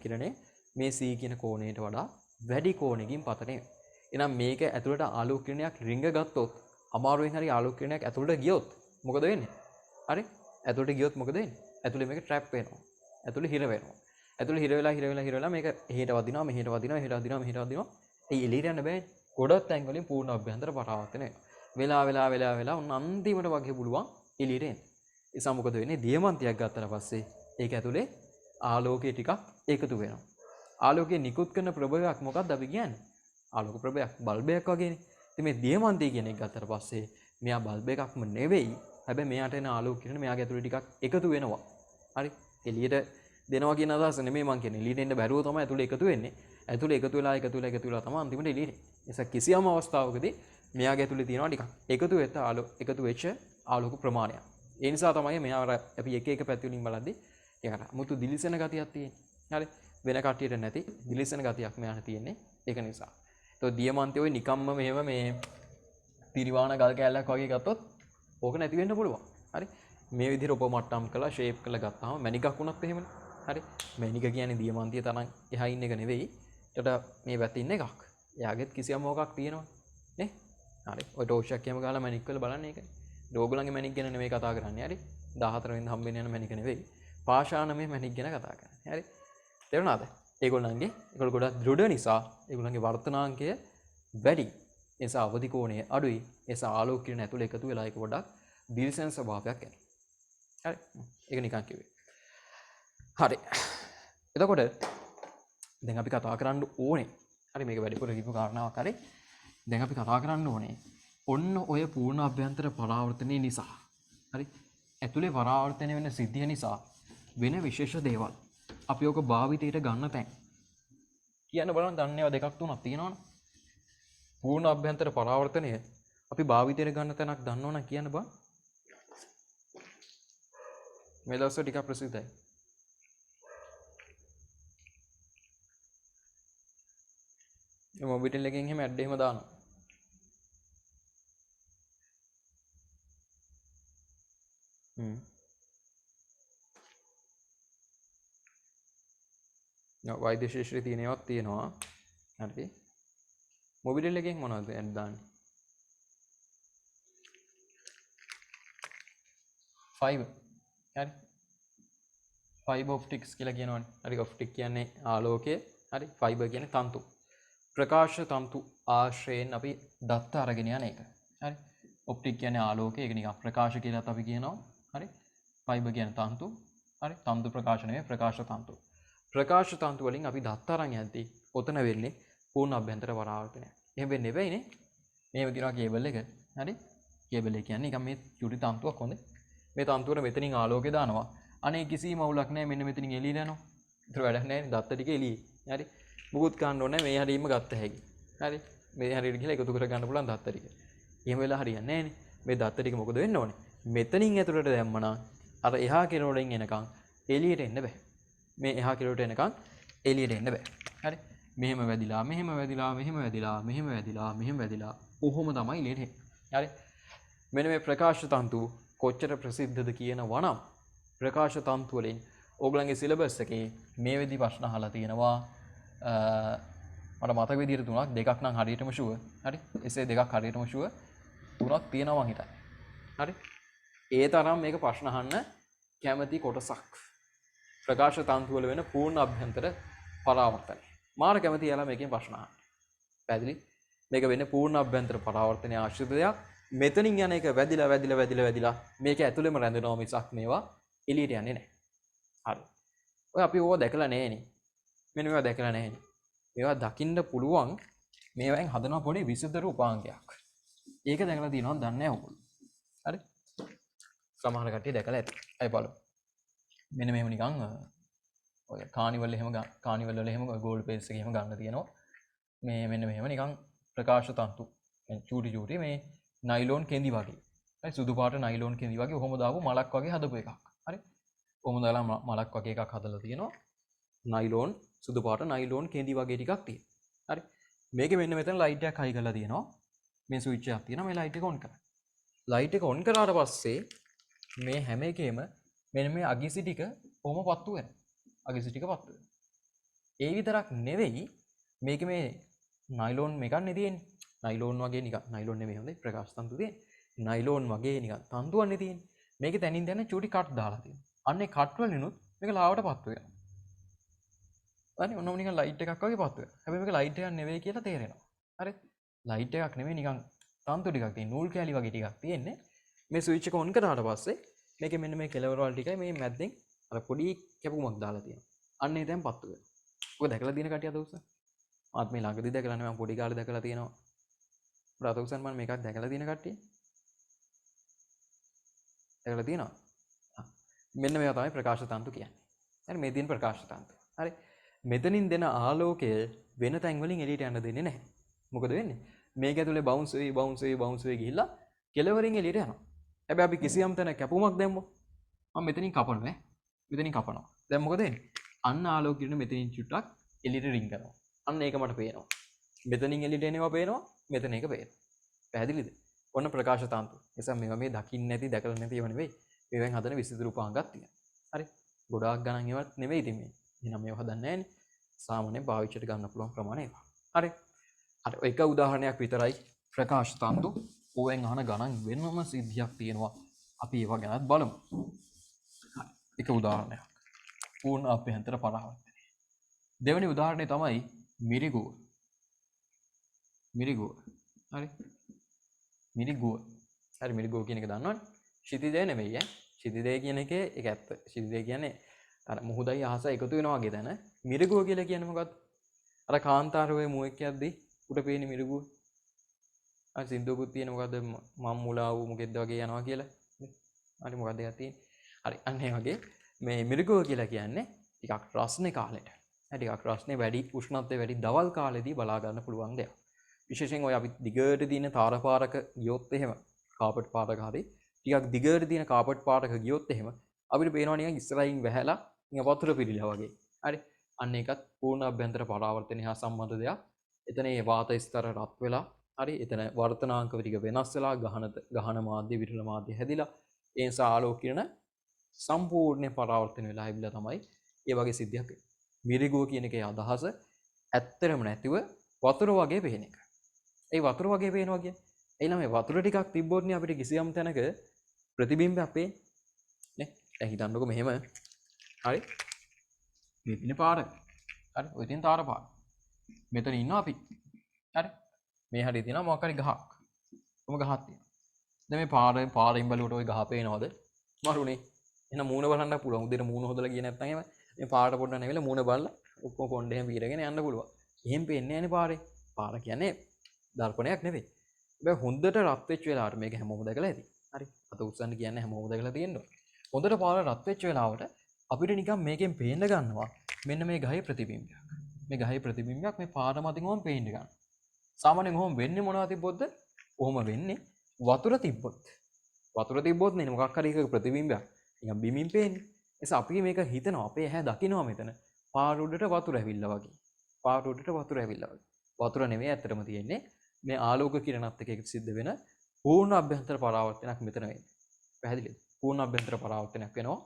කිරණය මේ C කියන කෝණයට වඩා වැඩි කෝණයකින් පතනය වෙනවා. එහෙනම් මේක ඇතුළට ආලෝක කිරණයක් රිංග ගත්තොත් අමාරුවෙන් හරි ආලෝක කිරණයක් ඇතුළට ගියොත් මොකද වෙන්නේ? හරි. ඇතුළට ගියොත් මොකද වෙන්නේ? ඇතුළේ මේක ට්‍රැප් වෙනවා. ඇතුළේ හිර වෙනවා. ඇතුළේ හිර වෙලා මේක එහෙට වදිනවා මෙහෙට වදිනවා. ඒ එළියට යන්න බෑනේ. ගොඩක් තැන් වලින් පූර්ණ අභ්‍යන්තර පරාවර්තන වෙනවා. වෙලා උන් අන්තිමට වගේ පුළුවන් එළියට එන්න. ඒ නිසා මොකද වෙන්නේ? දියමන්තියක් ගත්තට පස්සේ ඒක ඇතුලේ ආලෝකය ටිකක් එකතු වෙනවා. ආලෝකය නිකුත් කරන ප්‍රභවයක් මොකක්ද අපි කියන්නේ? ආලෝක ප්‍රභවයක් බල්බයක් වගේනේ. ඉතින් මේ දියමන්තිය කියන එක ගත්තට පස්සේ මෙයා බල්බ එකක්ම නෙවෙයි හැබැයි මෙයාට එන ආලෝකය කියන්නේ මෙයාගේ ඇතුලේ ටිකක් එකතු වෙනවා. හරි. එළියට දෙනවා කියන අදහස නෙමෙයි මං කියන්නේ. එළියට එන්න බැරුව තමයි ඇතුලේ එකතු වෙන්නේ. ඇතුලේ එකතු වෙලා තමයි අන්තිමට එළියට එන්නේ. ඒසක් කිසියම් අවස්ථාවකදී මෙයාගේ ඇතුලේ තියෙනවා ටිකක් එකතු වෙච්ච ආලෝක ප්‍රමාණයක්. ඒ නිසා තමයි මෙයාට අපි එක එක පැති වලින් බලද්දී ඒකට මුතු දිලිසෙන ගතියක් තියෙන්නේ. හරි. වෙන කට්ටියට නැති දිලිසෙන ගතියක් මෙයාට තියෙන්නේ. ඒක නිසා. ඒතකොට දියමන්තය ඔය නිකම්ම මෙහෙම මේ තිරිවාණ ගල් කෑල්ලක් වගේ ගත්තොත් ඕක නැති වෙන්න පුළුවන්. හරි. මේ විදිහට උපමට්ටම් කළා ෂේප් කරලා ගත්තාම මැණිකක් වුණත් එහෙමනේ. හරි. මැණික කියන්නේ දියමන්තිය තරම් එහා ඉන්න එක නෙවෙයි. ඒකට මේ පැත්තේ ඉන්න එකක්. එයාගෙත් කිසියම් මොකක් තියෙනවා. නේ? හරි. ඔය ටෝච් එකක් එහෙම ගාලා මැණික් වල බලන්න ඒකනේ. ඕගොල්ලන්ගේ මැණික් ගැන නෙමෙයි කතා කරන්නේ. හරි. 14 වෙනිදා හම්බෙන්න යන මැණික නෙවෙයි. පාෂාණමේ මැණික් ගැන කතා කරන්නේ. හරි. තේරුණාද? ඒගොල්ලෝ ගොඩක් දෘඩ නිසා ඒගොල්ලන්ගේ වර්තනාංකය වැඩි. ඒ නිසා අවදි කෝණය අඩුයි. ඒ නිසා ආලෝක කිරණ ඇතුළේ එකතු වෙලා ඒක පොඩක් දිලිසෙන ස්වභාවයක් එනවා. හරි. ඒක නිකන් කිව්වේ. හරි. එතකොට දැන් අපි කතා කරන්න ඕනේ. හරි මේක වැඩිපුර කිව්ව කාරණාවක් හරි. දැන් අපි කතා කරන්න ඕනේ. ඔන්න ඔය පූර්ණ අභ්‍යන්තර පරාවර්තනය නිසා. හරි. ඇතුලේ පරාවර්තනය වෙන සිද්ධිය නිසා වෙන විශේෂ දේවල් අපි ඔක භාවිතයට ගන්න තැන්. කියන්න බලන්න දන්නේ ඒවා දෙකක් තුනක් තියෙනවනේ. පූර්ණ අභ්‍යන්තර පරාවර්තනය අපි භාවිතයට ගන්න තැනක් දන්නවනම් කියන්න බා. මේ දවස්වල ටිකක් ප්‍රසිද්ධයි. මේ මොබිටෙල් එකෙන් එහෙම ඇඩ් එහෙම දානවා. වෛද්‍ය ශිෂ්‍යය තියෙන ඒවාත් තියෙනවා. හරි. මොබිටෙල් එකෙන් මොනවද ඇඩ් දාන්නේ? ෆයිබර්. හරි. ෆයිබර් ඔප්ටික්ස් කියලා කියනවනේ. හරි ඔප්ටික් කියන්නේ ආලෝකය. හරි. ෆයිබර් කියන්නේ තන්තු. ප්‍රකාශ තන්තු ආශ්‍රයෙන් අපි දත්ත අරගෙන යන එක. හරි. ඔප්ටික් කියන්නේ ආලෝකය. ඒක නිකන් ප්‍රකාශ කියලාත් අපි කියනවා. හරි. ෆයිබර් කියන්නේ තන්තු. හරි. තන්තු ප්‍රකාශ නෙවෙයි ප්‍රකාශ තන්තු. ප්‍රකාශ තන්තු වලින් අපි දත්ත අරන් යද්දී ඔතන වෙන්නේ පූර්ණ අභ්‍යන්තර පරාවර්තනය. එහෙම වෙන්නේ නෙවෙයිනේ. මේව කියනවා කේබල් එක. හරි. කේබල් එක කියන්නේ නිකන් මේ චුටි තන්තුවක් හොඳේ. මේ තන්තුවර මෙතනින් ආලෝකය දානවා. අනේ කිසිම අවුලක් නැහැ. මෙන්න මෙතනින් එළියට යනවා. ඒතර වැඩක් නැහැ නේ. දත්ත ටික එළියේ. හරි. මුකුත් ගන්න ඕනේ නැහැ. මේ හරියම ගත්ත හැකි. හරි. මේ හරියට ගිහලා එකතු කර ගන්න පුළුවන් දත්ත ටික. එහෙම වෙලා හරියන්නේ නැහැ නේ. මේ දත්ත ටික මොකද වෙන්න ඕනේ? මෙතනින් ඇතුළට දැම්මනම් අර එහා කෙරවලින් එනකන් එළියට එන්න බෑ. මේ එහා කෙරවට එනකන් එළියට එන්න බෑ. හරි. මෙහෙම වැදිලා මෙහෙම වැදිලා මෙහෙම වැදිලා මෙහෙම වැදිලා මෙහෙම වැදිලා ඔහොම තමයි එළියට එන්නේ. හරි. මෙන්න මේ ප්‍රකාශ තන්තු කොච්චර ප්‍රසිද්ධද කියනවා නම් ප්‍රකාශ තන්තු වලින් ඕගලන්ගේ සිලබස් එකේ මේ විදි ප්‍රශ්න අහලා තියෙනවා. මට මතක විදිහට තුනක් දෙකක් නම් හරියටම ෂුවර්. හරි. එසේ දෙකක් හරියටම ෂුවර්. තුනක් තියෙනවා මං හිතන්නේ. හරි. ඒ තරම් මේක ප්‍රශ්න අහන්න කැමති කොටසක්. ප්‍රකාශ තන්තු වල වෙන පූර්ණ අභ්‍යන්තර පරාවර්තනය. මාර කැමති යාලා මේකෙන් ප්‍රශ්න අහන්න. පැහැදිලි? මේක වෙන්නේ පූර්ණ අභ්‍යන්තර පරාවර්තනයේ ආශ්‍රිත දෙයක්. මෙතනින් යන එක වැදිලා මේක ඇතුළෙම රැඳෙනවා මිසක් මේවා එළියට යන්නේ නැහැ. හරි. ඔය අපි ඕවා දැකලා නැහෙනේ. මෙන්න මේවා දැකලා නැහෙනේ. මේවා දකින්න පුළුවන් මේවෙන් හදන පොඩි විසුද්ධ රූපාංගයක්. ඒක දැකලා තියෙනවද දන්නේ නැහැ ඔයගොල්ලෝ. හරි? සමහර කට්ටිය දැකලා ඇති. අය බලමු. මෙන්න මෙහෙම නිකන් ඔය කානිවල් වල එහෙම ගෝල්ඩ් පේස් එක එහෙම ගන්න තියෙනවා. මේ මෙන්න මෙහෙම නිකන් ප්‍රකාශ තන්තු. චූටි මේ නයිලෝන් කෙඳි වගේ. හරි සුදු පාට නයිලෝන් කෙඳි වගේ ඔහොම දාපු මලක් වගේ හදපු එකක්. හරි. ඔහොම දාලා මලක් වගේ එකක් හදලා තියෙනවා. නයිලෝන් සුදු පාට නයිලෝන් කෙඳි වගේ ටිකක් තියෙනවා. හරි. මේකේ මෙන්න මෙතන ලයිට් එකක් හයි කරලා තියෙනවා. මේ ස්විච් එකක් තියෙනවා. මේ ලයිට් එක ඔන් කරන්න. ලයිට් එක ඔන් කරාට පස්සේ මේ හැම එකේම මෙන්න මේ අගිසි ටික කොහොම පත්තු වෙනවා. අගිසි ටික පත්තු වෙනවා. ඒ විතරක් නෙවෙයි මේක මේ නයිලෝන් එකක් නේ තියෙන්නේ. නයිලෝන් වගේ නිකන් නයිලෝන් නෙමෙයි හොඳේ ප්‍රකාශ තන්තු තියෙන්නේ. නයිලෝන් වගේ නිකන් තන්තුවක් නේ තියෙන්නේ. මේකේ තනින් දැන චූටි කට් දාලා තියෙනවා. අන්නේ කට් වලිනුත් මේක ලාවට පත්තු වෙනවා. හරි ඔන්නම නිකන් ලයිට් එකක් වගේ පත්තු වෙනවා. හැබැයි මේක ලයිට් එකක් නෙවෙයි කියලා තේරෙනවා. හරි ලයිට් එකක් නෙවෙයි නිකන් තන්තු ටිකක් තියෙන නූල් කෑලි වගේ ටිකක් තියෙන්නේ. මේ ස්විච් එක ඔන් කරාට පස්සේ මේකේ මෙන්න මේ කෙලවර වල ටිකයි මේ මැද්දෙන් අර පොඩි කැපුමක් දාලා තියෙනවා. අන්න ඒ දැන් පත්තු වෙනවා. ඔක දැකලා තියෙන කටිය අද උස. මාත් මේ ළඟදී දැකලා නෙවෙයි මම පොඩි කාලේ දැකලා තියෙනවා. ප්‍රාතෝක්සන් මම මේකක් දැකලා තියෙන කට්ටිය. දැකලා තියෙනවා. මෙන්න මේවා තමයි ප්‍රකාශ තන්තු කියන්නේ. හරි මේ තියෙන ප්‍රකාශ තන්තු. හරි. මෙතනින් දෙන ආලෝකය වෙන තැන් වලින් එළියට යන්න දෙන්නේ නැහැ. මොකද වෙන්නේ? මේක ඇතුලේ බවුන්ස් වෙයි ගිහිල්ලා කෙලවරින් එළියට යනවා. හැබැයි අපි කිසියම් තැන කැපුමක් දැම්මොත් මම මෙතනින් කපනවා නේ. මෙතනින් කපනවා. දැන් මොකද වෙන්නේ? අන්න ආලෝකය මෙතනින් චුට්ටක් එළියට රින් කරනවා. අන්න ඒක මට පේනවා. මෙතනින් එළියට එනවා පේනවා. මෙතන එක පේනවා. පැහැදිලිද? ඔන්න ප්‍රකාශ තන්තු. නිසා මේවා මේ දකින්න නැති දැකලා නැති ඒවා නෙවෙයි. මේවෙන් හදන විසිතු රූපාංගයක් තියෙනවා. හරි. ගොඩාක් ගණන් ඒවත් නෙවෙයි ඉතින් මේ. එහෙනම් මේවා හදන්නේ නැහැනේ. සාමාන්‍යයෙන් පාවිච්චියට ගන්න පුළුවන් ප්‍රමාණය ඒවා. හරි. හරි. එක උදාහරණයක් විතරයි ප්‍රකාශ තන්තු. ඕවෙන් අහන ගණන් වෙනම සිද්ධියක් තියෙනවා. අපි ඒවා ගැනත් බලමු. හරි. එක උදාහරණයක්. පූර්ණ අභ්‍යන්තර පරාවර්තනය. දෙවෙනි උදාහරණය තමයි මිරිගුව. මිරිගුව. හරි. මිරිගුව. හරි මිරිගුව කියන එක දන්නවනේ. ශිතිදය නෙවෙයි ඈ. ශිතිදය කියන එකේ ඒක ඇත්ත. ශිතිදය කියන්නේ අර මුහුදයි අහස එකතු වෙනවා වගේ තැන. මිරිගුව කියලා කියන්නේ මොකද්ද? අර කාන්තාරයේ මුවෙක් යද්දි උඩ පේන මිරිගුව. අර සින්දුවකුත් තියෙන මොකද්ද මම් මුලා වූ මොකෙද්ද වගේ යනවා කියලා. හරි මොකද්ද එකක් තියෙන්නේ. හරි අන්න ඒ වගේ මේ මිරිගුව කියලා කියන්නේ ටිකක් රස්නේ කාලෙට. ටිකක් රස්නේ වැඩි උෂ්ණත්වය වැඩි දවල් කාලෙදී බලා ගන්න පුළුවන් දෙයක්. විශේෂයෙන් ඔය අපි දිගට දින තාරපාරක ගියොත් එහෙම කාපට් පාරක හරි ටිකක් දිගට දින කාපට් පාරක ගියොත් එහෙම අපිට පේනවා නිකන් ඉස්සරහින් වැහැලා නිකන් වතුර පිරීලා වගේ. හරි. අන්න ඒකත් පූර්ණ අභ්‍යන්තර පරාවර්තනය හා සම්බන්ධ දෙයක්. එතන ඒ වාත ස්තර රත් වෙලා හරි එතන වර්තනාංක ටික වෙනස් වෙලා ගහන මාධ්‍ය විරල මාධ්‍ය හැදිලා ඒ නිසා ආලෝකීන සම්පූර්ණ පරාවර්තන වෙලා ඇවිල්ලා තමයි ඒ වගේ සිද්ධියක් වෙන්නේ. මිරිගුව කියන එකේ අදහස ඇත්තටම නැතිව වතුර වගේ පේන එක. ඒ වතුර වගේ පේනවා කියන්නේ. එයිනම් මේ වතුර ටිකක් තිබ්බොත් නේ අපිට කිසියම් තැනක ප්‍රතිබිම්බයක් පේන්නේ. නේ? දැන් හිතන්නකෝ මෙහෙම. හරි? මේ තියෙන පාර. හරි? ඔය තියෙන තාර පාර. මෙතන ඉන්නවා අපි. හරි? මේ හරිය තියෙනවා මොකක් හරි ගහක්. කොහොම ගහක් තියෙනවා. දැන් මේ පාරෙන් බලුවට ওই ගහ පේනවද? මරුනේ. එහෙනම් මූණ බලන්න පුළුවන්. උදේට මූණ හොදලා ගියේ නැත්නම් එහෙම මේ පාරට පොඩ්ඩක් නැවිලා මූණ බලලා ඔක්කොම කොණ්ඩේ එහෙම පීරගෙන යන්න පුළුවන්. එහෙම පේන්නේ නැහැනේ පාරේ. පාර කියන්නේ දර්පණයක් නෙවෙයි. හැබැයි හොඳට රත් වෙච්ච වෙලාවට මේක හැමෝම දැකලා ඇති. හරි. අත උස්සන්න කියන්නේ හැමෝම දැකලා තියෙනවා. හොඳට පාර රත් වෙච්ච වෙලාවට අපිට නිකන් මේකෙන් පේන්න ගන්නවා. මෙන්න මේ ගහේ ප්‍රතිබිම්බයක්. මේ ගහේ ප්‍රතිබිම්බයක් මේ පාර මතින්ම පේන්න ගන්නවා. සාමාන්‍යයෙන් ඔහොම වෙන්නේ මොනවද තිබ්බොත්ද? ඔහොම වෙන්නේ වතුර තිබ්බොත්. වතුර තිබ්බොත් නේ මොකක් හරි එකක ප්‍රතිබිම්බයක්. නිකන් බිමින් පේන්නේ. එස අපි මේක හිතනවා අපේ ඇහැ දකිනවා මෙතන. පාර උඩට වතුර ඇවිල්ලා වගේ. පාර උඩට වතුර ඇවිල්ලා වගේ. වතුර නෙමෙයි ඇත්තටම තියෙන්නේ. මේ ආලෝක කිරණත් එක්ක සිද්ධ වෙන පූර්ණ අභ්‍යන්තර පරාවර්තනයක් මෙතන වෙන්නේ. පැහැදිලිද? පූර්ණ අභ්‍යන්තර පරාවර්තනයක් වෙනවා.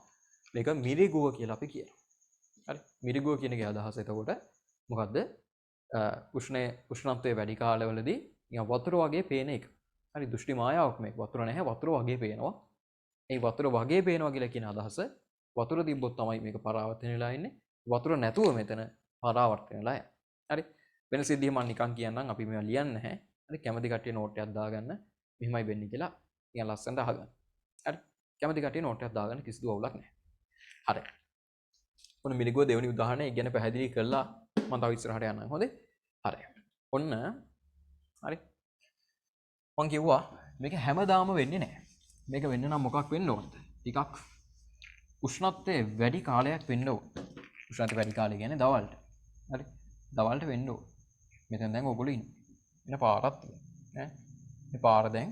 මේක මිරිගුව කියලා අපි කියනවා. හරි? මිරිගුව කියන එකේ අදහස එතකොට මොකද්ද? උෂ්ණත්වයේ වැඩි කාලවලදී නිකන් වතුර වගේ පේන එක. හරි දෘෂ්ටි මායාවක් මේක. වතුර නැහැ වතුර වගේ පේනවා. ඒ වතුර වගේ පේනවා කියලා කියන අදහස වතුර තිබ්බොත් තමයි මේක පරාවර්තන වෙලා ඉන්නේ. වතුර නැතුව මෙතන පරාවර්තන වෙලා යන්නේ. හරි? වෙන සිද්ධිය මම නිකන් කියන්නම් අපි මේවා ලියන්නේ නැහැ. හරි කැමති කට්ටිය නෝට් එකක් දාගන්න. මෙහෙමයි වෙන්නේ කියලා නිකන් ලස්සනට අහගන්න. හරි? කැමති කට්ටිය නෝට් එකක් දාගන්න කිසිදු අවුලක් නැහැ. හරි. ඔන්න මිරිගුව දෙවෙනි උදාහරණය ගැන පැහැදිලි කරලා මම තව ඉස්සරහට යන්නම්. හොඳේ? හරි. ඔන්න හරි. මම කිව්වා මේක හැමදාම වෙන්නේ නැහැ. මේක වෙන්න නම් මොකක් වෙන්න ඕනද? ටිකක් උෂ්ණත්වයේ වැඩි කාලයක් වෙන්න ඕන. උෂ්ණත්වය වැඩි කාලය කියන්නේ දවල්ට. හරි? දවල්ට වෙන්න ඕන. මෙතන දැන් ඔයගොල්ලෝ ඉන්නේ. මෙන්න පාරක් තියෙනවා. ඈ මේ පාර දැන්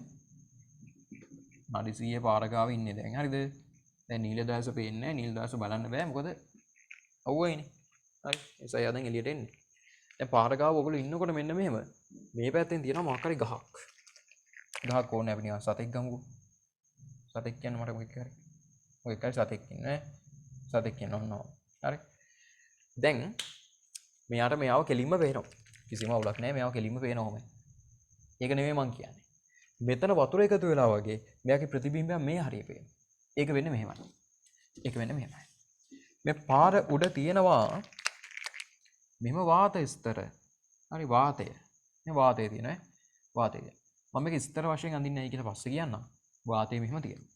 නඩි 100 පාර ගාව ඉන්නේ දැන්. හරිද? දැන් නිල දාස පේන්නේ නැහැ. නිල දාස බලන්න බෑ. මොකද අවුවයිනේ. හරි? ඒසයි ආ දැන් එළියට එන්නේ. දැන් පාර ගාව ඔයගොල්ලෝ ඉන්නකොට මෙන්න මෙහෙම මේ පැත්තෙන් තියෙනවා මොකක් හරි ගහක්. ගහක් ඕනේ අපි නිකන් සතෙක් ගමුකෝ. සතෙක් කියන්නේ මට මොකක් හරි. මොකක් හරි සතෙක් ඉන්නේ. සතෙක් කියනවා. හරි? දැන් මෙයාට මෙයාව කෙලින්ම පේනවා. කිසිම අවුලක් නැහැ. මෙයාව කෙලින්ම පේනවම. ඒක නෙමෙයි මං කියන්නේ. මෙතන වතුර එකතු වෙලා වගේ මෙයාගේ ප්‍රතිබිම්බය මේ හරිය පේනවා. ඒක වෙන්නේ මෙහෙමයි. ඒක වෙන්නේ මෙහෙමයි. මේ පාර උඩ තියෙනවා මෙහෙම වාත ස්තර. හරි වාතය. මේ වාතය තියෙනවා. වාතය. මම මේක ස්තර වශයෙන් අඳින්නේ නැහැ කියලා පස්සේ කියන්නම්. වාතය මෙහෙම තියෙනවා.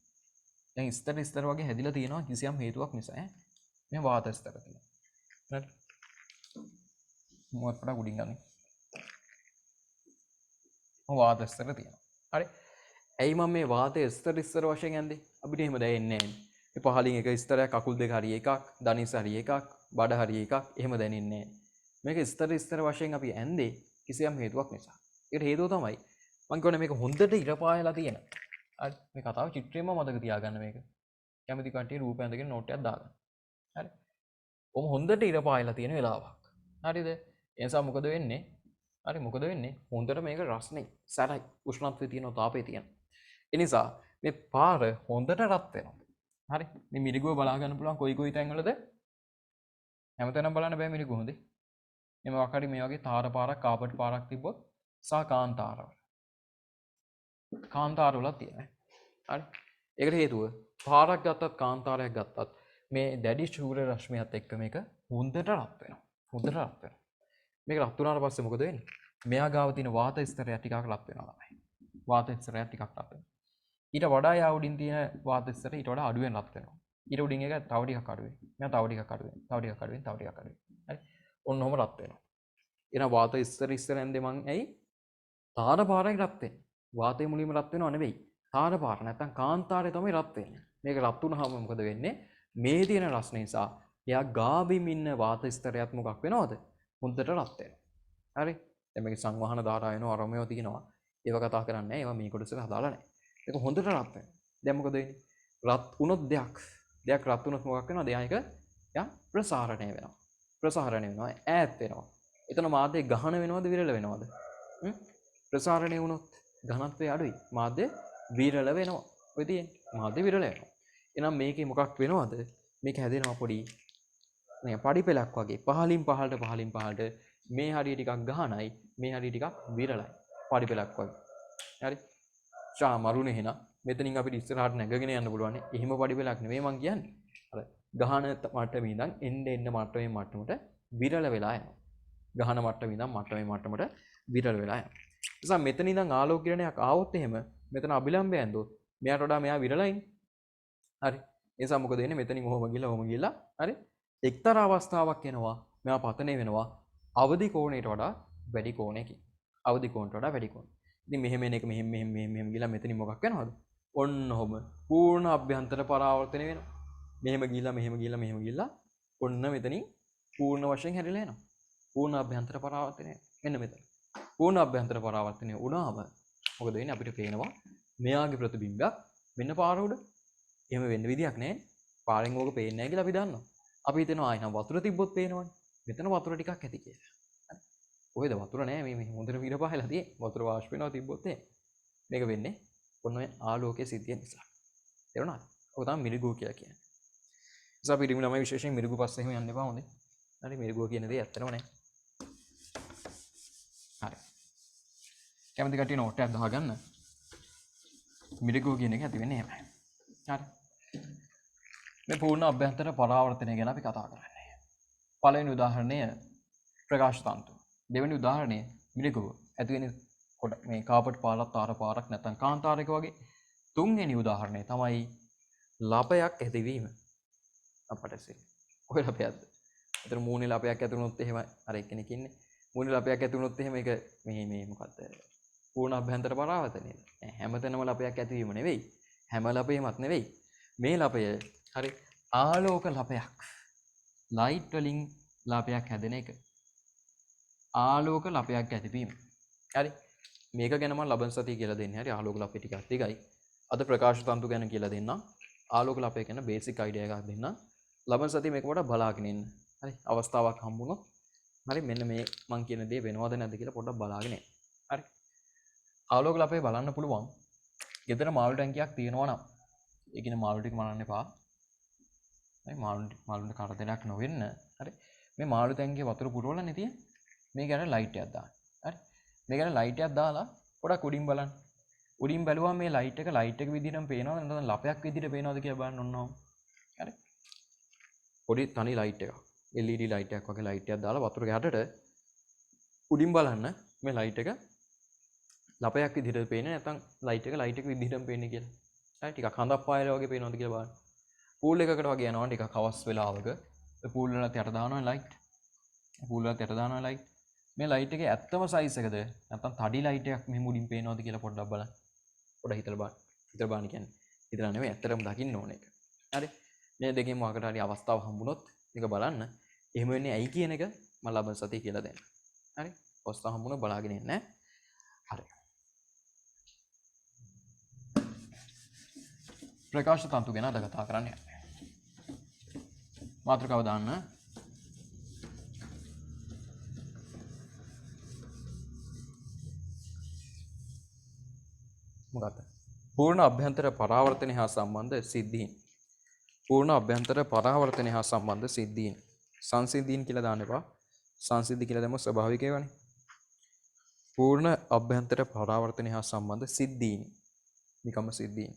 දැන් ස්තර වගේ හැදිලා තියෙනවා කිසියම් හේතුවක් නිසා ඈ. මේ වාත ස්තර තියෙනවා. හරි. මොකක්ද උඩින් ගන්නේ? වාත ස්තර තියෙනවා. හරි. ඇයි මම මේ වාතය ස්තර වශයෙන් ඇන්දේ? අපිට එහෙම දැනෙන්නේ නැහැ. මේ පහලින් එක ස්තරයක් කකුල් දෙක හරිය එකක්, දනිස් හරිය එකක්, බඩ හරිය එකක් එහෙම දැනෙන්නේ නැහැ. මේක ස්තර වශයෙන් අපි ඇන්දේ කිසියම් හේතුවක් නිසා. ඒකට හේතුව තමයි මම කියන්නේ මේක හොඳට ඉර පායලා තියෙන. හරි මේ කතාව චිත්‍රයෙන්ම මතක තියාගන්න මේක. කැමති කට්ටිය රූපය ඇඳගෙන නෝට් එකක් දාගන්න. හරි. ඔහොම හොඳට ඉර පායලා තියෙන වෙලාවක්. හරිද? ඒ නිසා මොකද වෙන්නේ? හරි මොකද වෙන්නේ? හොඳට මේක රස්නේ, සැරයි, උෂ්ණත්වය තියෙනවා, තාපය තියෙනවා. ඒ නිසා මේ පාර හොඳට රත් වෙනවා. හරි. මේ මිරිගුව බලා ගන්න පුළුවන් කොයි තැන්වලද? හැමතැනම බලන්න බෑ මිරිගුව හොඳේ. මේ මොකක් හරි මේ වගේ තාර පාරක්, කාපට් පාරක් තිබ්බොත් සහ කාන්තාරවල. කාන්තාරවලක් තියෙනවා. හරි. ඒකට හේතුව පාරක් ගත්තත් කාන්තාරයක් ගත්තත් මේ දැඩි සූර්ය රශ්මියත් එක්ක මේක හොඳට රත් වෙනවා. හොඳට රත් වෙනවා. මේක රත් වුණාට පස්සේ මොකද වෙන්නේ? මෙයා ගාව තියෙන වාත ස්තරය ටිකක් රත් වෙනවා තමයි. වාත ස්තරය ටිකක් රත් වෙනවා. ඊට වඩා යා උඩින් තියෙන වාත ස්තරය ඊට වඩා අඩුවෙන් රත් වෙනවා. ඊට උඩින් එක තව ටිකක් අඩු වෙනවා. මෙයා තව ටිකක් අඩු වෙනවා. තව ටිකක් අඩු වෙනවා. තව ටිකක් අඩු වෙනවා. හරි. ඔන්නෝම රත් වෙනවා. එහෙනම් වාත ස්තර ඇන්දේ මං ඇයි? තාර පාරයි රත් වෙන්නේ. වාතය මුලින්ම රත් වෙනව නෙවෙයි. තාර පාර නැත්තම් කාන්තාරය තමයි රත් වෙන්නේ. මේක රත් වුණාම මොකද වෙන්නේ? මේ තියෙන රස්නේ නිසා එයා ගාබින් ඉන්න වාත ස්තරයත් මොකක් වෙනවද? හොඳට රත් වෙනවා. හරි? දැන් මේක සංවහන ධාරා වෙනවා, අරමයෝ තියෙනවා. ඒව කතා කරන්නේ නැහැ. ඒවා මේ කොටසට හදාලා නැහැ. ඒක හොඳට රත් වෙනවා. දැන් මොකද වෙන්නේ? රත් වුණොත් දෙයක් රත් වුණොත් මොකක් වෙනවද? එයා ප්‍රසාරණය වෙනවා. ප්‍රසාරණය වෙනවා. ඈත් වෙනවා. එතන මාධ්‍ය ගහන වෙනවද විරල වෙනවද? ප්‍රසාරණය වුණොත් ඝනත්වය අඩුයි. මාධ්‍ය විරල වෙනවා. ඔය තියෙන්නේ. මාධ්‍ය විරල වෙනවා. එහෙනම් මේකේ මොකක් වෙනවද? මේක හැදෙනවා පොඩි මේ පඩි පෙලක් වගේ. පහලින් පහළට මේ හරිය ටිකක් ගහනයි, මේ හරිය ටිකක් විරලයි. පඩි පෙලක් වගේ. හරි? මරුනේ එහෙනම් මෙතනින් අපිට ඉස්සරහට නැගගෙන යන්න පුළුවන්. එහෙම පඩි පෙලක් නෙවෙයි මං කියන්නේ. අර ගහන මට්ටමේ ඉඳන් එන්න මට්ටමට විරල වෙලා යනවා. ගහන මට්ටමේ ඉඳන් මට්ටමට විරල වෙලා යනවා. නිසා මෙතන ඉඳන් ආලෝක කිරණයක් ආවොත් එහෙම මෙතන අභිලම්බය ඇඳොත් මෙයාට වඩා මෙයා විරලයිනේ. හරි. ඒ නිසා මොකද වෙන්නේ? මෙතනින් ඔහොම ගිහලා හරි. එක්තරා අවස්ථාවක් එනවා මෙයා පතනය වෙනවා අවදි කෝණයට වඩා වැඩි කෝණයකින්. අවදි කෝණයට වඩා වැඩි කෝණයක්. ඉතින් මෙහෙම එන එක මෙහෙම ගිහලා මෙතනින් මොකක් වෙනවද? ඔන්න ඔහොම පූර්ණ අභ්‍යන්තර පරාවර්තනය වෙනවා. මෙහෙම ගිහලා ඔන්න මෙතනින් පූර්ණ වශයෙන් හැරිලා එනවා. පූර්ණ අභ්‍යන්තර පරාවර්තනය මෙන්න මෙතන. පූර්ණ අභ්‍යන්තර පරාවර්තනය වුණාම මොකද වෙන්නේ? අපිට පේනවා මෙයාගේ ප්‍රතිබිම්බයක් මෙන්න පාර උඩ. එහෙම වෙන්න විදියක් නැහැ. පාරෙන් ඕක පේන්නේ නැහැ කියලා අපි දන්නවා. අපි හිතනවා ආයෙ නම් වතුර තිබ්බොත් පේනවනේ. මෙතන වතුර ටිකක් ඇති කියලා. හරි. කොහෙද වතුර නැහැ මේ හොඳට විර පහලා තියෙන්නේ. වතුර වාෂ්ප වෙනවා තිබ්බොත් මේක වෙන්නේ ඔන්න ඔය ආලෝකයේ සිද්ධිය නිසා. තේරුණාද? ඔක තමයි මිරිගුව කියලා කියන්නේ. නිසා පිටිම ළමයි විශේෂයෙන් මිරිගුව පස්සේ එහෙම යන්න එපා හොඳේ. හරි මිරිගුව කියන දේ ඇත්තම නැහැ. හරි. කැමති කට්ටිය නෝට් එකක් දාගන්න. මිරිගුව කියන එක ඇති වෙන්නේ එහෙමයි. හරි. මේ පූර්ණ අභ්‍යන්තර පරාවර්තනය ගැන අපි කතා කරන්නේ. පළවෙනි උදාහරණය ප්‍රකාශ තන්තු. දෙවෙනි උදාහරණය මිරිගුව. ඇති වෙන්නේ කොට මේ කාපට් පාරක් තාර පාරක් නැත්නම් කාන්තාරයක වගේ. තුන්වෙනි උදාහරණය තමයි ලපයක් ඇතිවීම. අපට සිල්. ඔය ලපයක්ද? ඒතර මූණේ ලපයක් ඇති වුණොත් එහෙම අර එක්කෙනෙක් ඉන්නේ. මූණේ ලපයක් ඇති වුණොත් එහෙම ඒක මේ මොකද්ද? පූර්ණ අභ්‍යන්තර පරාවර්තනයද? හැමතැනම ලපයක් ඇතිවීම නෙවෙයි. හැම ලපෙමත් නෙවෙයි. මේ ලපය හරි ආලෝක ලපයක්. ලයිට් වලින් ලපයක් හැදෙන එක. ආලෝක ලපයක් ඇතිවීම. හරි. මේක ගැන මම ලබන සතිය කියලා දෙන්නේ. හරි ආලෝක ලපේ ටිකක් ටිකයි. අද ප්‍රකාශ තන්තු ගැන කියලා දෙන්නම්. ආලෝක ලපේ ගැන බේසික් අයිඩියා එකක් දෙන්නම්. ලබන සතිය මේක පොඩ්ඩක් බලාගෙන ඉන්න. හරි අවස්ථාවක් හම්බුනොත් හරි මෙන්න මේ මං කියන දේ වෙනවද නැද්ද කියලා පොඩ්ඩක් බලාගෙන ඉන්න. හරි. ආලෝක ලපේ බලන්න පුළුවන්. ගෙදර මාළු ටැංකියක් තියෙනවා නම් ඒ කියන්නේ මාළු ටික මරන්න එපා. හරි මාළුන්ට කරදරයක් නොවෙන්න. හරි. මේ මාළු ටැංකියේ වතුර පුරවලානේ තියෙන්නේ. මේක ගැන ලයිට් එකක් දාන්න. හරි. මේක ගැන ලයිට් එකක් දාලා පොඩක් උඩින් බලන්න. උඩින් බැලුවම මේ ලයිට් එක විදිහටම පේනවද නැත්නම් ලපයක් විදිහට පේනවද කියලා බලන්න ඕනම. හරි. පොඩි තනි ලයිට් එකක්. LED ලයිට් එකක් වගේ ලයිට් එකක් දාලා වතුර ගැටට උඩින් බලන්න මේ ලයිට් එක ලපයක් විදිහට පේන්නේ නැත්නම් ලයිට් එක විදිහටම පේන්නේ කියලා. හරි ටිකක් හඳක් පායලා වගේ පේනවද කියලා බලන්න. පූල් එකකට වගේ යනවා ටිකක් හවස් වෙලාවක. ඒ පූල් වලට යට දානවා ලයිට්. පූල් වලට යට දානවා ලයිට්. මේ ලයිට් එකේ ඇත්තම සයිස් එකද නැත්නම් තඩි ලයිට් එකක් මෙහෙම උඩින් පේනවද කියලා පොඩ්ඩක් බලන්න. පොඩ හිතලා බලන්න කියන්නේ. හිතලා නෙමෙයි ඇත්තටම දකින්න ඕන එක. හරි. මේ දෙකෙන් මොකකට හරි අවස්ථාව හම්බුනොත් මේක බලන්න. එහෙම වෙන්නේ ඇයි කියන එක මම ලබන සතියේ කියලා දෙන්න. හරි. අවස්ථාව හම්බුනොත් බලාගෙන ඉන්න. හරි. ප්‍රකාශ තන්තු ගැන අද කතා කරන්න යන්නේ. මාතෘකාව දාන්න. මොකක්ද? පූර්ණ අභ්‍යන්තර පරාවර්තනය හා සම්බන්ධ සිද්ධීන්. පූර්ණ අභ්‍යන්තර පරාවර්තනය හා සම්බන්ධ සිද්ධීන්. සංසිද්ධීන් කියලා දාන්න එපා. සංසිද්ධි කියලා දැම්මොත් ස්වභාවික ඒවානේ. පූර්ණ අභ්‍යන්තර පරාවර්තනය හා සම්බන්ධ සිද්ධීන්. නිකම්ම සිද්ධීන්.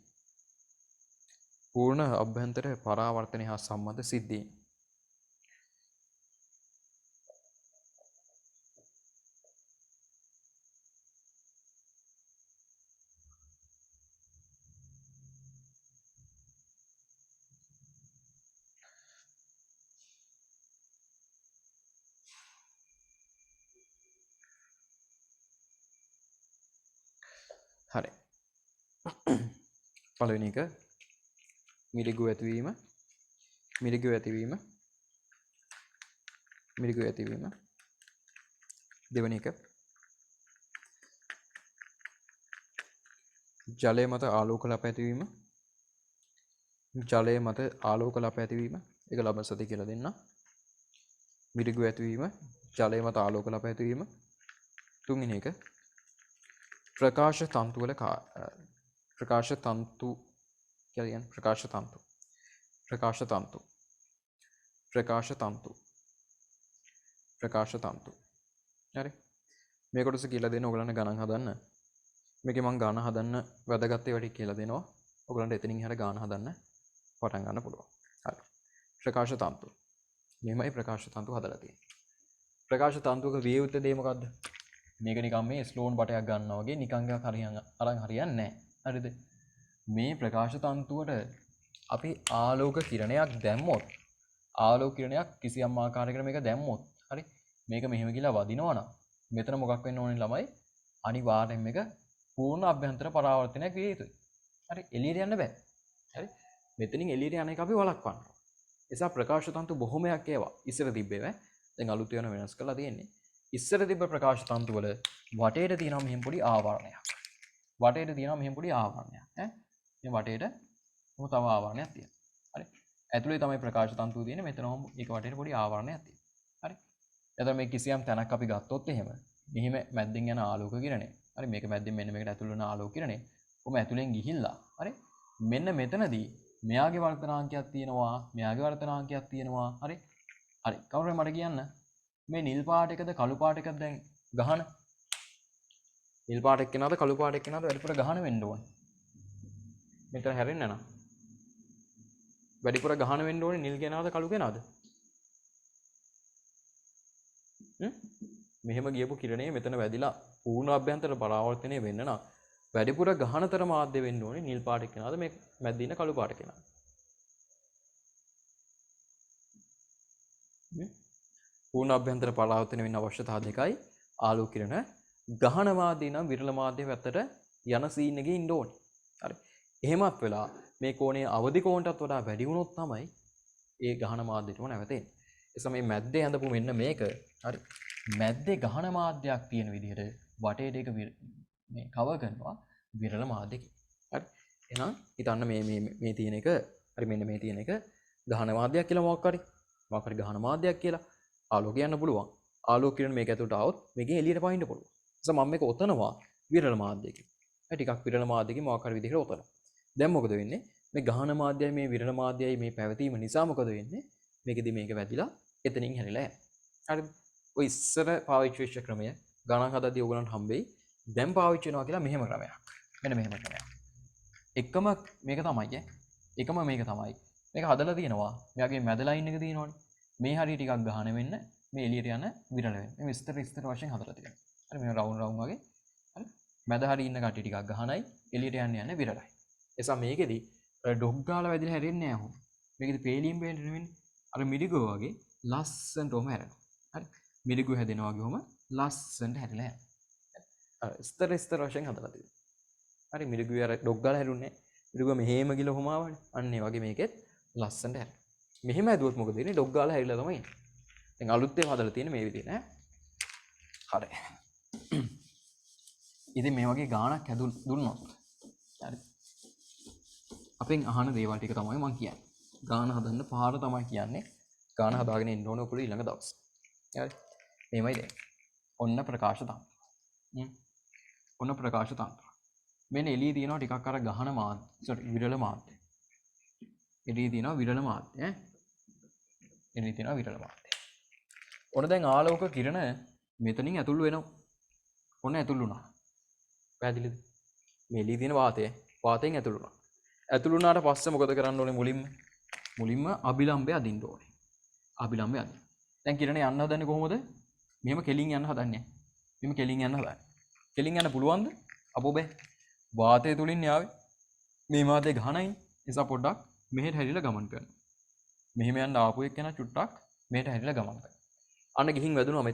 පූර්ණ අභ්‍යන්තර පරාවර්තනය හා සම්බන්ධ සිද්ධීන්. හරි. පළවෙනි එක මිරිගු ඇතිවීම. මිරිගු ඇතිවීම. මිරිගු ඇතිවීම. දෙවෙනි එක ජලය මත ආලෝක ලප ඇතිවීම. ජලය මත ආලෝක ලප ඇතිවීම. ඒක ලබන සතිය කියලා දෙන්න. මිරිගු ඇතිවීම, ජලය මත ආලෝක ලප ඇතිවීම. තුන්වෙනි එක ප්‍රකාශ තන්තු වල ප්‍රකාශ තන්තු කියලා කියන්නේ ප්‍රකාශ තන්තු. ප්‍රකාශ තන්තු. ප්‍රකාශ තන්තු. ප්‍රකාශ තන්තු. හරි. මේ කොටස කියලා දෙන්න ඕගලන්ට ගණන් හදන්න. මේකේ මම ගාන හදන්න වැදගත් ඒවා ටික කියලා දෙනවා. ඕගලන්ට එතනින් එහාට ගාන හදන්න පටන් ගන්න පුළුවන්. හරි. ප්‍රකාශ තන්තු. මෙහෙමයි ප්‍රකාශ තන්තු හදලා තියෙන්නේ. ප්‍රකාශ තන්තුවක විය යුත්තේ දේ මොකද්ද? මේක නිකන් මේ ස්ලෝන් බටයක් ගන්නවා වගේ නිකන් එකක් අරන් හරියන්නේ නැහැ. හරිද? මේ ප්‍රකාශ තන්තුවට අපි ආලෝක කිරණයක් දැම්මොත් ආලෝක කිරණයක් කිසියම් ආකාරයකට මේක දැම්මොත් හරි මේක මෙහෙම ගිහලා වදිනවා නම් මෙතන මොකක් වෙන්න ඕනේ ළමයි අනිවාර්යෙන් මේක පූර්ණ අභ්‍යන්තර පරාවර්තනයක් විය යුතුයි. හරි එළියට යන්න බෑ. හරි මෙතනින් එළියට යන එක අපි වළක්වන්න. එසා ප්‍රකාශ තන්තු බොහොමයක් ඒවා ඉස්සර තිබ්බේ ඈ. දැන් අලුත් ඒවා වෙනස් කරලා තියෙන්නේ. ඉස්සර තිබ්බ ප්‍රකාශ තන්තු වල වටේට තියෙනවා මෙහෙම පොඩි ආවරණයක්. වටේට තියෙනවා මෙහෙම පොඩි ආවරණයක් ඈ. මේ වටේට මොකද තව ආවරණයක් තියෙනවා. හරි. ඇතුලේ තමයි ප්‍රකාශ තන්තුව තියෙන්නේ. මෙතන මේක වටේට පොඩි ආවරණයක් තියෙනවා. හරි. එතකොට මේ කිසියම් තැනක් අපි ගත්තොත් එහෙම මෙහිම මැද්දෙන් යන ආලෝක කිරණය. හරි මේක මැද්දෙන් මෙන්න මේකට ඇතුල් වෙන ආලෝක කිරණය. කොහොම ඇතුලෙන් ගිහිල්ලා හරි මෙන්න මෙතනදී මෙයාගේ වර්තනාංකයක් තියෙනවා. මෙයාගේ වර්තනාංකයක් තියෙනවා. හරි. හරි. කවුරුහරි මට කියන්න මේ නිල් පාට එකද කළු පාට එකද දැන් ගහන නිල් පාට එක්කනද කළු පාට එක්කනද වැඩිපුර ගහන වෙන්න ඕනේ. මෙතන හැරෙන්න නෑ. වැඩිපුර ගහන වෙන්න ඕනේ නිල් කෙනාද කළු කෙනාද? මෙහෙම ගියපු කිරණේ මෙතන වැදිලා පූර්ණ අභ්‍යන්තර පරාවර්තනය වෙන්න නම් වැඩිපුර ගහනතර මාධ්‍ය වෙන්න ඕනේ නිල් පාට කෙනාද මේ මැද්දේ ඉන්න කළු පාට කෙනාද? පූර්ණ අභ්‍යන්තර පරාවර්තනය වෙන්න අවශ්‍යතා දෙකයි. ආලෝක කිරණ ගහන මාධ්‍ය නම් විරල මාධ්‍ය පැත්තට යන සීන් එකේ ඉන්න ඕනේ. හරි. එහෙමත් වෙලා මේ කෝණයේ අවදි කෝණයටත් වඩා වැඩි වුණොත් තමයි ඒ ගහන මාධ්‍යයටම නැවතෙන්නේ. එසම මේ මැද්දේ ඇඳපු මෙන්න මේක හරි මැද්දේ ගහන මාධ්‍යයක් තියෙන විදිහට වටේට ඒක මේ කවර් කරනවා විරල මාධ්‍යකින්. හරි. එහෙනම් හිතන්න මේ තියෙන එක හරි මෙන්න මේ තියෙන එක ගහන මාධ්‍යයක් කියලා මොකක් හරි ගහන මාධ්‍යයක් කියලා ආලෝකය යන්න පුළුවන්. ආලෝක කිරණ මේක ඇතුළට આવොත් මේකෙන් එළියට පහින්න පුළුවන්. එතකොට මම මේක ඔතනවා විරල මාධ්‍යයකින්. ටිකක් විරල මාධ්‍යයකින් මොකක් හරි විදිහට ඔතන. දැන් මොකද වෙන්නේ? මේ ගහන මාධ්‍යයයි මේ විරල මාධ්‍යයයි මේ පැවතීම නිසා මොකද වෙන්නේ? මේකෙදි මේක වැදිලා එතනින් හැරිලා යනවා. හරිද? ඔය ඉස්සර පාවිච්චි වෙච්ච ක්‍රමය ගණන් හදද්දී ඔයගලන්ට හම්බෙයි. දැන් පාවිච්චි වෙනවා කියලා මෙහෙම ක්‍රමයක්. මෙන්න මෙහෙම ක්‍රමයක්. එකම මේක තමයි එකම මේක තමයි. මේක හදලා තියෙනවා. මෙයාගේ මැද ලයින් එක තියෙනවනේ. මේ හරිය ටිකක් ගහන වෙන්න මේ එළියට යන විරල වෙන්න. මේ විස්තර වශයෙන් හදලා තියෙනවා. හරි මේ රවුන්ඩ් වගේ. හරි. මැද හරිය ඉන්න කට්ටිය ටිකක් ගහනයි එළියට යන්නේ විරලයි. එසා මේකෙදි ඩොග් ගාලා වැදිලා හැරෙන්නේ නැහැ. මේකෙදි පේලියෙන් පේන්න නෙවෙන්නේ. අර මිරිගෝ වගේ ලස්සනටම හැරෙනවා. හරි. මිරිගෝ හැදෙනවා වගේම ලස්සනට හැරිලා යනවා. ස්තර වශයෙන් හදලා තියෙනවා. හරි මිරිගුවේ අර ඩොග් ගාලා හැරුන්නේ මිරිගුව මෙහෙම ගිල ඔහොම ආවනේ අන්න ඒ වගේ මේකෙත් ලස්සනට හැරෙනවා මෙහෙම ඇදුවොත් මොකද වෙන්නේ ඩොග් ගාලා හැරිලා තමයි එන්නේ දැන් අලුත් ඒවා හදලා තියෙන්නේ මේ විදිහට ඈ හරි ඉතින් මේ වගේ ගාණක් දුන්නොත් හරි අපෙන් අහන දේවල් ටික තමයි මම කියන්නේ ගාණ හදන්න පාර තමයි කියන්නේ ගාණ හදාගෙන ඉන්න ඕනේ උකුල ඊළඟ දවස් හරි මේමයි දැන් ඔන්න ප්‍රකාශ තන්ත්‍ර ඔන්න ප්‍රකාශ තන්ත්‍ර මෙන්න එළියේ තියෙනවා ටිකක් අර ගහන මාධ්‍ය විරල මාධ්‍ය එළියේ තියෙනවා විරල මාධ්‍ය එළියේ තියෙනවා විරල මාධ්‍ය ඔන්න දැන් ආලෝක කිරණ මෙතනින් ඇතුල් වෙනවා ඔන්න ඇතුල් වුණා පැහැදිලිද මේ එළියේ තියෙන වාතයෙන් ඇතුල් වුණා ඇතුල් වුණාට පස්සේ මොකද කරන්න ඕනේ මුලින්ම අභිලම්බය අදින්න ඕනේ අභිලම්බය අදින්න දැන් කිරණ යන්න හදන්නේ කොහොමද මෙහෙම කෙලින් යන්න හදන්නේ මෙහෙම කෙලින් යන්න හදන්නේ කෙලින් යන්න පුළුවන්ද අපෝ බෑ වාතය තුලින් යාවේ මේ වාතය ගහනයි නිසා පොඩ්ඩක් මෙහෙට හැරිලා ගමන් කරනවා මෙහෙම යන්න ආපු එක්කෙනා චුට්ටක් මෙහෙට හැරිලා ගමන් කරනවා අන්න ගිහින් වැදුනා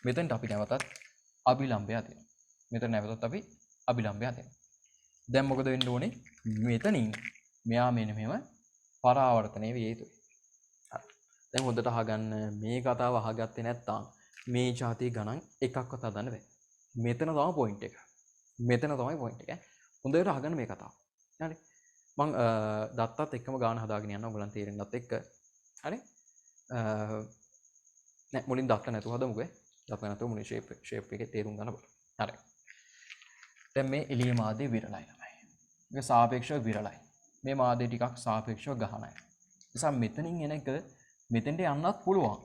මෙතනට අපි නැවතත් අභිලම්බය අදිනවා මෙතන නැවතත් අපි අභිලම්බය අදිනවා දැන් මොකද වෙන්න ඕනේ මෙතනින් මෙයා මෙන්න මෙහෙම පරාවර්තනය විය යුතුයි හරි දැන් හොඳට අහගන්න මේ කතාව අහගත්තේ නැත්නම් මේ જાතිය ගණන් එකක්වත් හදන්න බෑ මෙතන තමයි පොයින්ට් එක මෙතන තමයි පොයින්ට් එක හොඳට අහගන්න මේ කතාව හරි මං දත්තත් එක්කම ගාන හදාගෙන යනවා ඔයගලන් තේරෙන්නත් එක්ක හරි නෑ මුලින් දත්ත නැතුව හදමුකෝ දත්ත නැතුව මුලින් ෂේප් එකේ තේරුම් ගන්න බලන්න හරි දැන් මේ එළිය මාධ්‍ය විරලයි ළමයි මේක සාපේක්ෂව විරලයි මේ මාධ්‍ය ටිකක් සාපේක්ෂව ගහනයි නිසා මෙතනින් එන එක මෙතෙන්ට යන්නත් පුළුවන්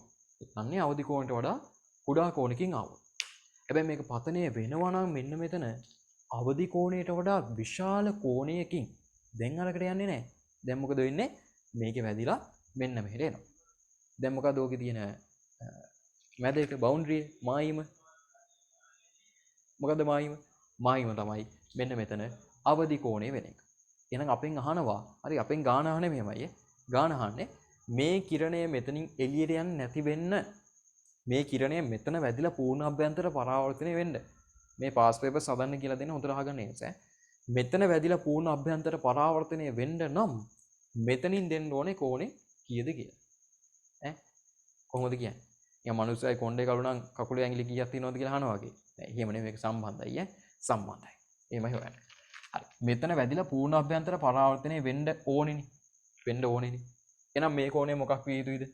යන්නේ අවදි කෝණයට වඩා කුඩා කෝණකින් ආවොත් හැබැයි මේක පතනය වෙනවා නම් මෙන්න මෙතන අවදි කෝණයට වඩා විශාල කෝණයකින් දැන් අරකට යන්නේ නැහැ දැන් මොකද වෙන්නේ මේකේ වැදිලා මෙන්න මෙහෙට එනවා දැන් මොකද ඕකේ තියෙන මැද එක බවුන්ඩරි මායිම මොකද මායිම තමයි මෙන්න මෙතන අවදි කෝණය වෙන එක එහෙනම් අපෙන් අහනවා හරි අපෙන් ගාන අහන්නේ මෙහෙමයි ගාන අහන්නේ මේ කිරණය මෙතනින් එළියට යන්නේ නැති වෙන්න මේ කිරණය මෙතන වැදිලා පූර්ණ අභ්‍යන්තර පරාවර්තනය වෙන්න මේ පාස් පේපර්ස් හදන්න කියලා දෙන හොඳට අහගන්න ඕනේ මෙතන වැදිලා පූර්ණ අභ්‍යන්තර පරාවර්තනය වෙන්න නම් මෙතනින් දෙන්න ඕනේ කෝණේ කීයද කියලා ඈ කොහොමද කියන්නේ යා මනුස්සයයි කොණ්ඩේ කළු නම් කකුලේ ඇඟිලි කීයක් තියෙනවද කියලා අහනවා වගේ නෑ එහෙම නෙමෙයි මේක සම්බන්ධයි සම්බන්ධයි එහෙමයි හොයන්නේ හරි මෙතන වැදිලා පූර්ණ අභ්‍යන්තර පරාවර්තනය වෙන්න ඕනේනේ එහෙනම් මේ කෝණය මොකක් විය යුතුයිද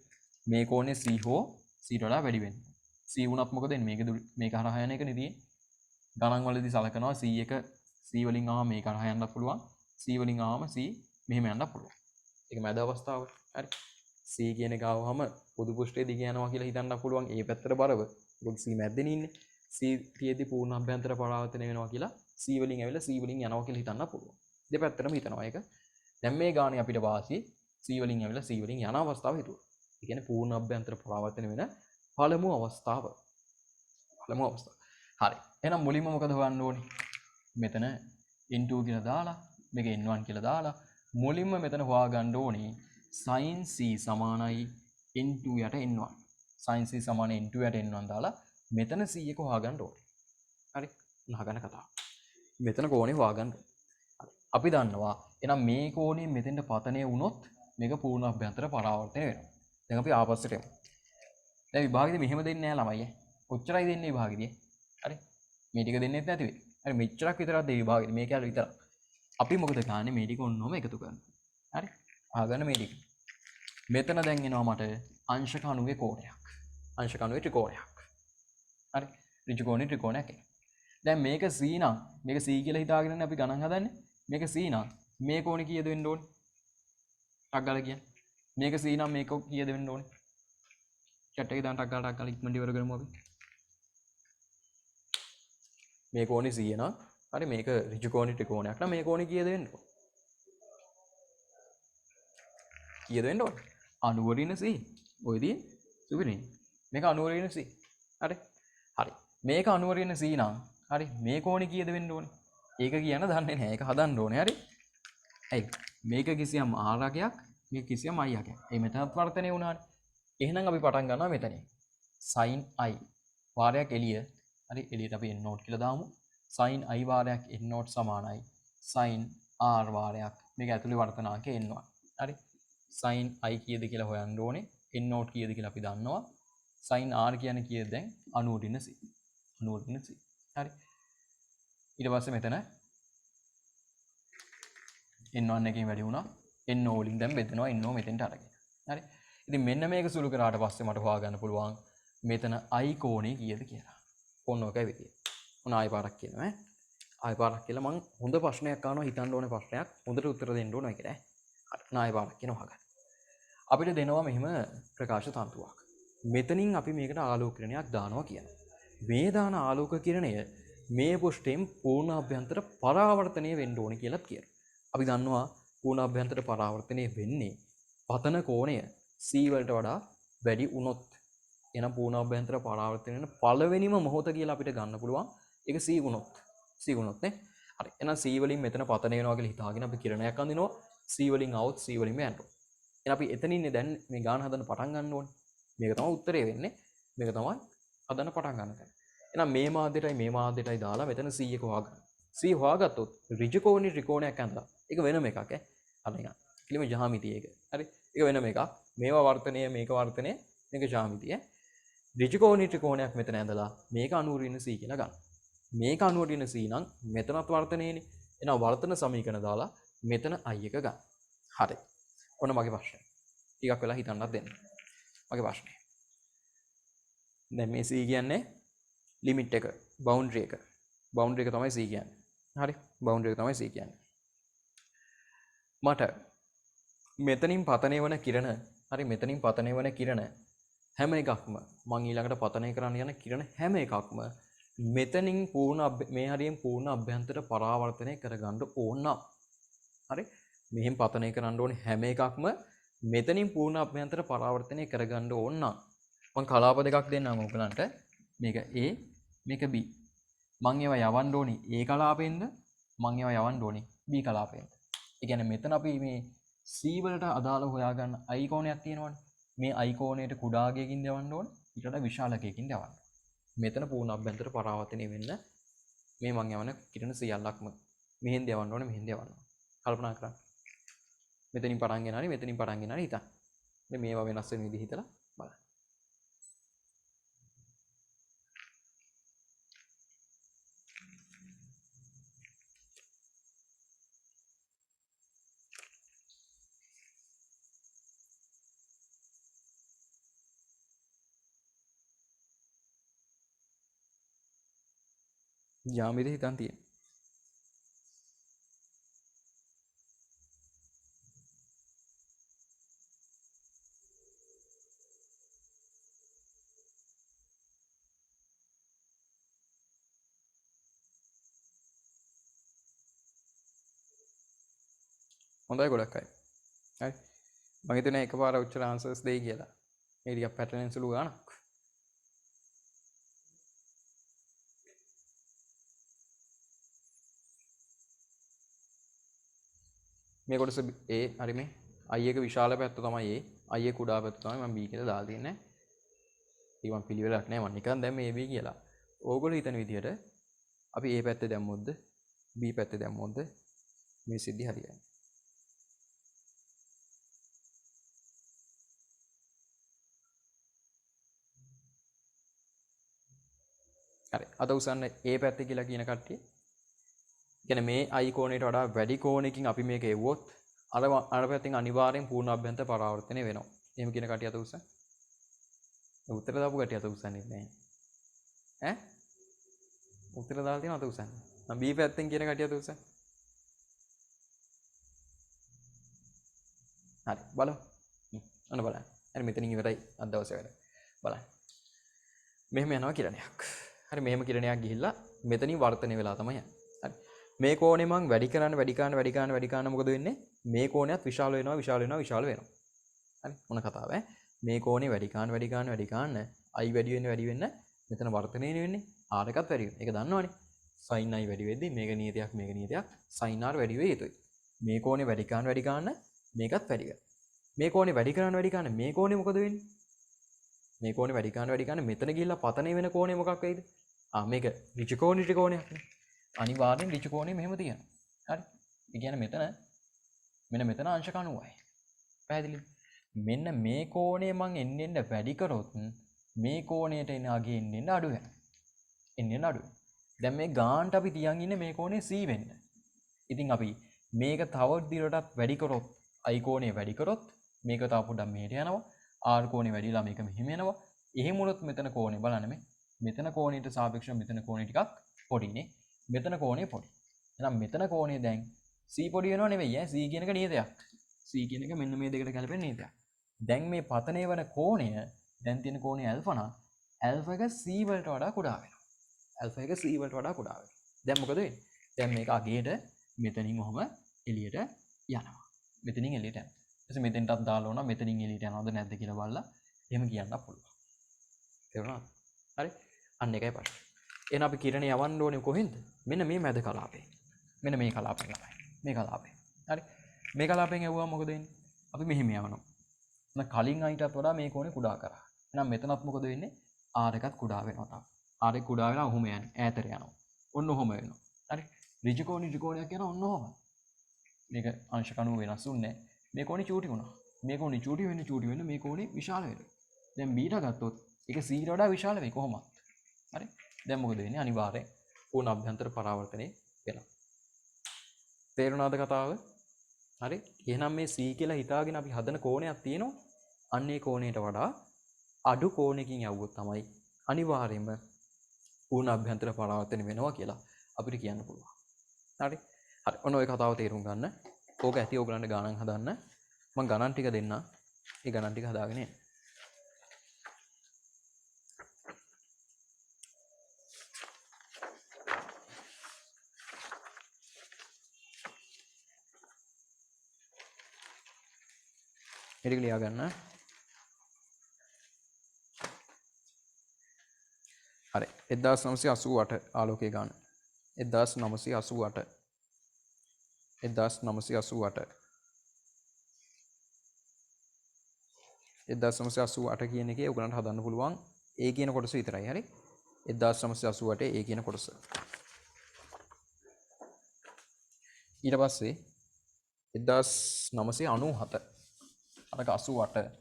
මේ කෝණය c හෝ c වඩා වැඩි වෙන්න c වුණත් මොකද වෙන්නේ මේක හරහා යන එක නෙදී ගණන් වලදී සලකනවා c එක c වලින් ආවම මේක හරහා යන්නත් පුළුවන් c වලින් ආවම c මෙහෙම යන්නත් පුළුවන් ඒක මැද අවස්ථාව හරි c කියන එක ආවම පොදු පෘෂ්ඨයේ දිග යනවා කියලා හිතන්න පුළුවන් ඒ පැත්තට බරව මොකද c මැද්දේනේ ඉන්නේ c තියේදී පූර්ණ අභ්‍යන්තර පරාවර්තනය වෙනවා කියලා c වලින් ඇවිල්ලා c වලින් යනවා කියලා හිතන්න පුළුවන් දෙපැත්තටම හිතනවා ඒක දැන් මේ ගානේ අපිට වාසි c වලින් ඇවිල්ලා c වලින් යන අවස්ථාව හිතුවා ඒ කියන්නේ පූර්ණ අභ්‍යන්තර පරාවර්තනය වෙන පළමු අවස්ථාව හරි එහෙනම් මුලින්ම මොකද හොයන්න ඕනේ මෙතන n2 කියලා දාලා මේක n1 කියලා දාලා මුලින්ම මෙතන හොයාගන්න ඕනේ sin c සමානයි n2 යට n1 sin c සමාන n2 යට n1 දාලා මෙතන c එක හොයාගන්න ඕනේ හරි අහගන්න කතාව මෙතන කෝණේ හොයාගන්න අපි දන්නවා එහෙනම් මේ කෝණය මෙතෙන්ට පතනය වුණොත් මේක පූර්ණ අභ්‍යන්තර පරාවර්තනය වෙනවා දැන් අපි ආපස්සට යමු දැන් විභාගෙදී මෙහෙම දෙන්නේ නැහැ ළමයි කොච්චරයි දෙන්නේ විභාගෙදී හරි මේ ටික දෙන්නෙත් නැති වෙයි හරි මෙච්චරක් විතරක් දෙයි විභාගෙදී මේක ඇල විතරක් අපි මොකද ගන්නෙ මේ ටික ඔන්නෝම එකතු කරනවා හරි අහගන්න මේ ටික මෙතන දැන් එනවා මට අංශක 90 කෝණයක් අංශක 90 ත්‍රිකෝණයක් හරි ත්‍රිකෝණයක් එනවා දැන් මේක c නම් මේක c කියලා හිතාගෙනනේ අපි ගණන් හදන්නේ මේක c නම් මේ කෝණේ කීයද වෙන්න ඕනේ ටක් ගාලා කියන්න මේක c නම් මේක කීයද වෙන්න ඕනේ chat එකේ දාන්න ටක් ගාලා ඉක්මනට ඉවර කරමු අපි මේ කෝණේ 100 නම් හරි මේක ඍජු කෝණේ ත්‍රිකෝණයක් නම් මේ කෝණේ කීයද වෙන්න ඕනේ කීයද වෙන්න ඕනේ 90 ඍණ 100 ඔයදී සුබිරින් මේක 90 ඍණ 100 හරි මේක 90 ඍණ 100 නම් හරි මේ කෝණේ කීයද වෙන්න ඕනේ ඒක කියන්න දන්නේ නැහැ ඒක හදන්න ඕනේ හරි ඇයි මේක කිසියම් ආරකයක් මේක කිසියම් අයයක් ඒ මෙතනත් වර්තනය වුණානේ එහෙනම් අපි පටන් ගන්නවා මෙතනින් sin i වාරයක් එළිය හරි එළියට අපි n0 කියලා දාමු sin i වාරයක් n0 සමානයි sin r වාරයක් මේක ඇතුලේ වර්තනාංකය n1. හරි. sin i කීයද කියලා හොයන්න ඕනේ. n0 කීයද කියලා අපි දන්නවා. sin r කියන්නේ කීයද දැන් 90 c. 90 c. හරි. ඊට පස්සේ මෙතන n1 එකකින් වැඩි වුණා. n0 වලින් දැන් බෙදෙනවා n0 මෙතෙන්ට අරගෙන. හරි. ඉතින් මෙන්න මේක සුළු කරාට පස්සේ මට හොයාගන්න පුළුවන් මෙතන i කෝණය කීයද කියලා. ඔන්න ඔකයි විදිය. ඔන්න ආයෙ පාරක් කියනවා ඈ. ආයෙ පාරක් කියලා මං හොඳ ප්‍රශ්නයක් අහනවා හිතන්න ඕනේ ප්‍රශ්නයක්. හොඳට උත්තර දෙන්න ඕනේ කියලා ඈ. හරි. ආයෙ පාරක් කියනවා අහගන්න. අපිට දෙනවා මෙහිම ප්‍රකාශ තන්තුවක්. මෙතනින් අපි මේකට ආලෝක කිරණයක් දානවා කියනවා. මේ දාන ආලෝක කිරණය මේ පෘෂ්ඨයෙන් පූර්ණ අභ්‍යන්තර පරාවර්තනය වෙන්න ඕනේ කියලාත් කියනවා. අපි දන්නවා පූර්ණ අභ්‍යන්තර පරාවර්තනය වෙන්නේ පතන කෝණය c වලට වඩා වැඩි වුණොත්. එහෙනම් පූර්ණ අභ්‍යන්තර පරාවර්තනය වෙන පළවෙනිම මොහොත කියලා අපිට ගන්න පුළුවන් ඒක c වුණොත්. c වුණොත් නේ. හරි. එහෙනම් c වලින් මෙතන පතන වෙනවා කියලා හිතාගෙන අපි කිරණයක් අඳිනවා. c වලින් આવොත් c වලින්ම යන්න ඕනේ. එහෙනම් අපි එතන ඉන්නේ දැන් මේ ගාන හදන්න පටන් ගන්න ඕනේ. මේක තමයි උත්තරේ වෙන්නේ. මේක තමයි හදන්න පටන් ගන්න තැන. එහෙනම් මේ මාධ්‍යයටයි දාලා මෙතන c එක හොයාගන්න. c හොයාගත්තොත් ඍජු කෝණී ත්‍රිකෝණයක් ඇඳලා. ඒක වෙනම එකක් ඈ. අර නිකන්. කිලිම ජ්‍යාමිතිය ඒක. හරි. ඒක වෙනම එකක්. මේවා වර්තනය මේක වර්තනය මේක ජ්‍යාමිතිය. ඍජු කෝණී ත්‍රිකෝණයක් මෙතන ඇඳලා මේක 90 ඍණ c කියලා ගන්න. මේක 90 ඍණ c නම් මෙතනත් වර්තනයනේ. එහෙනම් වර්තන සමීකරණ දාලා මෙතන i එක ගන්න. හරි. ඔන්න මගේ ප්‍රශ්නය. ටිකක් වෙලා හිතන්නත් දෙන්න. මගේ ප්‍රශ්නය. දැන් මේ c කියන්නේ ලිමිට් එක, බවුන්ඩරි එක. බවුන්ඩරි එක තමයි c කියන්නේ. හරි. බවුන්ඩරි එක තමයි c කියන්නේ. මට මෙතනින් පතනය වන කිරණ, හරි මෙතනින් පතනය වන කිරණ හැම එකක්ම මං ඊළඟට පතනය කරන්න යන කිරණ හැම එකක්ම මෙතනින් මේ හරියෙන් පූර්ණ අභ්‍යන්තර පරාවර්තනය කරගන්න ඕන නම්. හරි. මෙහෙන් පතනය කරන්න ඕනේ හැම එකක්ම මෙතනින් පූර්ණ අභ්‍යන්තර පරාවර්තනය කරගන්න ඕන නම් මං කලාප දෙකක් දෙන්නම් ඔයගලන්ට. මේක A මේක B. මං ඒවා යවන්න ඕනේ A කලාපෙන්ද මං ඒවා යවන්න ඕනේ B කලාපෙන්ද. ඒ කියන්නේ මෙතන අපි මේ C වලට අදාළ හොයාගන්න I කෝණයක් තියෙනවනේ. මේ I කෝණයට කුඩා ගයකින් යවන්න ඕනේ ඊට වඩා විශාල ගයකින් යවන්න. මෙතන පූර්ණ අභ්‍යන්තර පරාවර්තනය වෙන්න මේ මං යවන කිරණ සියල්ලක්ම මෙහෙන් යවන්න ඕනේ මෙහෙන් යවන්න. කල්පනා කරන්න. මෙතනින් පටන් ගෙන හරි මෙතනින් පටන් ගෙන හරි හිතන්න. මේ මේවා වෙනස් වෙන විදිහ හිතලා බලන්න. ජ්‍යාමිතිය හිතන් තියෙන. හොඳයි ගොඩක් අය. හරි. මම හිතන්නේ එකපාර ඔච්චර ආන්සර්ස් දෙයි කියලා. මේ ටිකක් පැටර්න් සුළු ගානක්. මේ කොටස A හරි මේ I එක විශාල පැත්ත තමයි A I එක කුඩා පැත්ත තමයි මම B කියලා දාලා තියන්නේ. ඒක මම පිළිවෙලක් නෑ මම නිකන් දැන් මේ B කියලා. ඕගොල්ලෝ හිතන විදිහට අපි A පැත්තේ දැම්මොත්ද B පැත්තේ දැම්මොත්ද මේ සිද්ධි හරියන්නේ. හරි. අත උසන්න A පැත්තේ කියලා කියන කට්ටිය. කියන්නේ මේ I කෝණයට වඩා වැඩි කෝණයකින් අපි මේක එවුවොත් අර පැත්තෙන් අනිවාර්යෙන් පූර්ණ අභ්‍යන්තර පරාවර්තනය වෙනවා. එහෙම කියන කට්ටිය අත උසන්න. උත්තර දාපු කට්ටිය අත උසන්නේ නැහැ. ඈ? උත්තර දාලා තියෙන අත උසන්න. මම B පැත්තෙන් කියන කට්ටිය අත උසන්න. හරි. බලමු. අන්න බලන්න. හරි මෙතනින් ඉවරයි අද දවසේ වැඩ. බලන්න. මෙහෙම යනවා කිරණයක්. හරි මෙහෙම කිරණයක් ගිහිල්ලා මෙතනින් වර්ධනය වෙලා තමයි යන්නේ. හරි. මේ කෝණය මං වැඩි කරන්න මොකද වෙන්නේ? මේ කෝණයත් විශාල වෙනවා. හරි. මොන කතාව ඈ? මේ කෝණේ වැඩි කරන්න I වැඩි වෙන්න මෙතන වර්ධනය වෙන්නේ R එකත් වැඩි වෙනවා. ඒක දන්නවනේ. sin I වැඩි වෙද්දි මේක නියතයක් sin R වැඩි වෙ යුතුයි. මේ කෝණේ වැඩි කරන්න මේකත් වැඩි කරනවා. මේ කෝණේ වැඩි කරන්න මේ කෝණේ මොකද වෙන්නේ? මේ කෝණේ වැඩි කරන්න මෙතන ගිහිල්ලා පතන වෙන කෝණය මොකක් වෙයිද? මේක ඍජු කෝණී ත්‍රිකෝණයක් නේ. අනිවාර්යෙන් ඍජු කෝණය මෙහෙම තියෙනවා. හරි. ඒ කියන්නේ මෙතන අංශක 90යි. පැහැදිලිද? මෙන්න මේ කෝණය මං එන්න වැඩි කරොත් මේ කෝණයට එන අගේ එන්න අඩු වෙනවා. එන්න අඩු වෙනවා. දැන් මේ ගානට අපි තියන් ඉන්නේ මේ කෝණය C වෙන්න. ඉතින් අපි මේක තව දිරටත් වැඩි කරොත් I කෝණය වැඩි කරොත් මේක තව පොඩ්ඩක් මෙහෙට යනවා. R කෝණය වැඩිලා මේක මෙහෙම යනවා. එහෙම වුණොත් මෙතන කෝණය බලන්න මේ. මෙතන කෝණයට සාපේක්ෂව මෙතන කෝණය ටිකක් පොඩිනේ. මෙතන කෝණය පොඩි. එහෙනම් මෙතන කෝණය දැන් C පොඩි වෙනව නෙවෙයි ඈ. C කියන එක නියතයක්. C කියන එක මෙන්න මේ දෙකට ගැලපෙන නියතයක්. දැන් මේ පතනය වන කෝණය දැන් තියෙන කෝණය ඇල්ෆා නම් ඇල්ෆා එක C වලට වඩා කුඩා වෙනවා. ඇල්ෆා එක C වලට වඩා කුඩා වෙනවා. දැන් මොකද වෙන්නේ? දැන් මේක අගේට මෙතනින් ඔහම එළියට යනවා. මෙතනින් එළියට යනවා. ඊට මෙතෙන්ටත් දාලා ඕන මෙතනින් එළියට යනවද නැද්ද කියලා බලලා එහෙම කියන්න පුළුවන්. තේරුණාද? හරි. අන්න එකයි ප්‍රශ්නේ. එහෙනම් අපි කිරණ යවන්න ඕනේ කොහෙන්ද? මෙන්න මේ මැද කලාපේ. මෙන්න මේ කලාපෙන් යවයි. මේ කලාපෙන්. හරි. මේ කලාපෙන් යවුවම මොකද වෙන්නේ? අපි මෙහෙම යවනවා. එහෙනම් කලින් අයිටත් වඩා මේ කෝණේ කුඩා කරා. එහෙනම් මෙතනත් මොකද වෙන්නේ? R එකත් කුඩා වෙනවා තාම. R එක කුඩා වෙලා ඔහොම යන්නේ. ඈතට යනවා. ඔන්න ඔහොම වෙනවා. හරි. ඍජු කෝණයක් යනවා ඔන්න ඔහොම. මේක අංශක 90 වෙනස් වුන්නේ නැහැ. මේ කෝණේ චූටි වුණා. මේ කෝණේ චූටි වෙන්න මේ කෝණේ විශාල වෙනවා. දැන් බීටා ගත්තොත් ඒක C ට වඩා විශාල වෙයි කොහොමත්. හරි. දැන් මොකද වෙන්නේ? අනිවාර්යෙන් කෝණ අභ්‍යන්තර පරාවර්තනය වෙනවා. තේරුණාද කතාව? හරි. එහෙනම් මේ C කියලා හිතාගෙන අපි හදන කෝණයක් තියෙනවා. අන්න ඒ කෝණයට වඩා අඩු කෝණයකින් යවුවොත් තමයි අනිවාර්යයෙන්ම කෝණ අභ්‍යන්තර පරාවර්තනය වෙනවා කියලා අපිට කියන්න පුළුවන්. හරි. හරි. ඔන්න ඔය කතාව තේරුම් ගන්න. ඕක ඇති ඕගලන්ට ගණන් හදන්න. මම ගණන් ටික දෙන්න. ඒ ගණන් ටික හදාගෙන එන්න. ඒක ලියා ගන්න. හරි. 1988 ආලෝකයේ ගන්න. 1988 කියන එකේ ඔයගලන්ට හදන්න පුළුවන් A කියන කොටස විතරයි. හරි. 1988 A කියන කොටස. ඊට පස්සේ 1997 අරක 88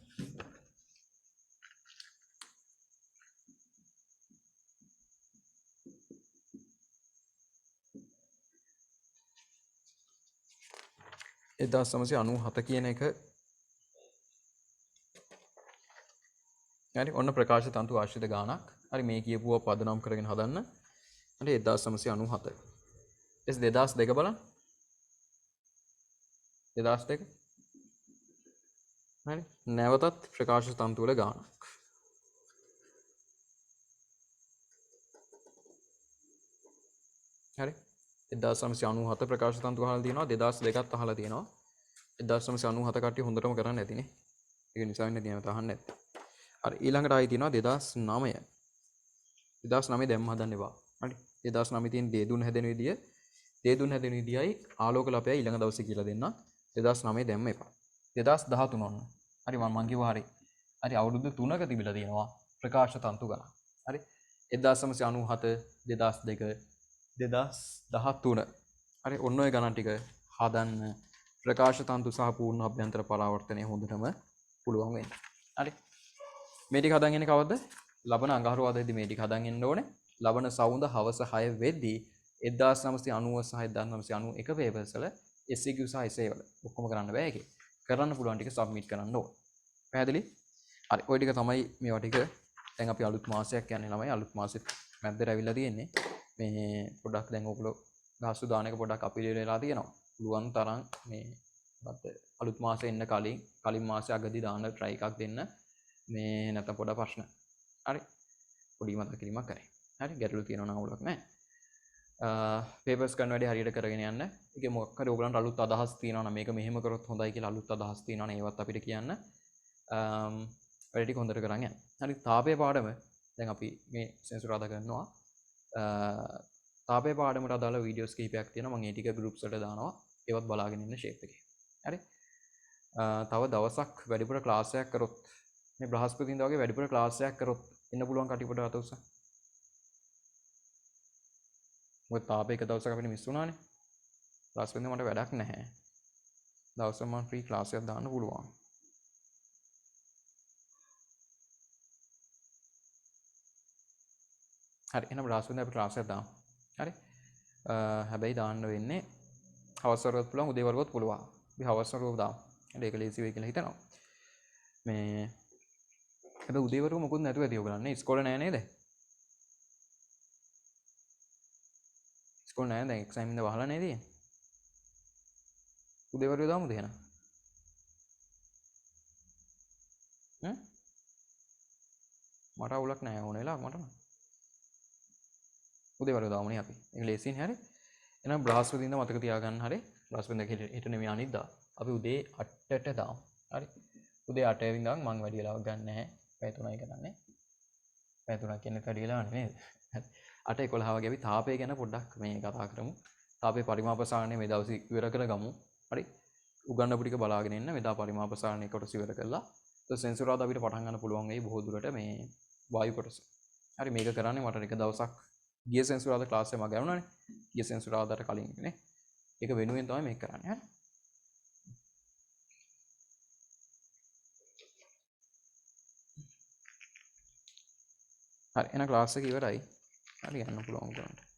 1997 කියන එක හරි ඔන්න ප්‍රකාශ තන්තු ආශ්‍රිත ගානක්. හරි මේ කියපුවා පදනම් කරගෙන හදන්න. හරි 1997. එස් 2002 බලන්න. 2002. හරි නැවතත් ප්‍රකාශ තන්තු වල ගානක්. හරි 1997 ප්‍රකාශ තන්තු අහලා තියෙනවා 2002ත් අහලා තියෙනවා 1997 කට්ටිය හොඳටම කරන්න ඇතිනේ. ඒක නිසා වෙන්නේ තියෙනවා තහන්න නැත්තේ. හරි ඊළඟට ආයි තියෙනවා 2009. 2009 දැම්ම හදන්න එපා. හරි 2009 තියෙන දේදුන් හැදෙන විදිය විදියයි ආලෝක ලපයයි ඊළඟ දවසේ කියලා දෙන්න. 2009 දැම්ම එපා. 2013 ඔන්න. හරි මම කිව්වා හරි. හරි අවුරුදු 3ක තිබිලා තියෙනවා ප්‍රකාශ තන්තු ගණන්. හරි 1997 2002 2013 හරි ඔන්න ඔය ගණන් ටික හදන්න ප්‍රකාශ තන්තු සහ පූර්ණ අභ්‍යන්තර පරාවර්තනය හොඳටම පුළුවන් වෙන්න. හරි මේ ටික හදන් ඉන්නේ කවද්ද? ලබන අඟහරුවාදාදී මේ ටික හදන් ඉන්න ඕනේ. ලබන සවුන්ද හවස 6 වෙද්දී 1990 සහ 1991 පේපර්ස් වල SCQ සහ essay වල ඔක්කොම කරන්න බෑ ඒකේ. කරන්න පුළුවන් ටික සබ්මිට් කරන්න ඕනේ. පැහැදිලි? හරි ඔය ටික තමයි මේවා ටික. දැන් අපි අලුත් මාසයක් යන්නේ ළමයි අලුත් මාසෙත් මැද්දට ඇවිල්ලා තියෙන්නේ. මේ පොඩක් දැන් ඔයගොල්ලෝ ගාස්තු දාන එක පොඩක් අපිරිය වෙලා තියෙනවා. පුළුවන් තරම් මේ මොකද්ද අලුත් මාසෙ එන්න කලින් මාසෙ අගදී දාන්න try එකක් දෙන්න. මේ නැත්නම් පොඩ ප්‍රශ්න. හරි. පොඩි මතක කිරීමක් කරේ. හරි ගැටලු තියෙනවා නම් අවුලක් නැහැ. පේපර්ස් කරන වැඩේ හරියට කරගෙන යන්න. ඒකේ මොකක් හරි ඔයගලන්ට අලුත් අදහස් තියෙනවා නම් මේක මෙහෙම කරොත් හොඳයි කියලා අලුත් අදහස් තියෙනවා නම් ඒවත් අපිට කියන්න. වැඩ ටික හොඳට කරන් යන්න. හරි තාපයේ පාඩම දැන් අපි මේ සෙන්සුරාදා කරනවා. තාපයේ පාඩමට අදාළ වීඩියෝස් කිහිපයක් තියෙනවා. මම ඒ ටික groups වලට දානවා. ඒවත් බලාගෙන ඉන්න shape එකේ. හරි. තව දවසක් වැඩිපුර ක්ලාස් එකක් කරොත් මේ බ්‍රහස්පතින්දා වගේ වැඩිපුර ක්ලාස් එකක් කරොත් එන්න පුළුවන් කටි පොඩ අත උස්සන්න. මොකද තාපේ එක දවසක් අපිට මිස් වුණානේ. ක්ලාස් වෙන්න මට වැඩක් නැහැ. දවසක් මම ෆ්‍රී ක්ලාස් එකක් දාන්න පුළුවන්. හරි එහෙනම් බ්‍රහස්පතින්දා අපි ක්ලාස් එකක් දාමු. හරි. හැබැයි දාන්න වෙන්නේ හවස් වරුවත් පුළුවන් උදේ වරුවත් පුළුවන්. අපි හවස් වරුව දාමු. හරි ඒක ලේසි වෙයි කියලා හිතනවා. මේ හැබැයි උදේ වරුව මොකුත් නැතුව ඇති ඔයගලන්නේ ඉස්කෝලේ නැහැ නේද? ඉස්කෝලේ නැහැ දැන් එක්සෑම් ඉඳ වහලා නේද තියෙන්නේ? උදේ වරුව දාමුද එහෙනම්? මට අවුලක් නැහැ ඕන වෙලාවක මට නම්. උදේ වරුව දාමුනේ අපි. ඒක ලේසියිනේ හරි. එහෙනම් බ්‍රහස්පතින්දා මතක තියාගන්න හරි. බ්‍රහස්පතින්දා හෙට නෙමෙයි අනිද්දා. අපි උදේ 8ට දාමු. හරි. උදේ 8 ඉඳන් මම වැඩි වෙලාවක් ගන්න නැහැ. පැය 3යි කරන්නේ. පැය 3ක් කියන්නේ වැඩි වෙලාවක් නේද? හරි. 8:11 වගේ අපි තාපය ගැන පොඩ්ඩක් මේ කතා කරමු. තාපේ පරිමාපසාරණය මේ දවසේ ඉවර කරගමු. හරි. උගන්නපු ටික බලාගෙන ඉන්න මෙදා පරිමාපසාරණය කොටස ඉවර කළා. ඊට සෙන්සුරාදා අපිට පටන් ගන්න පුළුවන් වෙයි බොහෝ දුරට මේ වායු කොටස. හරි මේක කරන්නේ මට එක දවසක් ගිය සෙන්සුරාදා ක්ලාස් එක මම ගන්නුනානේ. ගිය සෙන්සුරාදාට කලින් නේ. ඒක වෙනුවෙන් තමයි මේක කරන්නේ. හරි. හරි එහෙනම් ක්ලාස් එක ඉවරයි. හරි යන්න පුළුවන් උගන්නට.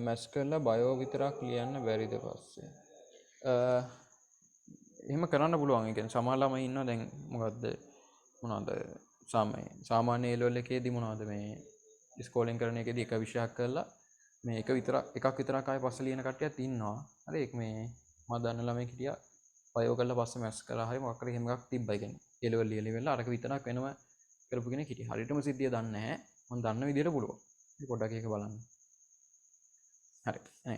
මැස් කරලා බයෝ විතරක් ලියන්න බැරිද පස්සේ? එහෙම කරන්න පුළුවන්. ඒ කියන්නේ සමහර ළමයි ඉන්නවා දැන් මොකද්ද මොනවද සාමාන්‍ය A level එකේදී මොනවද මේ ඉස්කෝලෙන් කරන එකේදී එක විෂයක් කරලා මේ එකක් විතරක් ආයෙ පස්සේ ලියන කට්ටියත් ඉන්නවා. හරි ඒක මේ මම දන්න ළමයෙක් හිටියා බයෝ කරලා පස්සේ මැස් කරලා හරි මොකක් හරි එහෙම එකක් තිබ්බා. ඒ කියන්නේ A level ලියලා අරක විතරක් වෙනම කරපු කෙනෙක් හිටියා. හරියටම සිද්ධිය දන්නේ නැහැ. මම දන්න විදිහට පුළුවන්. ඉතින් පොඩ්ඩක් ඒක බලන්න. හරි. නෑ.